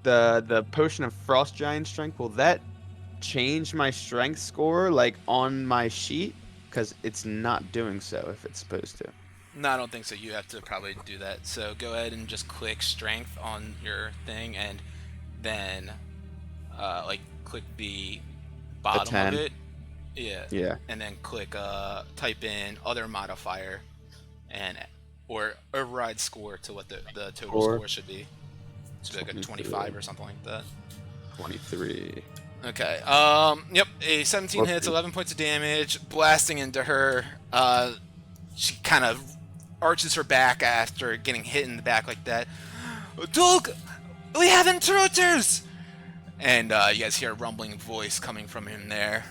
the potion of frost giant strength, will that change my strength score like on my sheet? Because it's not doing so if it's supposed to. No, I don't think so. You have to probably do that. So go ahead and just click strength on your thing, and then click the bottom 10. of it. Yeah. Yeah. And then click type in other modifier, and or override score to what the total score should be. So like a 25 or something like that. 23. Okay. Yep. A 17 hits, 11 points of damage, blasting into her. She kind of arches her back after getting hit in the back like that. "Doug, we have intruders!" And you guys hear a rumbling voice coming from him there.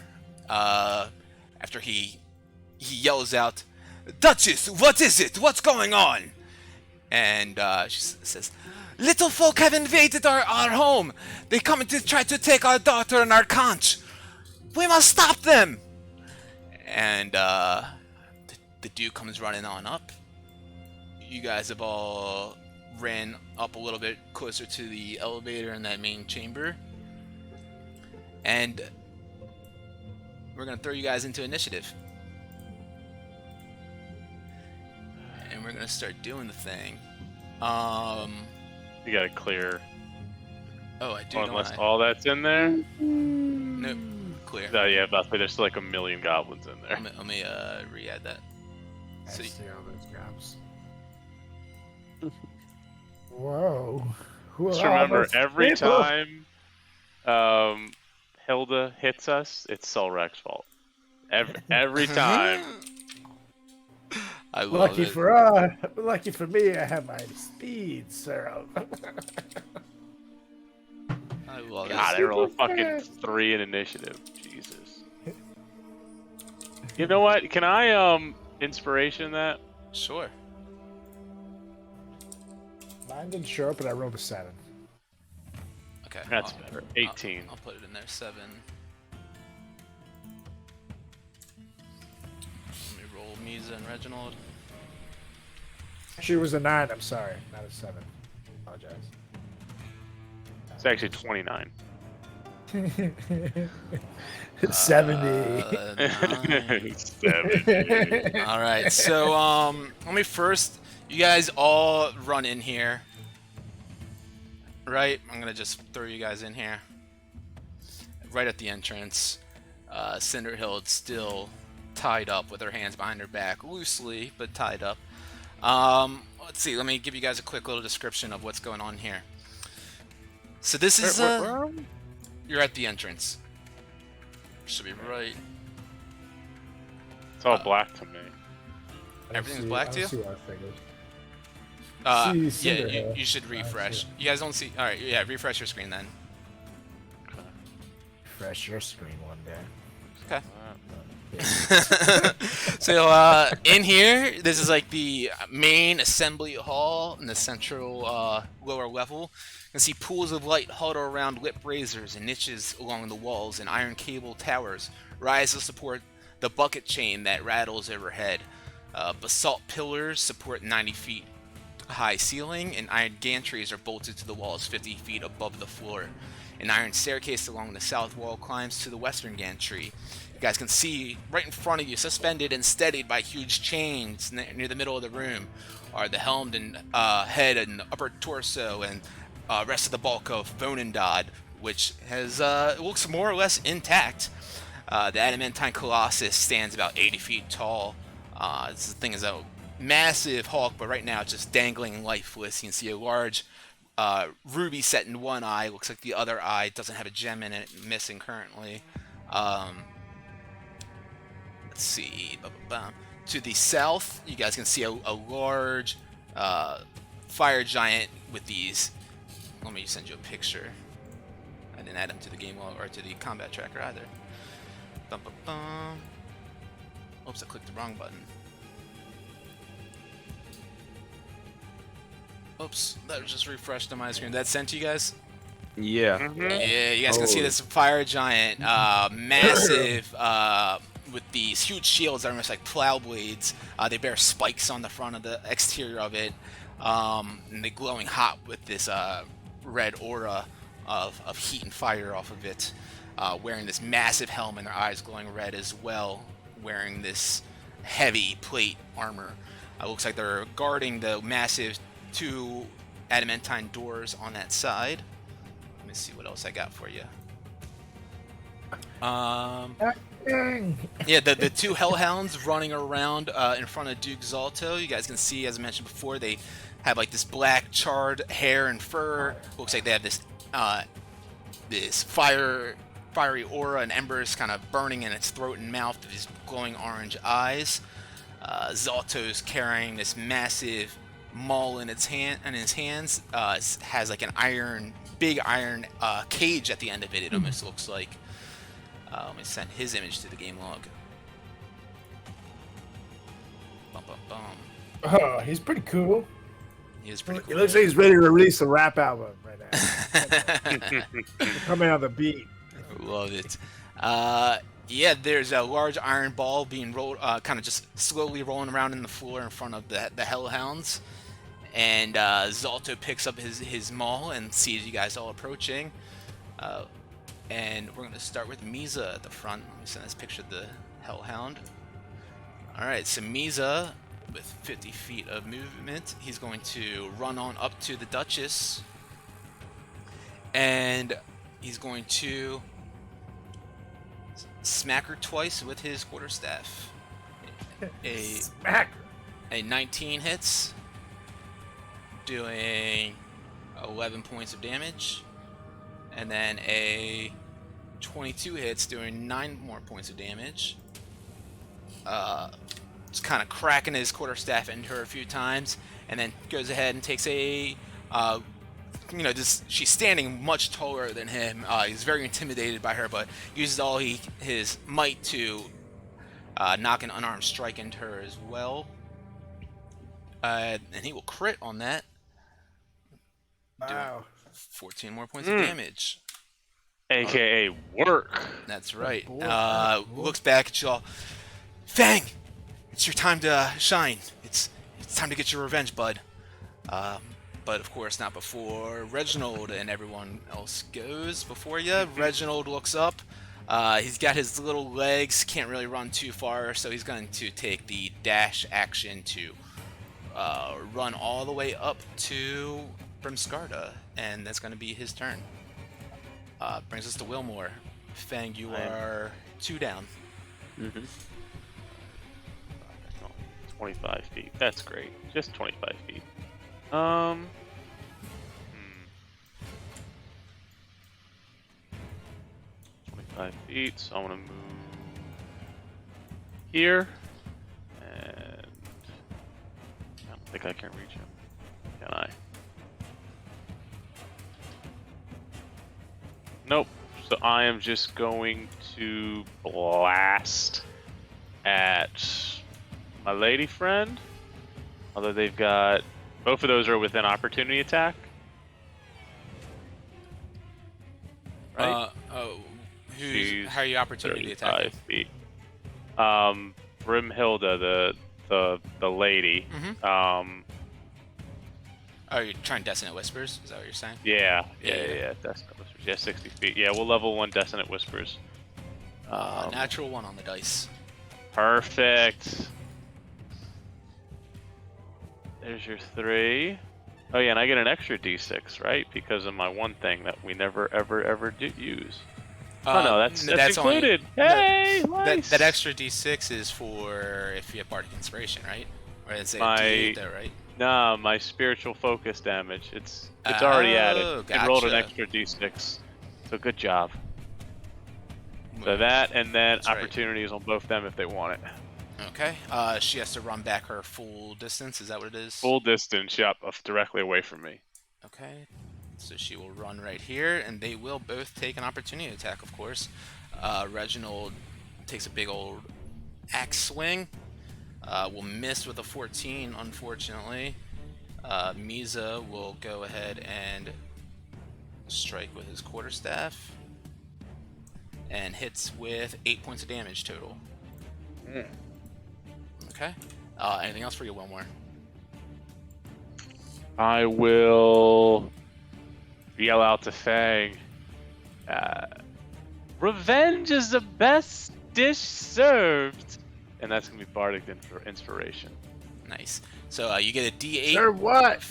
After he yells out, "Duchess, what is it? What's going on?" And she says, "Little folk have invaded our home. They come to try to take our daughter and our conch. We must stop them." And the Duke comes running on up. You guys have all ran up a little bit closer to the elevator in that main chamber. And we're going to throw you guys into initiative. And we're going to start doing the thing. You gotta clear. Oh, I do. Unless all that's in there. Nope. Clear. No, yeah, about to say there's like a million goblins in there. Let me re-add that. I So see all those gobs. Whoa. Who Just are all remember, those every people? time Hilda hits us, it's Solrek's fault. Every time. I love Lucky it. lucky for me, I have my speed serum. I love God, it. I roll a fucking 3 in initiative. Jesus. You know what? Can I inspiration that? Sure. Mine didn't show up, but I rolled a 7. Okay. That's better. 18. I'll put it in there. 7. Let me roll Misa and Reginald. She was a 9. I'm sorry, not a 7. Apologize. It's actually 29. 70. 70. All right. So let me first. You guys all run in here. Right. I'm gonna just throw you guys in here. Right at the entrance. Cinderhild's still tied up with her hands behind her back, loosely but tied up. Let's see. Let me give you guys a quick little description of what's going on here. So this is Where are we? you're at the entrance. Should be right. It's all black to me. Everything's black to you? I see what I figured. See Yeah, Cinderhill. you should refresh. You guys don't see. All right, yeah, refresh your screen then. Refresh your screen one day. Okay. So in here, this is like the main assembly hall in the central lower level. You can see pools of light huddle around lit braziers and niches along the walls, and iron cable towers rise to support the bucket chain that rattles overhead. Basalt pillars support 90 feet high ceiling, and iron gantries are bolted to the walls 50 feet above the floor. An iron staircase along the south wall climbs to the western gantry. You guys can see right in front of you, suspended and steadied by huge chains near the middle of the room, are the helmed and head and upper torso and rest of the bulk of Vonindod, which has looks more or less intact. The adamantine colossus stands about 80 feet tall. This thing is a massive hulk, but right now it's just dangling lifeless. You can see a large ruby set in one eye. Looks like the other eye doesn't have a gem in it, missing currently. Let's see. To the south, you guys can see a large fire giant with these. Let me send you a picture. I didn't add them to the game log or to the combat tracker either. Oops, I clicked the wrong button. Oops, that was just refreshed on my screen. That sent to you guys? Yeah. Yeah, you guys can see this fire giant, massive, with these huge shields that are almost like plow blades. They bear spikes on the front of the exterior of it, and they're glowing hot with this red aura of heat and fire off of it. Wearing this massive helm and their eyes glowing red as well, wearing this heavy plate armor. Looks like they're guarding the massive 2 adamantine doors on that side. Let me see what else I got for you. Yeah, the 2 hellhounds running around in front of Duke Zalto. You guys can see, as I mentioned before, they have like this black charred hair and fur. Looks like they have this this fiery aura and embers kind of burning in its throat and mouth with these glowing orange eyes. Zalto's carrying this massive maul in his hands. Has like an big iron cage at the end of it. It almost looks like. Let me send his image to the game log. Bum, bum, bum. Oh, he's pretty cool. He is pretty cool. It looks like he's ready to release a rap album right now. Coming on the beat. Love it. Yeah, there's a large iron ball being rolled, kind of just slowly rolling around in the floor in front of the hellhounds. And Zalto picks up his maul and sees you guys all approaching. And we're going to start with Misa at the front. Let me send this picture of the hellhound. Alright, so Misa, with 50 feet of movement, he's going to run on up to the Duchess. And he's going to smack her twice with his quarterstaff. Smack. A 19 hits, doing 11 points of damage. And then a 22 hits, doing 9 more points of damage. Just kind of cracking his quarterstaff into her a few times, and then goes ahead and takes a, she's standing much taller than him. He's very intimidated by her, but uses all his might to knock an unarmed strike into her as well. And he will crit on that. Wow. 14 more points of damage. AKA work. That's right. boy. Looks back at you all. Fang, it's your time to shine. It's time to get your revenge, bud. But of course not before Reginald and everyone else goes before you. Reginald looks up. He's got his little legs, can't really run too far, so he's going to take the dash action to run all the way up to Brimskarda, and that's going to be his turn. Brings us to Wilmore. Fang, you are 2 down. 25 feet. That's great. Just 25 feet. 25 feet, so I'm gonna move here, and I don't think I can reach him. Can I? Nope. So I am just going to blast at my lady friend. Although they've got both of those are within opportunity attack. Right? How are you opportunity attacking? 35 feet. Brimhilda, the lady. Oh, you're trying Dissonant Whispers? Is that what you're saying? Yeah. Yeah. Dissonant Whispers. Yeah, 60 feet. Yeah, we'll level 1 Dissonant Whispers. Natural 1 on the dice. Perfect. There's your 3. Oh yeah, and I get an extra d6, right? Because of my one thing that we never ever do use. Oh no, that's included. Hey, nice. That extra d6 is for if you have Bardic Inspiration, right? Or is it My- d8 though, right? Nah, my spiritual focus damage. It's already added. Gotcha. It rolled an extra d6. So good job. So that, and then That's right. opportunities on both them if they want it. Okay. She has to run back her full distance. Is that what it is? Full distance, yep, directly away from me. Okay. So she will run right here, and they will both take an opportunity attack, of course. Reginald takes a big old axe swing. Will miss with a 14, unfortunately. Misa will go ahead and strike with his quarterstaff. And hits with 8 points of damage total. Okay. Anything else for you, Wilmore? I will yell out to Fang. Revenge is the best dish served. And that's going to be Bardic Inspiration. Nice. So you get a D8. Sir, what?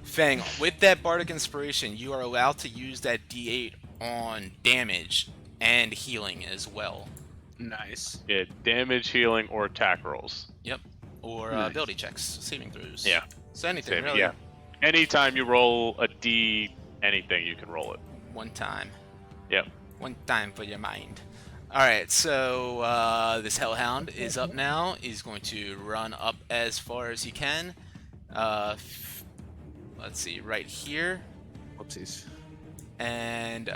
Fang, with that Bardic Inspiration, you are allowed to use that D8 on damage and healing as well. Nice. Yeah, damage, healing, or attack rolls. Yep. Or Nice. ability checks, saving throws. Yeah. So anything, Same, really. yeah. Anytime you roll a D, anything, you can roll it. One time. Yep. One time for your mind. Alright, so this Hellhound is up now. He's going to run up as far as he can. Let's see, right here. Whoopsies. And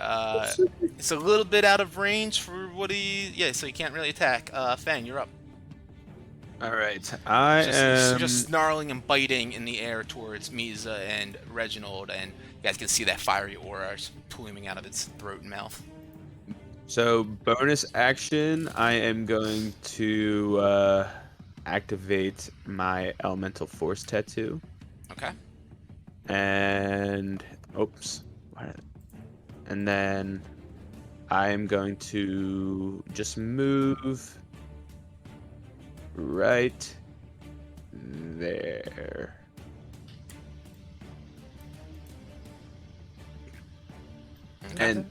it's a little bit out of range for what so he can't really attack. Fang, you're up. All right. I am Just snarling and biting in the air towards Misa and Reginald, and you guys can see that fiery aura pluming out of its throat and mouth. So bonus action, I am going to activate my elemental force tattoo, Okay. and and then I am going to just move right there. Okay.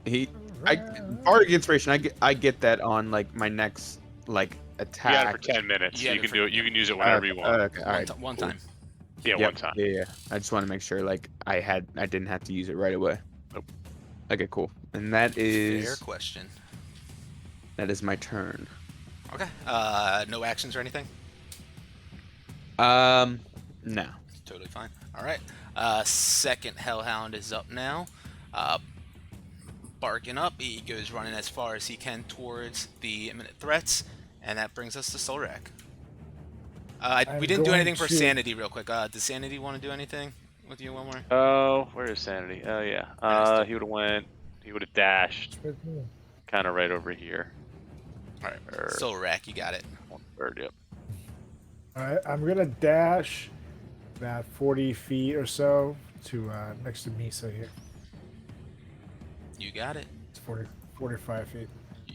And Bardic Inspiration, I get that on like my next like You got attack. it for 10 minutes. You You have it can for- do it. You can use it whenever you want. Okay, all right. One cool. time. Yeah, Yep. one time. Yeah. I just want to make sure like I didn't have to use it right away. Nope. Okay, cool. And that Fair is question. my turn. Okay. No actions or anything? No. Totally fine. All right. Second Hellhound is up now. Barking up. He goes running as far as he can towards the imminent threats, and that brings us to Solrak. We didn't do going anything for to- Sanity real quick. Does Sanity want to do anything with you one more? Oh, where is Sanity? Oh yeah. Understood. He would have dashed With me. kind of right over here. All right. Or Solrak, you got it. one third, yep. All right, I'm gonna dash about 40 feet or so to next to Misa here. You got it. It's 45 feet.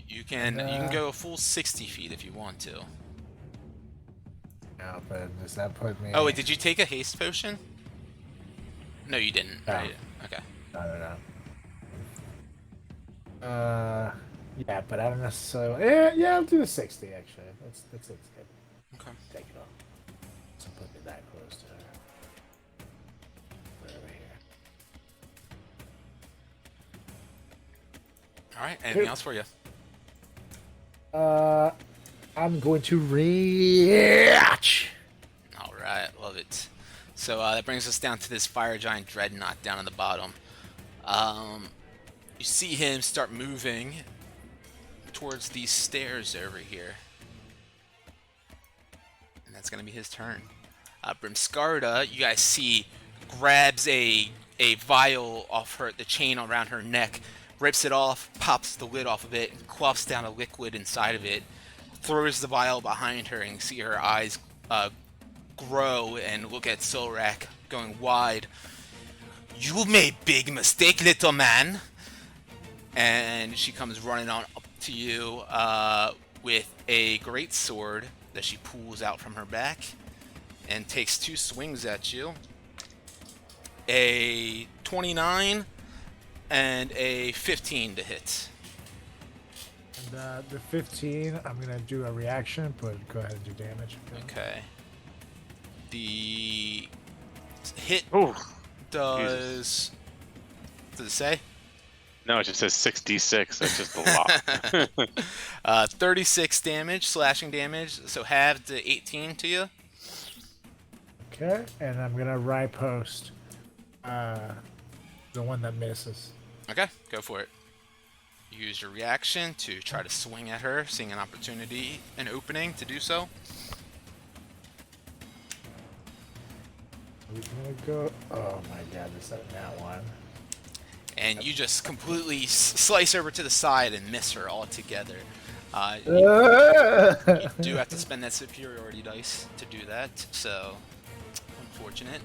You can go a full 60 feet if you want to. No, but does that put me? Oh wait, did you take a haste potion? No, you didn't. No. Right? Okay. No. Yeah, but I don't necessarily. Yeah, I'll do the 60 actually. That's it's good. Okay. Take it off. So put me that close to her. Right over here. All right. Anything else for you? I'm going to reach. All right, love it. So that brings us down to this fire giant dreadnought down on the bottom. You see him start moving towards these stairs over here, and that's gonna be his turn. Brimskarda, you guys see, grabs a vial off the chain around her neck, rips it off, pops the lid off of it, and quaffs down a liquid inside of it, throws the vial behind her, and you see her eyes grow and look at Solrak going wide. You made big mistake, little man. And she comes running on up to you with a great sword that she pulls out from her back and takes 2 swings at you. A 29 and a 15 to hit. And the 15, I'm gonna do a reaction, but go ahead and do damage. Okay. The hit Ooh. does... Does it say? No, it just says 66. That's just a lot. 36 damage, slashing damage, so halved to 18 to you. Okay, and I'm gonna riposte the one that misses. Okay, go for it. Use your reaction to try to swing at her, seeing an opportunity, an opening to do so. We're gonna go. Oh my god, this is that one. And you just completely slice over to the side and miss her altogether. You do have to spend that superiority dice to do that, so unfortunate.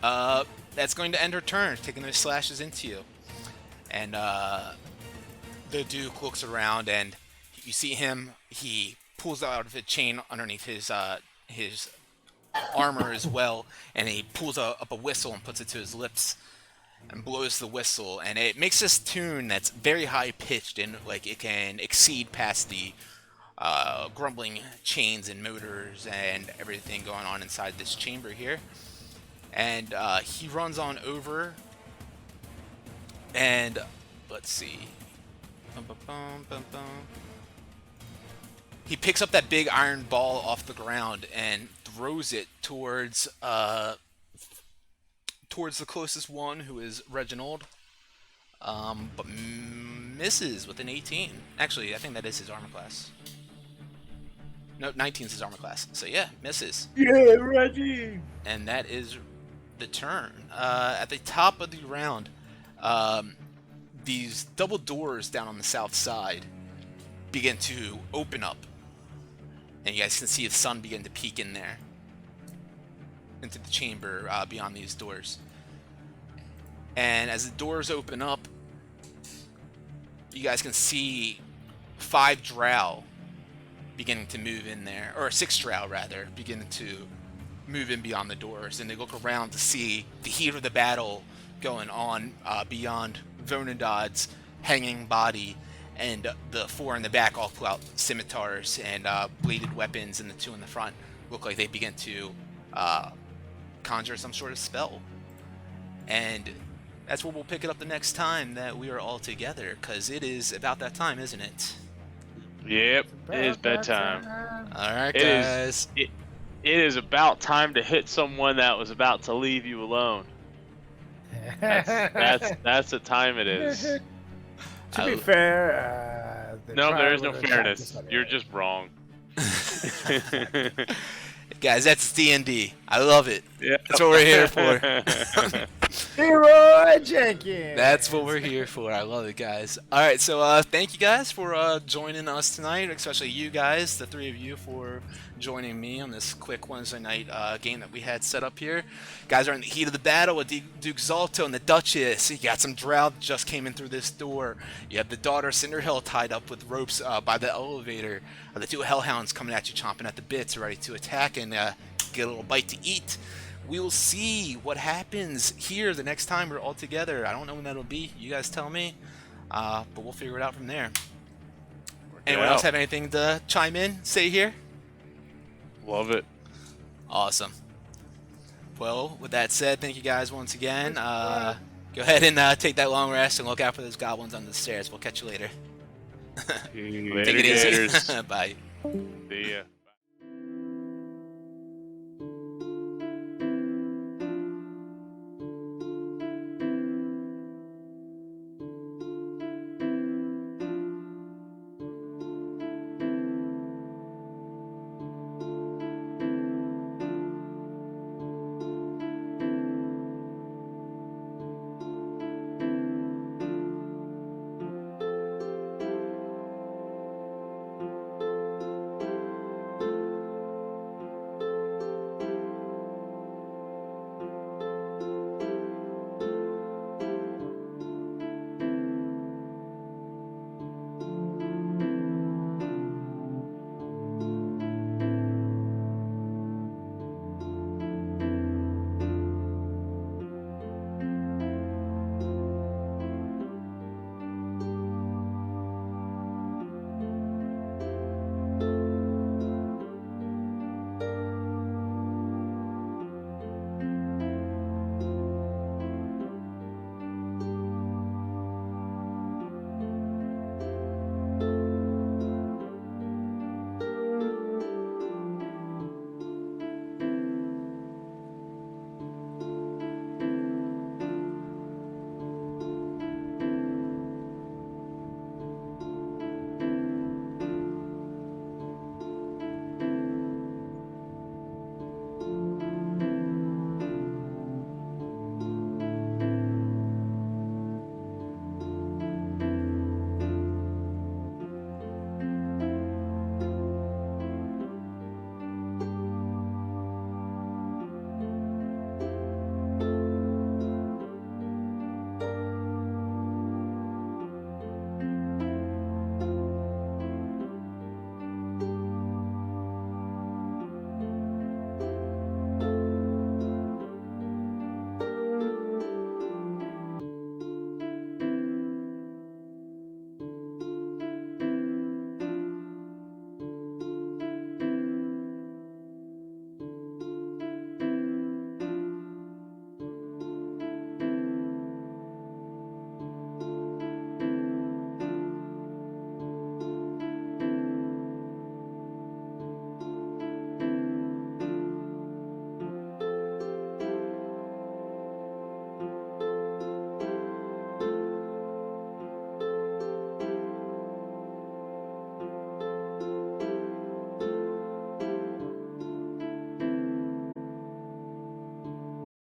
That's going to end her turn, taking those slashes into you. And the Duke looks around, and you see him. He pulls out of a chain underneath his armor as well, and he pulls up a whistle and puts it to his lips and blows the whistle, and it makes this tune that's very high pitched and like it can exceed past the grumbling chains and motors and everything going on inside this chamber here. And he runs on over, and let's see. He picks up that big iron ball off the ground and throws it towards the closest one, who is Reginald, but misses with an 18. Actually, I think that is his armor class. No, 19 is his armor class. So yeah, misses. Yeah, Reggie. And that is the turn. At the top of the round, these double doors down on the south side begin to open up, and you guys can see the sun begin to peek in there into the chamber beyond these doors. And as the doors open up, you guys can see 5 drow beginning to move in there, or 6 drow rather, beginning to move in beyond the doors, and they look around to see the heat of the battle going on beyond Vonindod's hanging body, and the 4 in the back all pull out scimitars and bladed weapons, and the 2 in the front look like they begin to conjure some sort of spell. And that's where we'll pick it up the next time that we are all together, because it is about that time, isn't it? Yep, it is bedtime. All right, It is- guys. It is about time to hit someone that was about to leave you alone. That's the time it is. To be fair, the No, there trial is no would attack fairness. us anyway. You're just wrong. Guys, that's D&D. I love it. Yeah. That's what we're here for. Leroy Jenkins. That's what we're here for. I love it, guys. All right, so thank you guys for joining us tonight, especially you guys, the three of you, for joining me on this quick Wednesday night game that we had set up here. Guys are in the heat of the battle with Duke Zalto and the Duchess. You got some drow that just came in through this door. You have the daughter Cinderhill tied up with ropes by the elevator. The two hellhounds coming at you, chomping at the bits, ready to attack and get a little bite to eat. We will see what happens here the next time we're all together. I don't know when that'll be. You guys tell me. But we'll figure it out from there. Anyone else have anything to chime in, say here? Love it. Awesome. Well, with that said, thank you guys once again. Go ahead and take that long rest and look out for those goblins under the stairs. We'll catch you later. Later, Take it easy. gators. Bye. See ya.